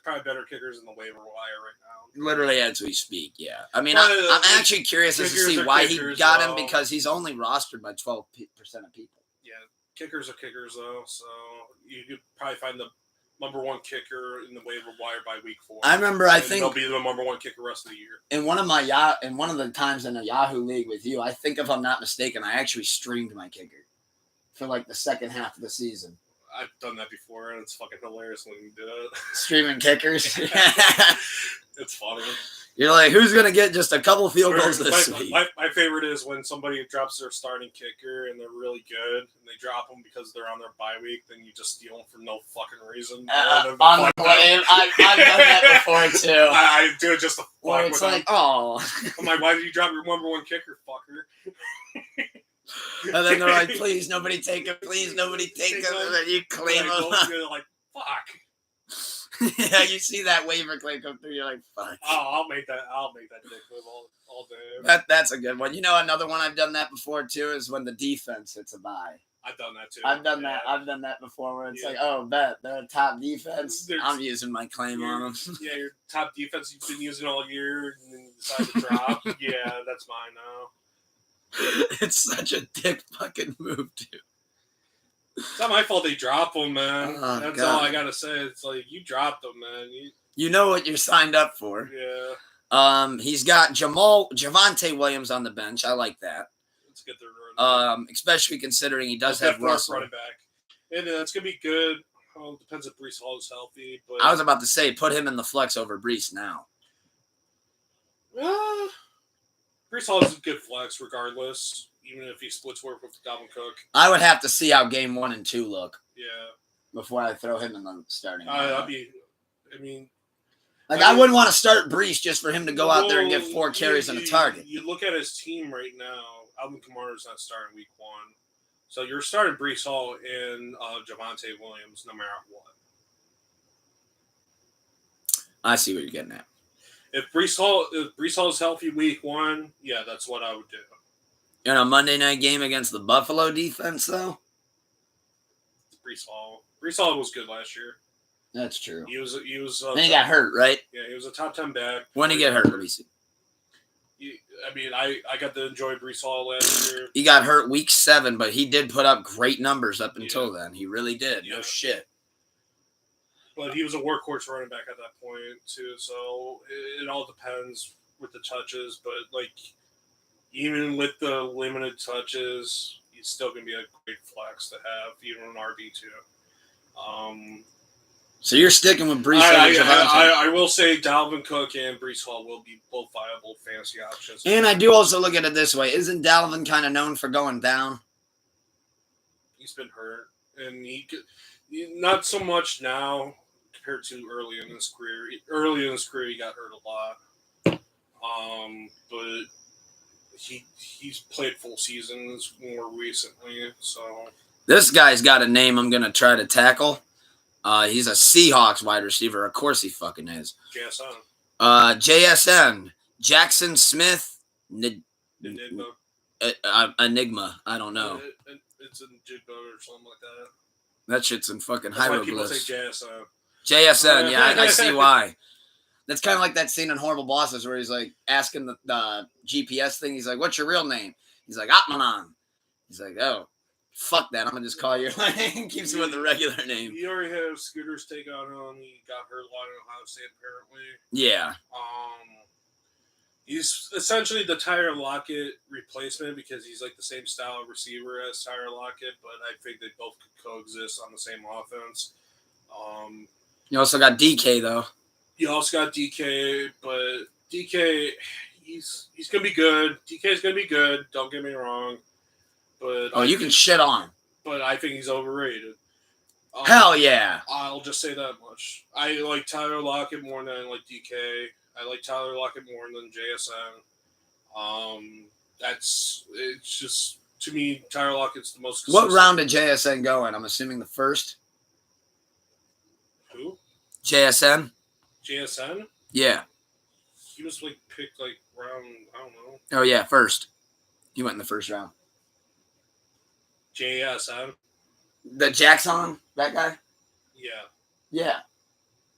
probably better kickers in the waiver wire right now. Literally as we speak, yeah. I mean, I'm actually curious as to see why he got him because he's only rostered by 12% of people. Yeah, kickers are kickers, though, so you could probably find the number one kicker in the waiver wire by week 4. I remember, I think they'll be the number one kicker rest of the year. In one of the times in a Yahoo league with you, I think if I'm not mistaken, I actually streamed my kicker for like the second half of the season. I've done that before, and it's fucking hilarious when you do it. Streaming kickers. It's funny. You're like, who's gonna get just a couple field goals this week? My favorite is when somebody drops their starting kicker and they're really good, and they drop them because they're on their bye week. Then you just steal them for no fucking reason. On the play, I've done that before too. I do it just to fuck it's with like, them. oh. I'm like, why did you drop your number one kicker, fucker? And then they're like, please, nobody take it. Please, nobody take it. And then you claim them. You're like, fuck. Yeah, you see that waiver claim come through. You're like, fuck. Oh, I'll make that dick live all day. That's a good one. You know, another one I've done that before too is when the defense hits a bye. I've done that too. I've done that before where it's like, oh, bet they're a top defense. I'm using my claim on them. Yeah, your top defense you've been using all year, and then you decide to drop. Yeah, that's mine now. It's such a dick fucking move, dude. It's not my fault they drop them, man. Oh, that's God. all I gotta say. It's like you dropped them, man. You know what you're signed up for. Yeah. He's got Javonte Williams on the bench. I like that. Let's get their run. Especially considering he does have Russell running back, and that's gonna be good. Well, it depends if Breece Hall is healthy. But I was about to say, put him in the flex over Breece now. Breece Hall is a good flex regardless, even if he splits work with Dalvin Cook. I would have to see how game 1 and 2 look. Yeah. Before I throw him in the starting. I wouldn't want to start Breece just for him to go out there and get 4 carries and a target. You look at his team right now. Alvin Kamara's not starting week 1. So you're starting Breece Hall and Javonte Williams no matter what. I see what you're getting at. If Breece Hall is healthy week 1, yeah, that's what I would do. In a Monday night game against the Buffalo defense, though? Breece Hall. Breece Hall was good last year. That's true. He was. Then he got hurt, right? Yeah, he was a top 10 back. When did he get hurt? Let me see. I got to enjoy Breece Hall last year. He got hurt week 7, but he did put up great numbers up until then. He really did. Yeah. No shit. But he was a workhorse running back at that point, too. So it all depends with the touches. But, even with the limited touches, he's still going to be a great flex to have, even an RB2. So you're sticking with Breece I will say Dalvin Cook and Breece Hall will be both viable fantasy options. And I do also look at it this way. Isn't Dalvin kind of known for going down? He's been hurt. And not so much now compared to early in his career. Early in his career, he got hurt a lot. But he's played full seasons more recently. So this guy's got a name I'm going to try to tackle. He's a Seahawks wide receiver. Of course he fucking is. JSN. Jackson Smith. Enigma. Enigma. I don't know. It's in Jigba or something like that. That shit's in fucking That's why hieroglyphs. people say JSN. JSN, yeah, I see why. That's kind of like that scene in Horrible Bosses where he's like asking the GPS thing. He's like, "What's your real name?" He's like, "Atmanan." He's like, "Oh, fuck that. I'm going to just call your name." Keeps him with the regular name. He already had Scooter's take on him. He got hurt a lot in Ohio State, apparently. Yeah. He's essentially the Tyler Lockett replacement because he's like the same style of receiver as Tyler Lockett, but I think they both could coexist on the same offense. You also got DK though. You also got DK, but DK, he's gonna be good. DK is gonna be good. Don't get me wrong, but You can shit on him. But I think he's overrated. Hell yeah! I'll just say that much. I like Tyler Lockett more than I like DK. I like Tyler Lockett more than JSN. It's just to me, Tyler Lockett's the most. What round did JSN go in? I'm assuming the first. Who? JSN. JSN? Yeah. He was like picked like round, I don't know. Oh yeah, first. He went in the first round. JSN? The Jackson, that guy? Yeah. Yeah.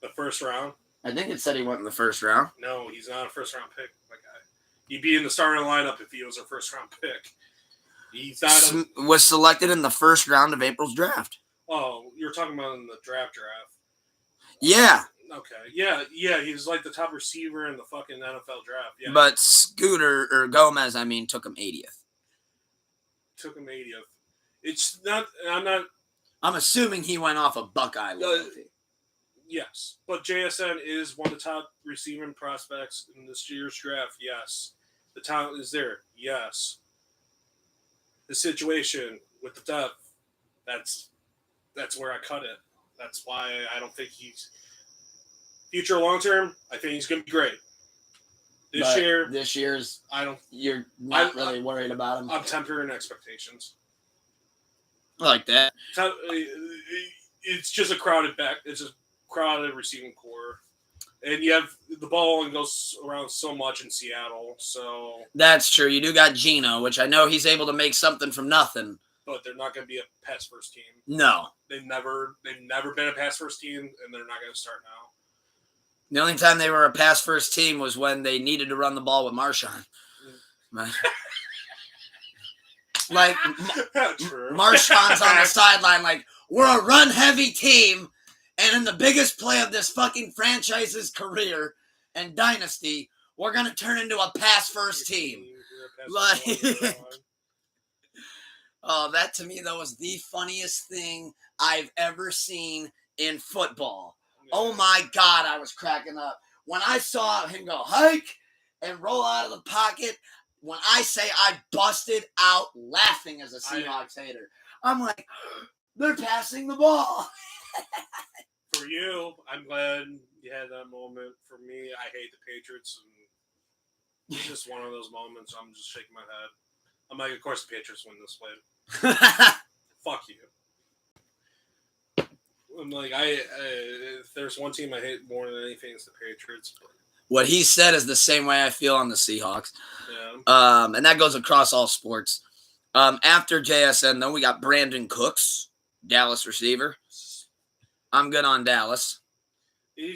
The first round? I think it said he went in the first round. No, he's not a first round pick, my guy. He'd be in the starting lineup if he was a first round pick. He's not was selected in the first round of April's draft. Oh, you're talking about in the draft. Yeah. Okay. Yeah. He was like the top receiver in the fucking NFL draft. Yeah. But Scooter or Gomez, took him 80th. Took him 80th. It's not. I'm assuming he went off of Buckeye loyalty. Yes, but JSN is one of the top receiving prospects in this year's draft. Yes, the talent is there. Yes, the situation with the depth. That's where I cut it. That's why I don't think he's future long term. I think he's going to be great. This year's you're not really worried about him. I'm tempering expectations. I like that. It's just a crowded back. It's a crowded receiving core, and you have the ball and goes around so much in Seattle. So that's true. You do got Geno, which I know he's able to make something from nothing. But they're not going to be a pass first team. No, they've never been a pass first team, and they're not going to start now. The only time they were a pass first team was when they needed to run the ball with Marshawn. Like Marshawn's on the sideline, like, we're a run heavy team, and in the biggest play of this fucking franchise's career and dynasty, we're gonna turn into a pass first team. Like, oh, that to me though was the funniest thing I've ever seen in football. Oh my God, I was cracking up when I saw him go hike and roll out of the pocket. When I say I busted out laughing as a Seahawks hater, I'm like, they're passing the ball. For you, I'm glad you had that moment. For me, I hate the Patriots, and it's just one of those moments. I'm just shaking my head. I'm like, of course the Patriots win this way. Fuck you. I'm like, if there's one team I hate more than anything, it's the Patriots. But what he said is the same way I feel on the Seahawks. Yeah. And that goes across all sports. After JSN, though, we got Brandon Cooks, Dallas receiver. I'm good on Dallas. You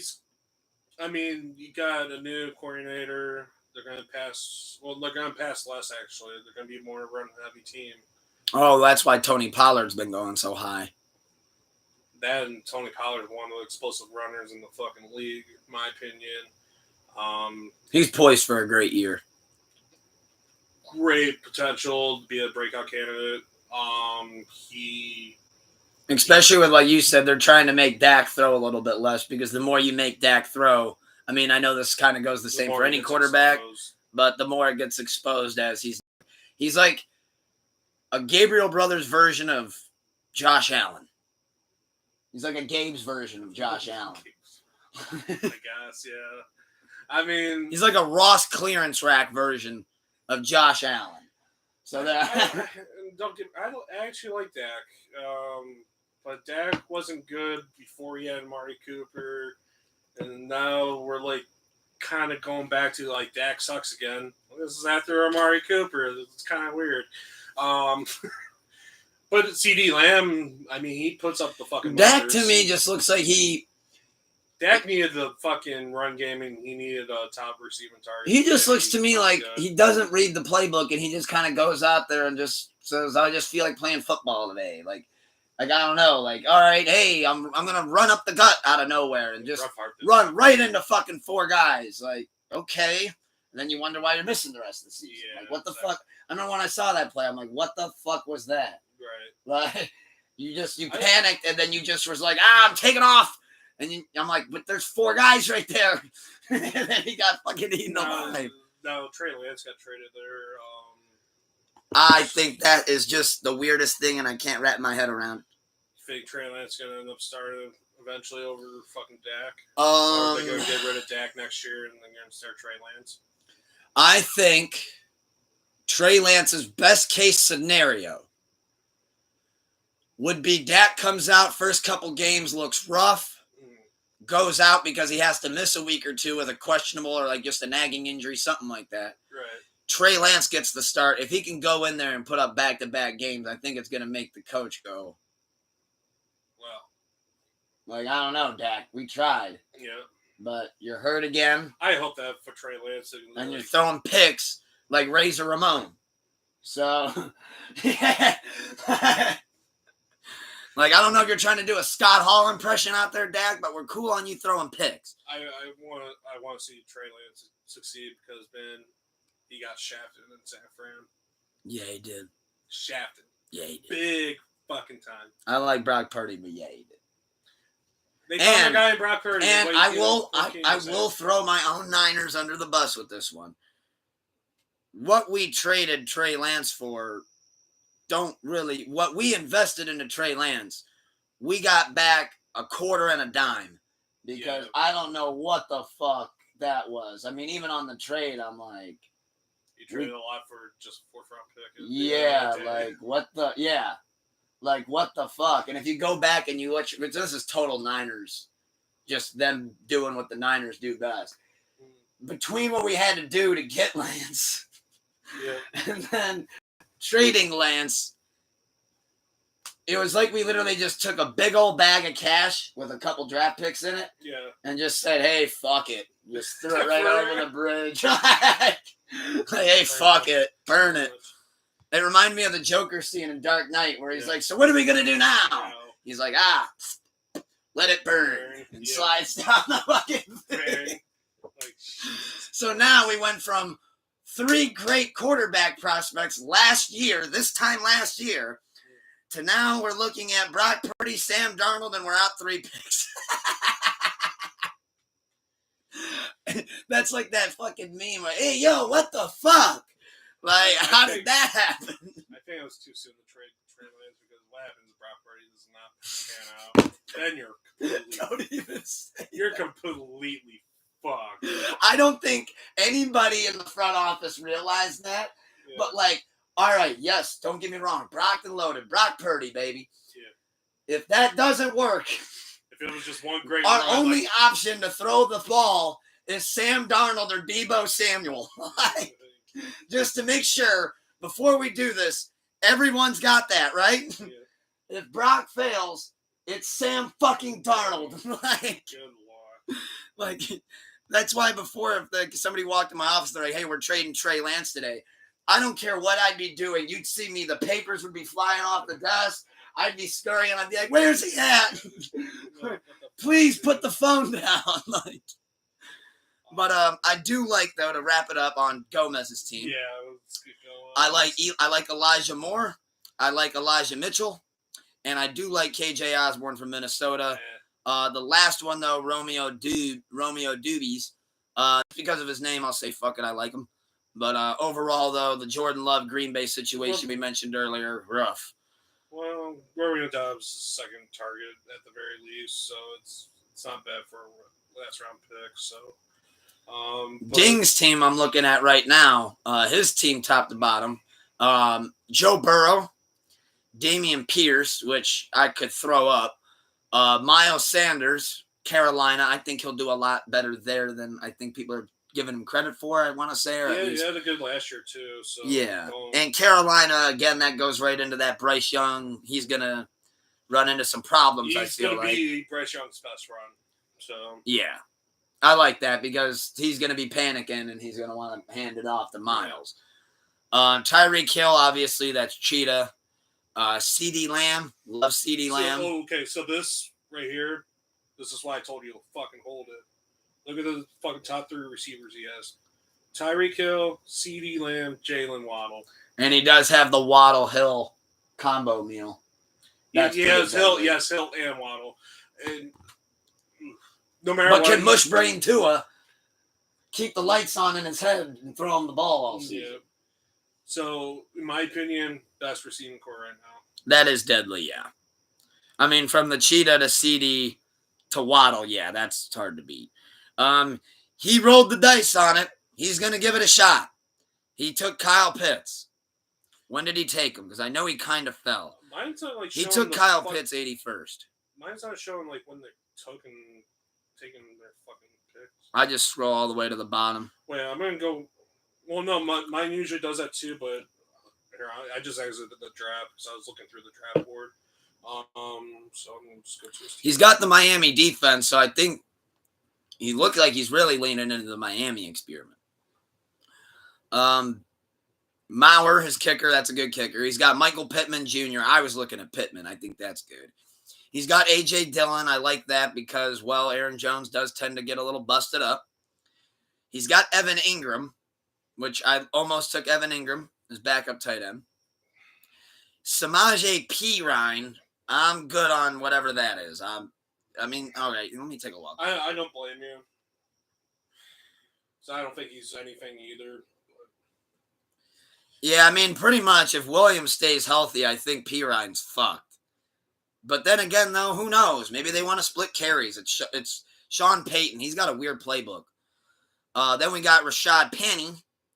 got a new coordinator. They're going to pass. Well, they're going to pass less, actually. They're going to be a more run-heavy team. Oh, that's why Tony Pollard's been going so high. That and Tony Pollard is one of the explosive runners in the fucking league, in my opinion. He's poised for a great year. Great potential to be a breakout candidate. Especially with, like you said, they're trying to make Dak throw a little bit less because the more you make Dak throw, I know this kind of goes the same for any quarterback, but the more it gets exposed as he's like a Gabriel Brothers version of Josh Allen. He's like a Gabe's version of Josh Allen. I guess, yeah. He's like a Ross clearance rack version of Josh Allen. So that I actually like Dak. But Dak wasn't good before he had Amari Cooper, and now we're like kind of going back to like Dak sucks again. This is after Amari Cooper. It's kind of weird. But CeeDee Lamb, he puts up the fucking Dak numbers. To me just looks like Dak needed the fucking run game, and he needed a top receiving target. He just looks to me like he doesn't read the playbook, and he just kind of goes out there and just says, I just feel like playing football today. Like I don't know. Like, all right, hey, I'm going to run up the gut out of nowhere and just run right into fucking four guys. Like, okay. And then you wonder why you're missing the rest of the season. Yeah, Like, what the exactly. fuck? I remember when I saw that play, I'm like, what the fuck was that? Right. Like, you panicked, and then you just was like, I'm taking off. And I'm like, but there's 4 guys right there. And then he got fucking eaten alive. No, Trey Lance got traded there. I think that is just the weirdest thing, and I can't wrap my head around. Think Trey Lance gonna end up starting eventually over fucking Dak? Or are they gonna get rid of Dak next year and then gonna start Trey Lance? I think Trey Lance's best case scenario would be Dak comes out, first couple games looks rough, goes out because he has to miss a week or 2 with a questionable or like just a nagging injury, something like that. Right. Trey Lance gets the start. If he can go in there and put up back-to-back games, I think it's going to make the coach go, well, like, I don't know, Dak. We tried. Yeah. But you're hurt again. I hope that for Trey Lance. And you're throwing picks like Razor Ramon. So, yeah. Like, I don't know if you're trying to do a Scott Hall impression out there, Dak, but we're cool on you throwing picks. I want to see Trey Lance succeed because, man, he got shafted in San Fran. Yeah, he did. Shafted. Yeah, he did. Big fucking time. I like Brock Purdy, but yeah, he did. They found a guy in Brock Purdy. And I will throw my own Niners under the bus with this one. What we traded Trey Lance for what we invested into Trey Lance, we got back a quarter and a dime because I don't know what the fuck that was. I mean, even on the trade, I'm like, you traded a lot for just 4th round pick. Yeah, like what the fuck? And if you go back and you watch, this is total Niners, just them doing what the Niners do best. Between what we had to do to get Lance, and then trading Lance, it was like we literally just took a big old bag of cash with a couple draft picks in it, and just said, "Hey, fuck it," just threw it right over the bridge. Hey, fuck it, burn it. It reminded me of the Joker scene in Dark Knight where he's like, "So what are we gonna do now?" He's like, let it burn, and slides down the fucking thing. So now we went from 3 great quarterback prospects this time last year, to now we're looking at Brock Purdy, Sam Darnold, and we're out 3 picks. That's like that fucking meme. Like, hey, yo, what the fuck? Like, how did that happen? I think it was too soon to trade Lance because what happens if Brock Purdy does not pan out? Then you're completely fucked. I don't think anybody in the front office realized that. Yeah. But, like, all right, yes, don't get me wrong. Brock and loaded. Brock Purdy, baby. Yeah. If that doesn't work, if it was just one great our only option to throw the ball is Sam Darnold or Deebo Samuel. Like, just to make sure, before we do this, everyone's got that, right? Yeah. If Brock fails, it's Sam fucking Darnold. like, that's why before, if somebody walked in my office, they're like, hey, we're trading Trey Lance today. I don't care what I'd be doing. You'd see me, the papers would be flying off the desk. I'd be scurrying. I'd be like, where's he at? Please put the phone down. Like, but I do like, though, to wrap it up on Gomez's team. Yeah, let's keep going. I like Elijah Moore. I like Elijah Mitchell. And I do like KJ Osborne from Minnesota. Yeah. The last one, though, Romeo Doobies. Because of his name, I'll say fuck it. I like him. But overall, though, the Jordan Love Green Bay situation we mentioned earlier, rough. Well, Romeo Doubs is the second target at the very least, so it's not bad for a last round pick. So, Ding's team I'm looking at right now, his team top to bottom, Joe Burrow, Damian Pierce, which I could throw up, Miles Sanders, Carolina. I think he'll do a lot better there than I think people are giving him credit for, I want to say. Or he had a good last year, too. So yeah. And Carolina, again, that goes right into that Bryce Young. He's going to run into some problems, I feel like. He's going to be Bryce Young's best run. So yeah. I like that because he's going to be panicking and he's going to want to hand it off to Miles. Tyreek Hill, obviously, that's Cheetah. CeeDee Lamb. Love CeeDee Lamb. Okay, so this right here, this is why I told you to fucking hold it. Look at the fucking top 3 receivers he has. Tyreek Hill, CeeDee Lamb, Jalen Waddle. And he does have the Waddle Hill combo meal. Yes, Hill and Waddle. And no matter but what. Can Mushbrain Tua keep the lights on in his head and throw him the ball all season? Yeah. So, in my opinion, best receiving core right now. That is deadly, yeah. I mean, from the Cheetah to CD to Waddle, yeah, that's hard to beat. He rolled the dice on it. He's going to give it a shot. He took Kyle Pitts. When did he take him? Because I know he kind of fell. Mine's not like he took Kyle Pitts 81st. Mine's not showing like when they taking their fucking picks. I just scroll all the way to the bottom. Wait, I'm going to go. Well, no, mine usually does that too, but here, I just exited the draft because I was looking through the draft board. So I'm going to just go to his team. He's got the Miami defense, so I think he looked like he's really leaning into the Miami experiment. Mauer, his kicker, that's a good kicker. He's got Michael Pittman Jr. I was looking at Pittman. I think that's good. He's got A.J. Dillon. I like that because, well, Aaron Jones does tend to get a little busted up. He's got Evan Ingram, which I almost took Evan Ingram as backup tight end. Samaje Perine, I'm good on whatever that is. All right, let me take a look. I don't blame you. So I don't think he's anything either. Yeah, I mean, pretty much if Williams stays healthy, I think Perine's fucked. But then again, though, who knows? Maybe they want to split carries. It's Sean Payton. He's got a weird playbook. Then we got Rashad Penny,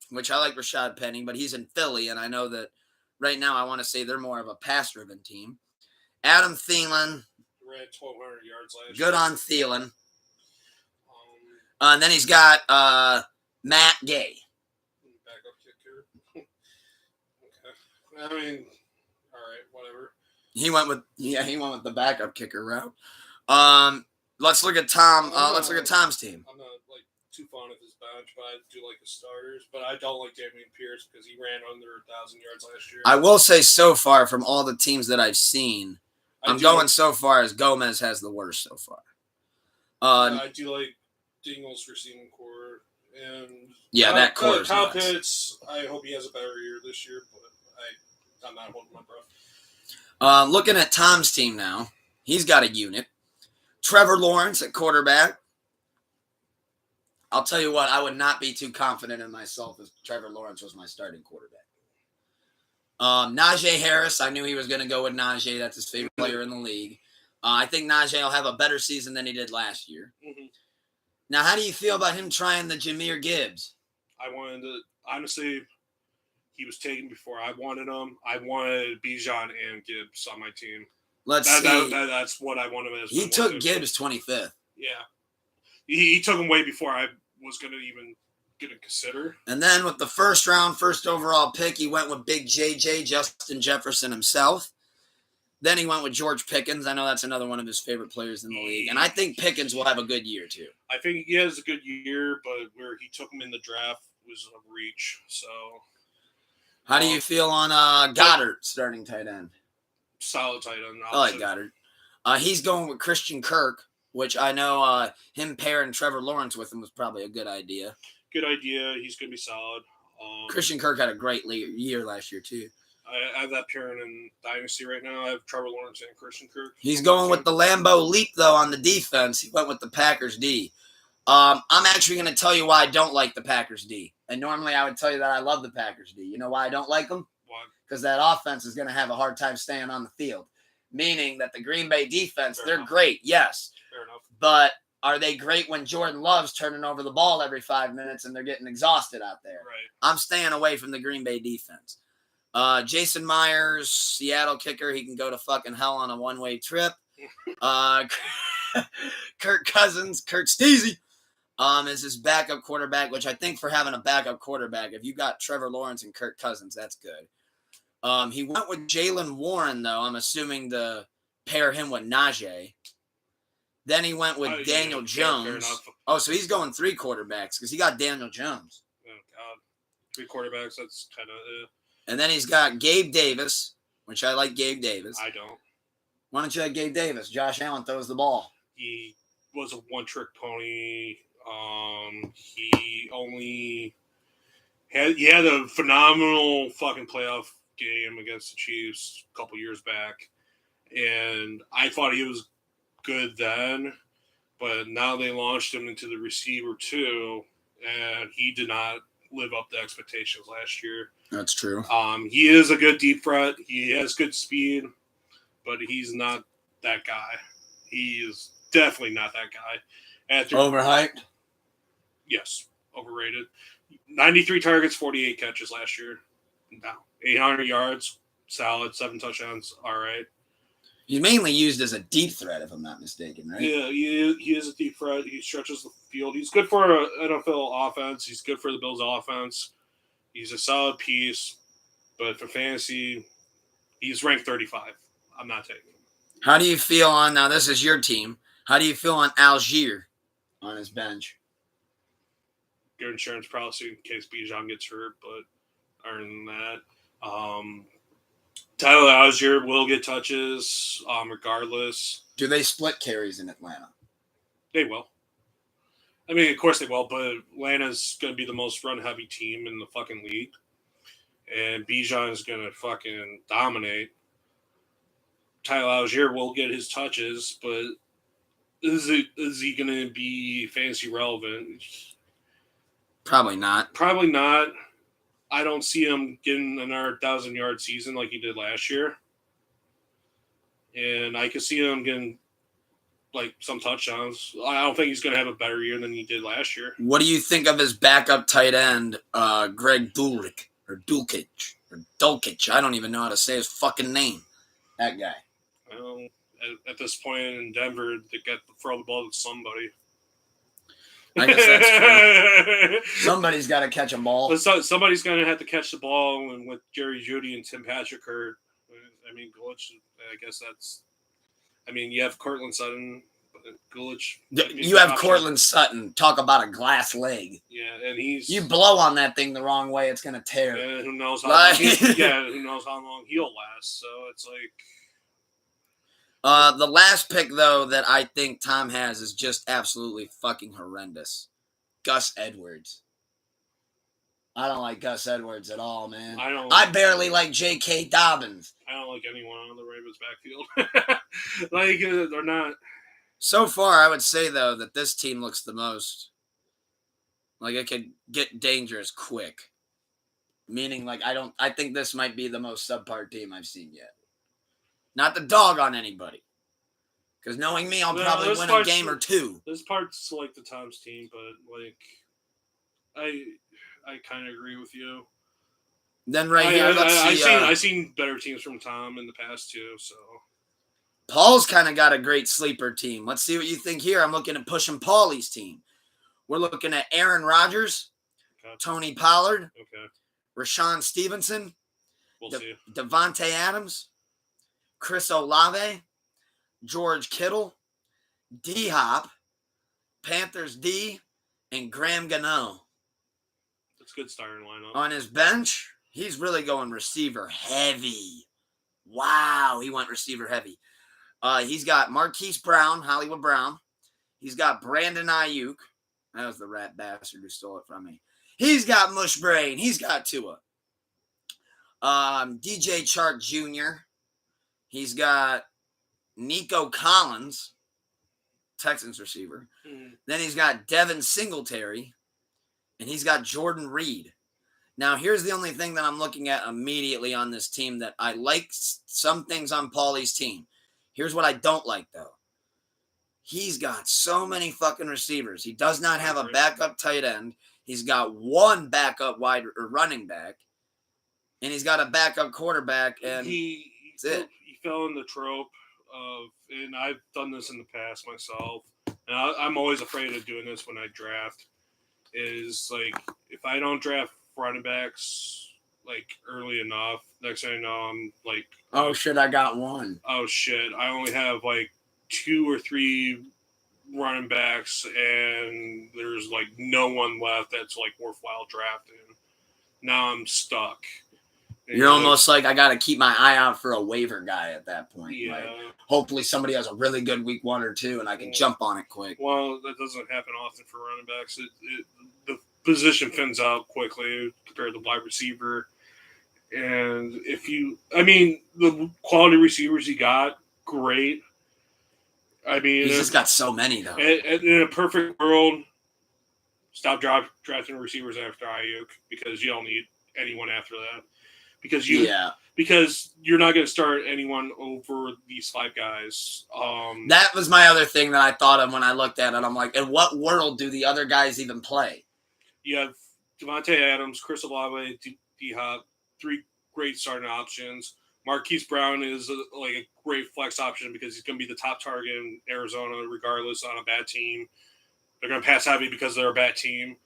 which I like Rashad Penny, but he's in Philly, and I know that right now I want to say they're more of a pass-driven team. Adam Thielen. Ran 1,200 yards last year. Good on Thielen. And then he's got Matt Gay. Backup kicker. Okay. I mean, all right, whatever. He went with the backup kicker route. Let's look at Tom. Let's look at Tom's team. I'm not like too fond of his bench, but I do like his starters. But I don't like Dameon Pierce because he ran under 1,000 yards last year. I will say so far from all the teams that I've seen, I'm going so far as Gomez has the worst so far. I do like Dingle's receiving core and that core is Kyle nice. Pitts. I hope he has a better year this year, but I'm not holding my breath. Looking at Tom's team now, he's got a unit. Trevor Lawrence at quarterback. I'll tell you what, I would not be too confident in myself if Trevor Lawrence was my starting quarterback. Najee Harris, I knew he was going to go with Najee. That's his favorite player in the league. I think Najee will have a better season than he did last year. Mm-hmm. Now, how do you feel about him trying the Jahmyr Gibbs? Honestly, he was taken before I wanted him. I wanted Bijan and Gibbs on my team. Let's see. That's what I wanted as he took Gibbs 25th. Yeah. He took him way before I was going to even get to consider. And then with the first overall pick, he went with Big JJ, Justin Jefferson himself. Then he went with George Pickens. I know that's another one of his favorite players in the league. And I think Pickens will have a good year, too. I think he has a good year, but where he took him in the draft was a reach. So, how do you feel on Goddard starting tight end? Solid tight end. I like Goddard. He's going with Christian Kirk, which I know him pairing Trevor Lawrence with him was probably a good idea. Good idea. He's going to be solid. Christian Kirk had a great year last year, too. I have that pairing in Dynasty right now. I have Trevor Lawrence and Christian Kirk. He's going with the Lambeau Leap, though, on the defense. He went with the Packers D. I'm actually going to tell you why I don't like the Packers D. And normally I would tell you that I love the Packers D. You know why I don't like them? Why? Because that offense is going to have a hard time staying on the field. Meaning that the Green Bay defense, they're great, yes. Fair enough. But are they great when Jordan Love's turning over the ball every 5 minutes and they're getting exhausted out there? Right. I'm staying away from the Green Bay defense. Jason Myers, Seattle kicker, he can go to fucking hell on a one-way trip. Kirk Cousins, Kurt Steezy, is his backup quarterback, which I think for having a backup quarterback, if you got Trevor Lawrence and Kirk Cousins, that's good. He went with Jaylen Warren, though. I'm assuming to pair him with Najee. Then he went with Daniel Jones. Oh, so he's going 3 quarterbacks because he got Daniel Jones. Oh, God. 3 quarterbacks, that's kind of And then he's got Gabe Davis, which I like Gabe Davis. I don't. Why don't you have Gabe Davis? Josh Allen throws the ball. He was a one-trick pony. He only He had a phenomenal fucking playoff game against the Chiefs a couple years back, and I thought he was good then, but now they launched him into the receiver too, and he did not live up to expectations last year. That's true. He is a good deep threat. He has good speed, but he's not that guy. He is definitely not that guy. Overhyped? Yes, overrated. 93 targets, 48 catches last year. No. 800 yards, solid. 7 touchdowns, all right. He's mainly used as a deep threat, if I'm not mistaken, right? Yeah, he is a deep threat. He stretches the field. He's good for an NFL offense. He's good for the Bills' offense. He's a solid piece. But for fantasy, he's ranked 35. I'm not taking him. How do you feel on, now this is your team, how do you feel on Algier on his bench? Good insurance policy in case Bijan gets hurt, but other than that, Tyler Algier will get touches regardless. Do they split carries in Atlanta? They will. I mean, of course they will, but Atlanta's going to be the most run-heavy team in the fucking league. And Bijan is going to fucking dominate. Tyler Algier will get his touches, but is he going to be fantasy relevant? Probably not. Probably not. I don't see him getting another 1,000-yard season like he did last year. And I could see him getting like some touchdowns. I don't think he's going to have a better year than he did last year. What do you think of his backup tight end, Greg Dulcich, or Dulcich, or Dulcich? I don't even know how to say his fucking name. That guy. Well, at this point in Denver, they got to throw the ball to somebody. I guess that's true. Somebody's got to catch a ball. Somebody's going to have to catch the ball, and with Jerry Jeudy and Tim Patrick hurt, I mean, Gulich, I guess that's. I mean, you have Cortland Sutton, Gulich. You have Cortland Sutton. Talk about a glass leg. Yeah, and he's. You blow on that thing the wrong way, it's going to tear. And who knows how long who knows how long he'll last. So it's like. The last pick, though, that I think Tom has is just absolutely fucking horrendous. Gus Edwards. I don't like Gus Edwards at all, man. I barely like J.K. Dobbins. I don't like anyone on the Ravens backfield. Like, they're not. So far, I would say, though, that this team looks the most like it could get dangerous quick. Meaning, like, I think this might be the most subpar team I've seen yet. Not the dog on anybody. Because knowing me, I'll probably win a game or two. This part's like the Tom's team, but, like, I kind of agree with you. Then here, let's see. I've seen better teams from Tom in the past, too, so. Paul's kind of got a great sleeper team. Let's see what you think here. I'm looking at pushing Paulie's team. We're looking at Aaron Rodgers, okay. Tony Pollard, okay. Rashawn Stevenson, we'll see. Devontae Adams, Chris Olave, George Kittle, D-Hop, Panthers D, and Graham Gano. That's a good starting lineup. On his bench, he's really going receiver heavy. Wow, he went receiver heavy. He's got Marquise Brown, Hollywood Brown. He's got Brandon Ayuk. That was the rat bastard who stole it from me. He's got Mush Brain. He's got Tua. DJ Chark Jr. He's got Nico Collins, Texans receiver. Then he's got Devin Singletary. And he's got Jordan Reed. Now, here's the only thing that I'm looking at immediately on this team that I like some things on Paulie's team. Here's what I don't like, though. He's got so many fucking receivers. He does not have a backup tight end. He's got one backup wide or running back. And he's got a backup quarterback. And he fell in the trope of, and I've done this in the past myself, and I'm always afraid of doing this when I draft, is like, if I don't draft running backs like early enough, next thing I know, I'm like, oh shit, I got one. Oh shit, I only have like 2 or 3 running backs, and there's like no one left that's like worthwhile drafting. Now I'm stuck. And you're almost like, I got to keep my eye out for a waiver guy at that point. Yeah. Like, hopefully somebody has a really good week 1 or 2 and I can jump on it quick. Well, that doesn't happen often for running backs. position thins out quickly compared to wide receiver. And the quality receivers he got, great. I mean, He's just got so many though. In a perfect world, stop drafting receivers after Ayuk because you don't need anyone after that. Because you're not going to start anyone over these 5 guys. That was my other thing that I thought of when I looked at it. I'm like, in what world do the other guys even play? You have Devontae Adams, Chris Olave, D-Hop, 3 great starting options. Marquise Brown is a great flex option because he's going to be the top target in Arizona regardless on a bad team. They're going to pass heavy because they're a bad team.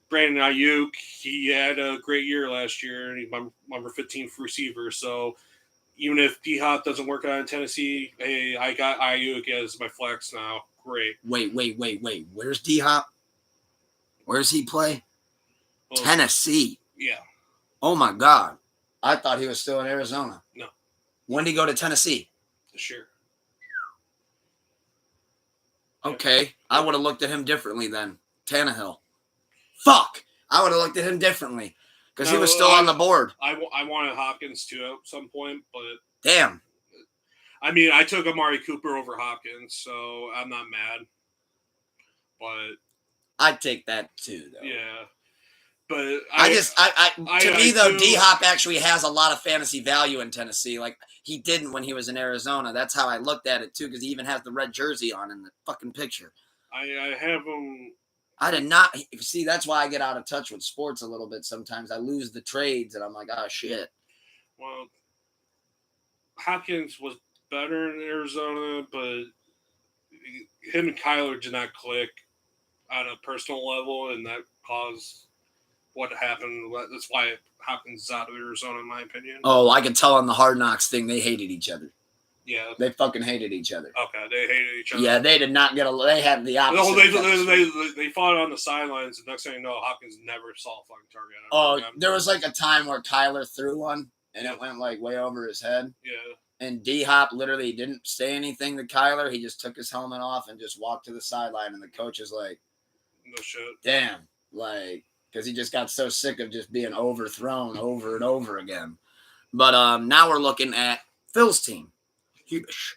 Brandon Ayuk, he had a great year last year, and he's my number 15th receiver. So even if D-Hop doesn't work out in Tennessee, hey, I got Ayuk as my flex now. Great. Wait. Where's D-Hop? Where's he play? Well, Tennessee. Yeah. Oh, my God. I thought he was still in Arizona. No. When did he go to Tennessee? This year. Okay. I would have looked at him differently then. Tannehill. Fuck. I would have looked at him differently because he was still on the board. I wanted Hopkins too at some point, but damn. I mean, I took Amari Cooper over Hopkins, so I'm not mad. But I'd take that too, though. Yeah, but to me though, D-Hop actually has a lot of fantasy value in Tennessee. Like he didn't when he was in Arizona. That's how I looked at it too, because he even has the red jersey on in the fucking picture. I have him. I did not see. That's why I get out of touch with sports a little bit. Sometimes I lose the trades, and I'm like, oh shit. Well, Hopkins was better in Arizona, but him and Kyler did not click on a personal level, and that caused what happened. That's why Hopkins is out of Arizona, in my opinion. Oh, I can tell on the Hard Knocks thing they hated each other. Yeah, they fucking hated each other. Okay, they hated each other. Yeah, they did not get a. They had the opposite. No, they fought on the sidelines. The next thing you know, Hopkins never saw a fucking target. Oh, there was like a time where Kyler threw one and it went like way over his head. Yeah. And D-Hop literally didn't say anything to Kyler. He just took his helmet off and just walked to the sideline. And the coach is like, no shit. Damn. Like, because he just got so sick of just being overthrown over and over again. But now we're looking at Phil's team. Hubish.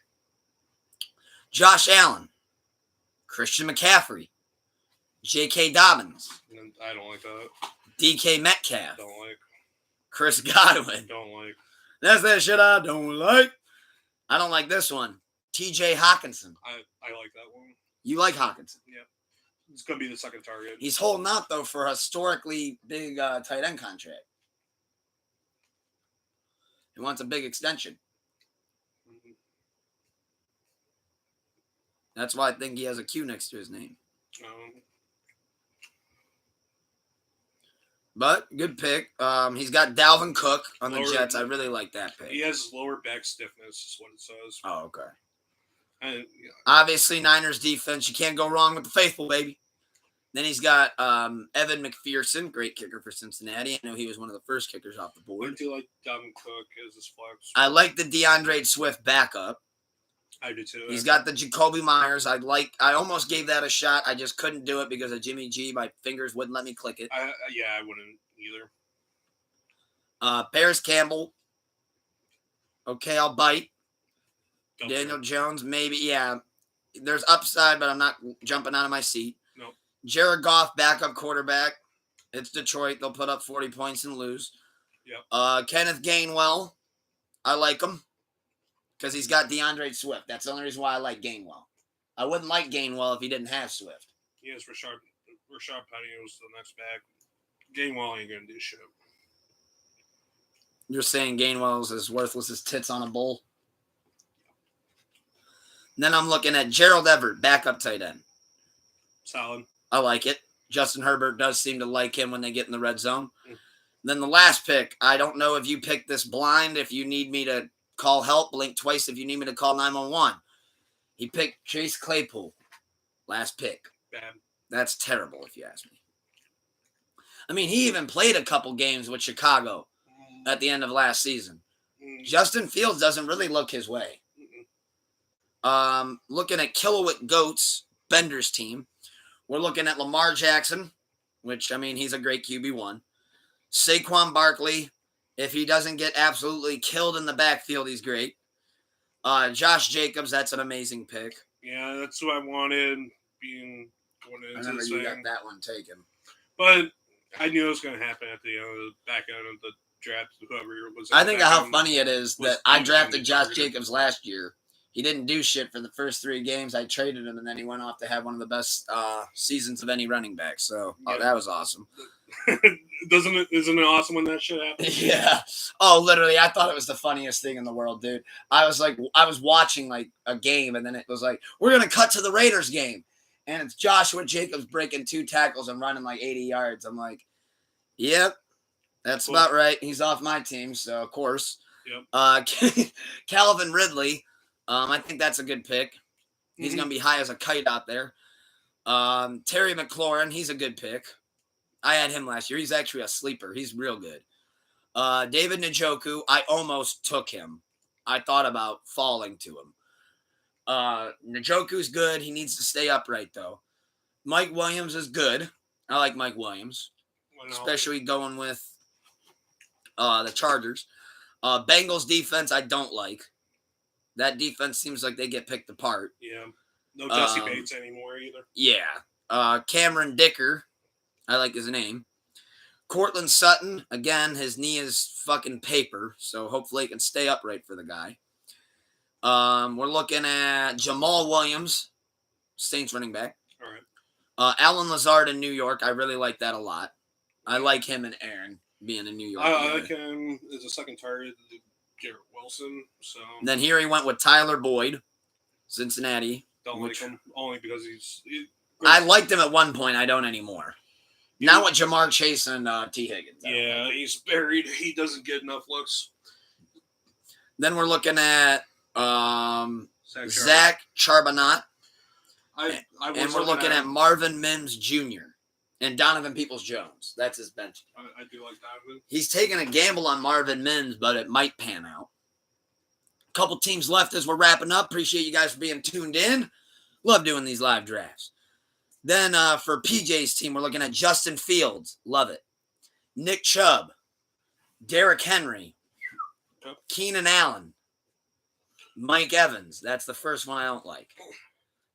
Josh Allen. Christian McCaffrey. J.K. Dobbins. I don't like that. D.K. Metcalf. Don't like. Chris Godwin. Don't like. That's that shit I don't like. I don't like this one. T.J. Hawkinson. I like that one. You like Hawkinson? Yeah. It's going to be the second target. He's holding out, though, for a historically big tight end contract. He wants a big extension. Mm-hmm. That's why I think he has a Q next to his name. But good pick. He's got Dalvin Cook on the Jets. I really like that pick. He has lower back stiffness, is what it says. Oh, okay. And, obviously, Niners defense. You can't go wrong with the faithful, baby. Then he's got Evan McPherson, great kicker for Cincinnati. I know he was one of the first kickers off the board. I do like Dalvin Cook as his flex. I like the DeAndre Swift backup. I do too. He's got the Jacoby Myers. I almost gave that a shot. I just couldn't do it because of Jimmy G. My fingers wouldn't let me click it. I wouldn't either. Paris Campbell. Okay, I'll bite. Daniel Jones, maybe. Yeah, there's upside, but I'm not jumping out of my seat. Nope. Jared Goff, backup quarterback. It's Detroit. They'll put up 40 points and lose. Yep. Kenneth Gainwell. I like him. Because he's got DeAndre Swift. That's the only reason why I like Gainwell. I wouldn't like Gainwell if he didn't have Swift. He has Rashard Penny was the next back. Gainwell ain't going to do shit. You're saying Gainwell's as worthless as tits on a bull? And then I'm looking at Gerald Everett, backup tight end. Solid. I like it. Justin Herbert does seem to like him when they get in the red zone. Then the last pick, I don't know if you picked this blind. If you need me to call help, blink twice if you need me to call 911. He picked Chase Claypool. Last pick. Bad. That's terrible if you ask me. I mean, he even played a couple games with Chicago at the end of last season. Justin Fields doesn't really look his way. Looking at Kilowatt Goats, Bender's team. We're looking at Lamar Jackson, which, I mean, he's a great QB1. Saquon Barkley, if he doesn't get absolutely killed in the backfield, he's great. Josh Jacobs, that's an amazing pick. Yeah, that's what I wanted going I into remember this you thing. got that one taken. But I knew it was going to happen at the back end of the draft. Whoever was. I think how funny it is that I drafted Josh targeted. Jacobs last year. He didn't do shit for the first 3 games. I traded him, and then he went off to have one of the best seasons of any running back. So that was awesome. Isn't it awesome when that shit happens? Yeah. Oh, literally, I thought it was the funniest thing in the world, dude. I was watching like a game, and then it was like, we're gonna cut to the Raiders game, and it's Joshua Jacobs breaking 2 tackles and running like 80 yards. I'm like, yep, that's Cool. about right. He's off my team, so of course. Yep. Calvin Ridley, I think that's a good pick. He's gonna be high as a kite out there. Terry McLaurin, he's a good pick. I had him last year. He's actually a sleeper. He's real good. David Njoku, I almost took him. I thought about falling to him. Njoku's good. He needs to stay upright, though. Mike Williams is good. I like Mike Williams, especially going with the Chargers. Bengals defense, I don't like. That defense seems like they get picked apart. Yeah. No Jesse Bates anymore either. Yeah. Cameron Dicker. I like his name. Cortland Sutton, again, his knee is fucking paper, so hopefully he can stay upright for the guy. We're looking at Jamal Williams, Saints running back. All right. Alan Lazard in New York. I really like that a lot. I like him and Aaron being in New York. I like him as a second target to Garrett Wilson. So then here he went with Tyler Boyd, Cincinnati. Don't like him only because he's I liked him at one point. I don't anymore. Now with Jamar Chase and T. Higgins. Yeah, he's buried. He doesn't get enough looks. Then we're looking at Zach Charbonnet. And we're looking at Marvin Mims Jr. and Donovan Peoples-Jones. That's his bench. I do like Donovan. He's taking a gamble on Marvin Mims, but it might pan out. A couple teams left as we're wrapping up. Appreciate you guys for being tuned in. Love doing these live drafts. Then for PJ's team, we're looking at Justin Fields. Love it. Nick Chubb. Derrick Henry. Keenan Allen. Mike Evans. That's the first one I don't like.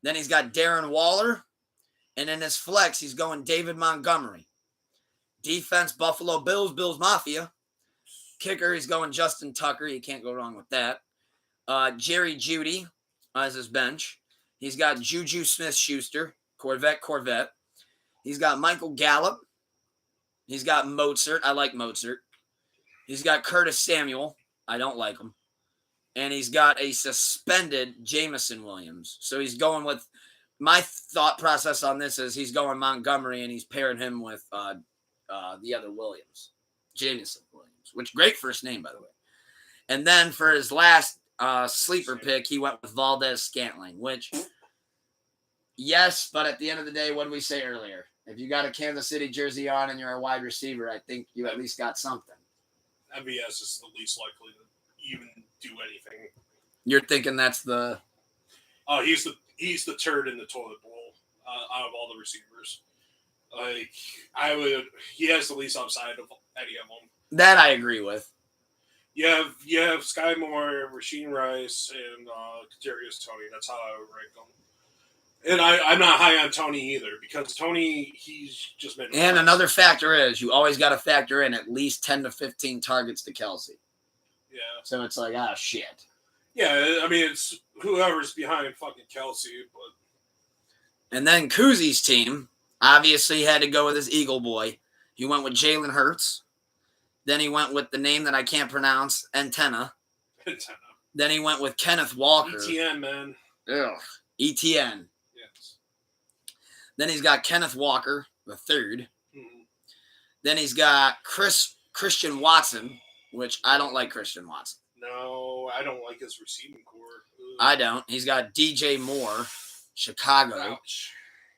Then he's got Darren Waller. And in his flex, he's going David Montgomery. Defense, Buffalo Bills, Bills Mafia. Kicker, he's going Justin Tucker. You can't go wrong with that. Jerry Jeudy as his bench. He's got Juju Smith-Schuster. Corvette. He's got Michael Gallup. He's got Mozart. I like Mozart. He's got Curtis Samuel. I don't like him. And he's got a suspended Jameson Williams. So he's going with, my thought process on this is he's going Montgomery and he's pairing him with the other Williams. Jameson Williams, which great first name, by the way. And then for his last sleeper pick, he went with Valdez-Scantling, which... Yes, but at the end of the day, what did we say earlier? If you got a Kansas City jersey on and you're a wide receiver, I think you at least got something. MVS is the least likely to even do anything. You're thinking that's the... Oh, he's the turd in the toilet bowl out of all the receivers. Like, he has the least upside of any of them. That I agree with. You have Sky Moore, Rasheed Rice, and Kadarius Toney. That's how I would rank them. And I'm not high on Tony either because Tony, he's just been. And another factor is you always got to factor in at least 10 to 15 targets to Kelsey. Yeah. So it's like, shit. Yeah, I mean, it's whoever's behind fucking Kelsey. But And then Kuzi's team obviously had to go with his Eagle boy. He went with Jalen Hurts. Then he went with the name that I can't pronounce, Antenna. Then he went with Kenneth Walker. ETN, man. Ugh. ETN. Then he's got Kenneth Walker, the third. Mm-hmm. Then he's got Christian Watson, which I don't like Christian Watson. No, I don't like his receiving core. Ugh. I don't. He's got DJ Moore, Chicago. Ouch.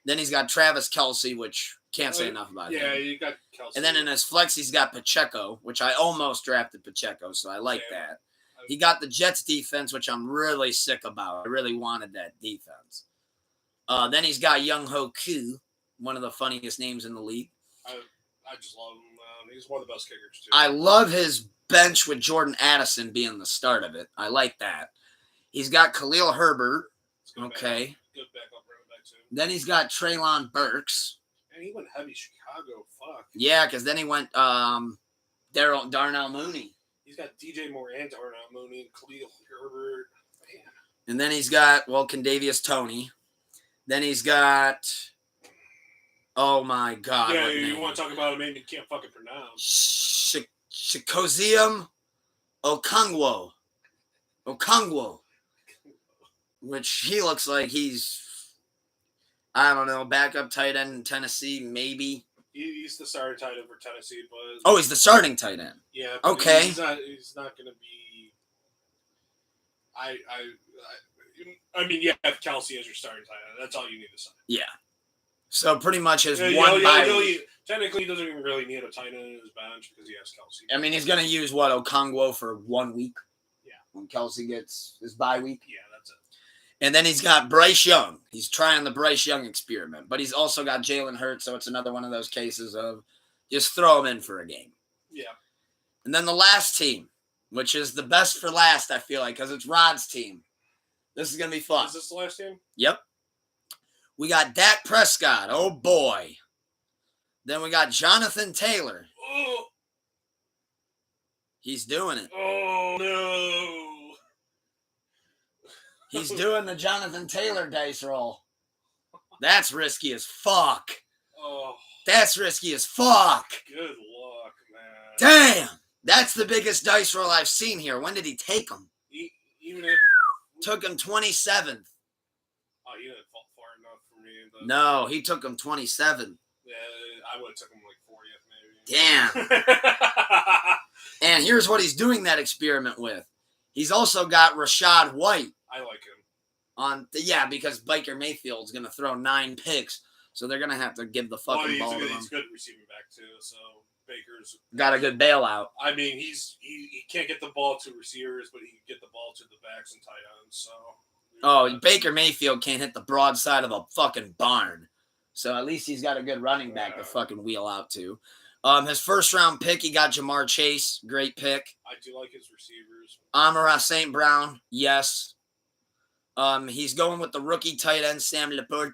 Then he's got Travis Kelce, which can't say enough about him. Yeah, you got Kelce. And then in his flex, he's got Pacheco, which I almost drafted Pacheco, so I like that. He got the Jets defense, which I'm really sick about. I really wanted that defense. Then he's got Young Ho Koo, one of the funniest names in the league. I just love him. He's one of the best kickers, too. I love his bench with Jordan Addison being the start of it. I like that. He's got Khalil Herbert. Okay. Good backup running back, too. Then he's got Treylon Burks. And he went heavy Chicago. Fuck. Yeah, because then he went Darnell Mooney. He's got DJ Moore and Darnell Mooney and Khalil Herbert. Man. And then he's got, Condavious Toney. Then he's got, oh my God. Yeah, you want to talk about a name you can't fucking pronounce. Chikozium Okongwo. Which he looks like he's, I don't know, backup tight end in Tennessee, maybe. He's the starting tight end for Tennessee, but oh, he's the starting tight end. Yeah. Okay. He's not going to be. I mean, you have Kelsey as your starting tight end. That's all you need to say. Yeah. So pretty much his technically, he doesn't even really need a tight end in his bench because he has Kelsey. I mean, he's going to use Okongwo for 1 week. Yeah. When Kelsey gets his bye week. Yeah, that's it. And then he's got Bryce Young. He's trying the Bryce Young experiment. But he's also got Jalen Hurts, so it's another one of those cases of just throw him in for a game. Yeah. And then the last team, which is the best for last, I feel like, because it's Rod's team. This is going to be fun. Is this the last team? Yep. We got Dak Prescott. Oh, boy. Then we got Jonathan Taylor. Oh. He's doing it. Oh, no. He's doing the Jonathan Taylor dice roll. That's risky as fuck. Oh. That's risky as fuck. Good luck, man. Damn. That's the biggest dice roll I've seen here. When did he take him? Even if... Took him 27th. Oh, he didn't fall far enough for me. But... No, he took him 27th. Yeah, I would have took him like 40th, maybe. Damn. And here's what he's doing that experiment with. He's also got Rachaad White. I like him. Because Baker Mayfield's going to throw 9 picks, so they're going to have to give the fucking ball to him. He's good receiving back, too, so Baker's... Got a good bailout. I mean, he can't get the ball to receivers, but he can get the ball to the backs and tight ends, so... Oh, Baker Mayfield can't hit the broadside of a fucking barn. So at least he's got a good running back to fucking wheel out to. His first round pick, he got Jamar Chase. Great pick. I do like his receivers. Amon-Ra St. Brown. Yes. He's going with the rookie tight end, Sam Laporta. I don't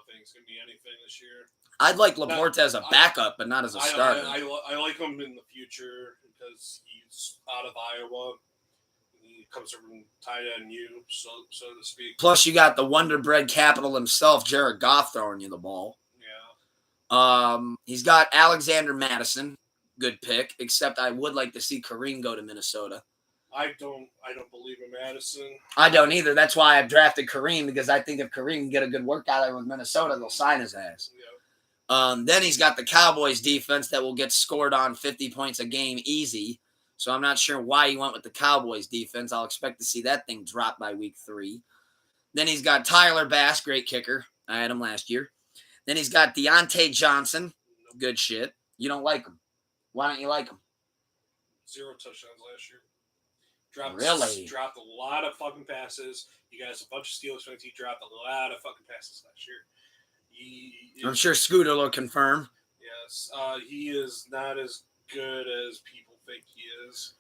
think it's going to be anything this year. I'd like Laporta as a backup, but not as a starter. I like him in the future because he's out of Iowa. He comes from tight end U, so to speak. Plus, you got the Wonder Bread capital himself, Jared Goff, throwing you the ball. Yeah. He's got Alexander Madison. Good pick, except I would like to see Kareem go to Minnesota. I don't believe in Madison. I don't either. That's why I've drafted Kareem, because I think if Kareem can get a good workout out with Minnesota, they'll sign his ass. Yeah. Then he's got the Cowboys defense that will get scored on 50 points a game easy. So I'm not sure why he went with the Cowboys defense. I'll expect to see that thing drop by week 3. Then he's got Tyler Bass, great kicker. I had him last year. Then he's got Deontay Johnson. Good shit. You don't like him. Why don't you like him? 0 touchdowns last year. Dropped a lot of fucking passes. You guys, a bunch of Steelers fans, he dropped a lot of fucking passes last year. I'm sure Scooter will confirm. Yes. He is not as good as people think he is.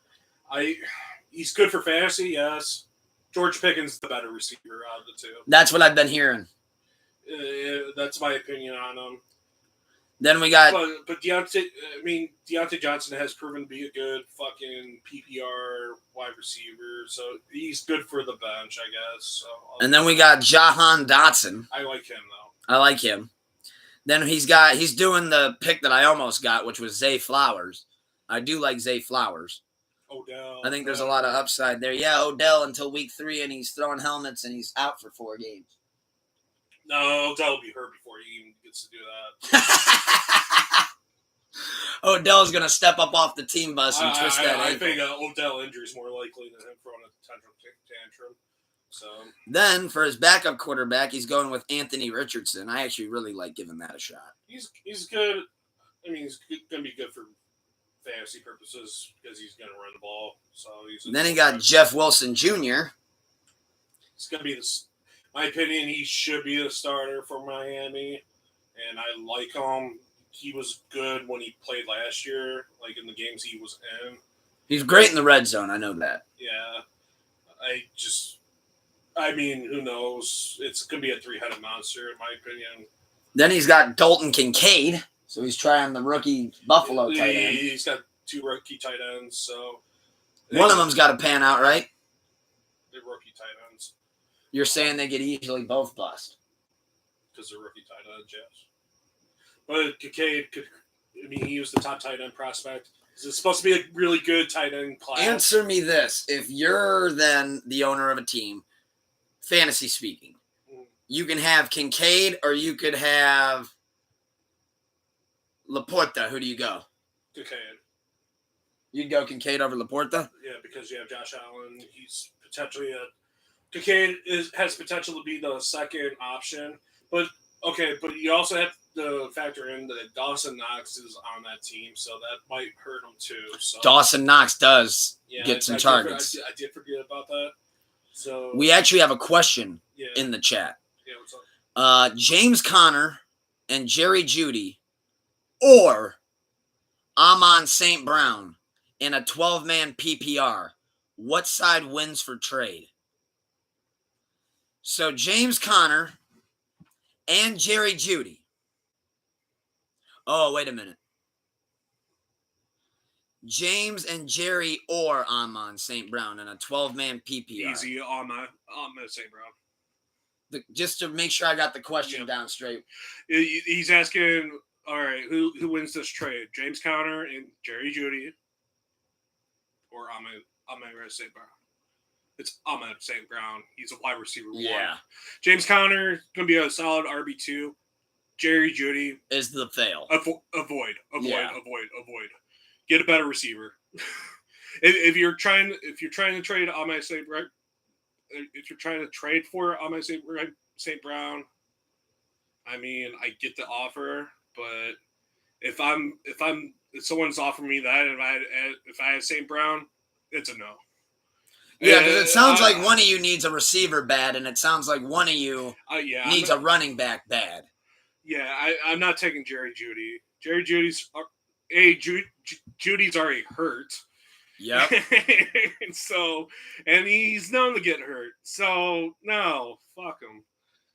He's good for fantasy, yes. George Pickens the better receiver out of the two. That's what I've been hearing. That's my opinion on him. Then we got... But Deontay Johnson has proven to be a good fucking PPR wide receiver, so he's good for the bench, I guess. So and then we got Jahan Dotson. I like him, though. I like him. Then he's doing the pick that I almost got, which was Zay Flowers. I do like Zay Flowers. Odell. I think there's a lot of upside there. Yeah, Odell until week 3, and he's throwing helmets, and he's out for 4 games. No, Odell will be hurt before he even gets to do that. Odell's going to step up off the team bus and twist that ankle. I think Odell injury is more likely than him throwing a tantrum. So then, for his backup quarterback, he's going with Anthony Richardson. I actually really like giving that a shot. He's good. I mean, he's going to be good for fantasy purposes because he's going to run the ball. So then he got Jeff Wilson Jr. It's going to be my opinion. He should be the starter for Miami, and I like him. he was good when he played last year, like in the games he was in. He's great in the red zone. I know that. Yeah, I mean, who knows? It's going to be a three-headed monster, in my opinion. Then he's got Dalton Kincaid, so he's trying the rookie Buffalo tight end. He's got 2 rookie tight ends, so one of them's got to pan out, right? They're rookie tight ends. You're saying they could easily both bust because they're rookie tight ends, yes. But Kincaid he was the top tight end prospect. It's supposed to be a really good tight end class. Answer me this: if you're then the owner of a team, fantasy speaking, you can have Kincaid or you could have Laporta. Who do you go? Kincaid. You'd go Kincaid over Laporta? Yeah, because you have Josh Allen. He's potentially Kincaid has potential to be the second option. But you also have to factor in that Dawson Knox is on that team, so that might hurt him too. So Dawson Knox does get some targets. I did forget about that. So we actually have a question in the chat. Yeah, what's up? James Conner and Jerry Jeudy or Amon St. Brown in a 12-man PPR. What side wins for trade? So James Conner and Jerry Jeudy. Oh, wait a minute. James and Jerry or Amon St. Brown in a 12-man PPR. Easy on St. Brown. Just to make sure I got the question down straight. He's asking, all right, who wins this trade? James Conner and Jerry Jeudy or Ahmed St. Brown? It's Ahmed St. Brown. He's a wide receiver. Yeah. 1. James Conner going to be a solid RB2. Jerry Jeudy is the fail. Avoid. Get a better receiver. if you're trying to trade Ahmed St. Brown, if you're trying to trade for Ahmed St. Brown, I mean, I get the offer, but if someone's offering me that, if I had St. Brown, it's a no. Yeah, because it sounds like one of you needs a receiver bad, and it sounds like one of you needs a running back bad. Yeah, I'm not taking Jerry Jeudy. Jerry Judy's Judy's already hurt. Yep. And he's known to get hurt. So no, fuck him.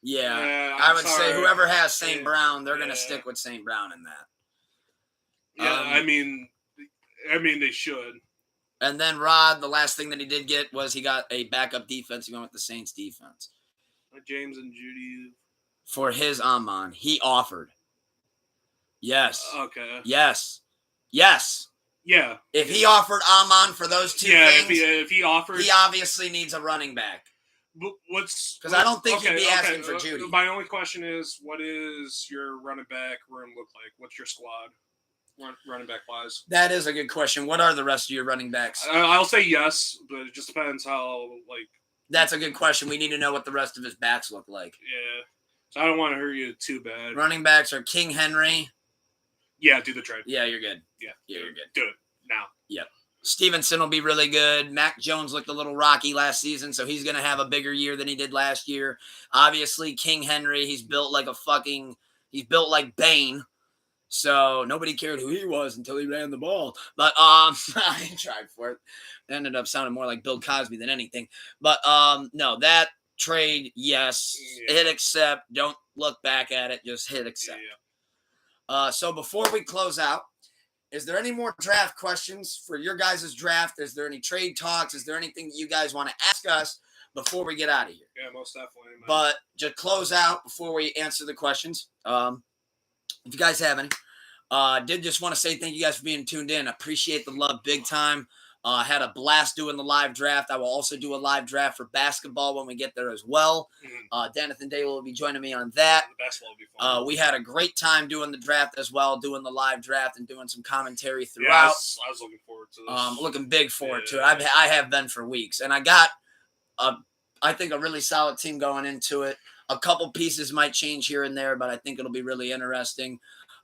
Yeah, I would say whoever has St. Brown, they're gonna stick with St. Brown in that. Yeah, I mean they should. And then Rod, the last thing that he did get was he got a backup defense. He went with the Saints defense. James and Jeudy. For his Amon, he offered. Yes. Okay. Yes. Yeah. If he offered Amon for those two things, if he offered, he obviously needs a running back. Because I don't think he'd be asking for Jeudy. My only question is, what is your running back room look like? What's your squad? Running back wise, that is a good question. What are the rest of your running backs? I'll say yes, but it just depends how That's a good question. We need to know what the rest of his backs look like. Yeah, so I don't want to hurt you too bad. Running backs are King Henry. Yeah, do the trade. Yeah, you're good. Yeah, you're good. Do it now. Yep. Stevenson will be really good. Mac Jones looked a little rocky last season, so he's going to have a bigger year than he did last year. Obviously, King Henry, he's built like Bane. So nobody cared who he was until he ran the ball. But I tried for it. It ended up sounding more like Bill Cosby than anything. But no, that trade, yes. Yeah. Hit accept. Don't look back at it. Just hit accept. Yeah. So before we close out, is there any more draft questions for your guys' draft? Is there any trade talks? Is there anything that you guys want to ask us before we get out of here? Yeah, most definitely. Man. But to close out before we answer the questions, if you guys have any, did just want to say thank you guys for being tuned in. I appreciate the love big time. Had a blast doing the live draft. I will also do a live draft for basketball when we get there as well. Danathan Day will be joining me on that. The basketball will be fun. We had a great time doing the draft as well, doing the live draft and doing some commentary throughout. Yeah, I was looking forward to this. Looking big forward to it. I have been for weeks. And I got, I think, a really solid team going into it. A couple pieces might change here and there, but I think it'll be really interesting.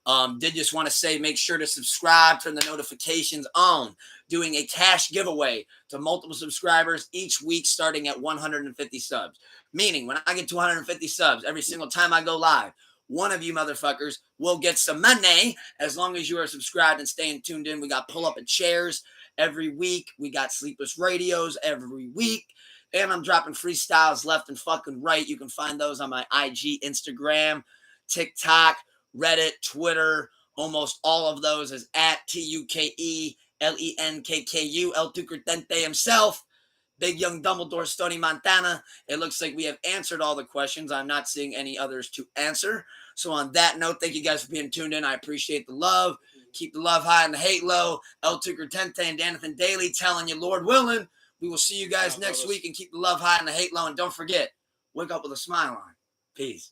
Did just want to say, make sure to subscribe, turn the notifications on. Doing a cash giveaway to multiple subscribers each week starting at 150 subs. Meaning, when I get to 150 subs, every single time I go live, one of you motherfuckers will get some money as long as you are subscribed and staying tuned in. We got Pull Up and Chairs every week. We got Sleepless Radios every week. And I'm dropping freestyles left and fucking right. You can find those on my IG, Instagram, TikTok, Reddit, Twitter. Almost all of those is at TUKELENKKU, El Tucretente himself. Big Young Dumbledore, Stony Montana. It looks like we have answered all the questions. I'm not seeing any others to answer. So on that note, thank you guys for being tuned in. I appreciate the love. Keep the love high and the hate low. El Tucretente and Danathan Daily telling you, Lord willing, we will see you guys next week, and keep the love high and the hate low. And don't forget, wake up with a smile on. Peace.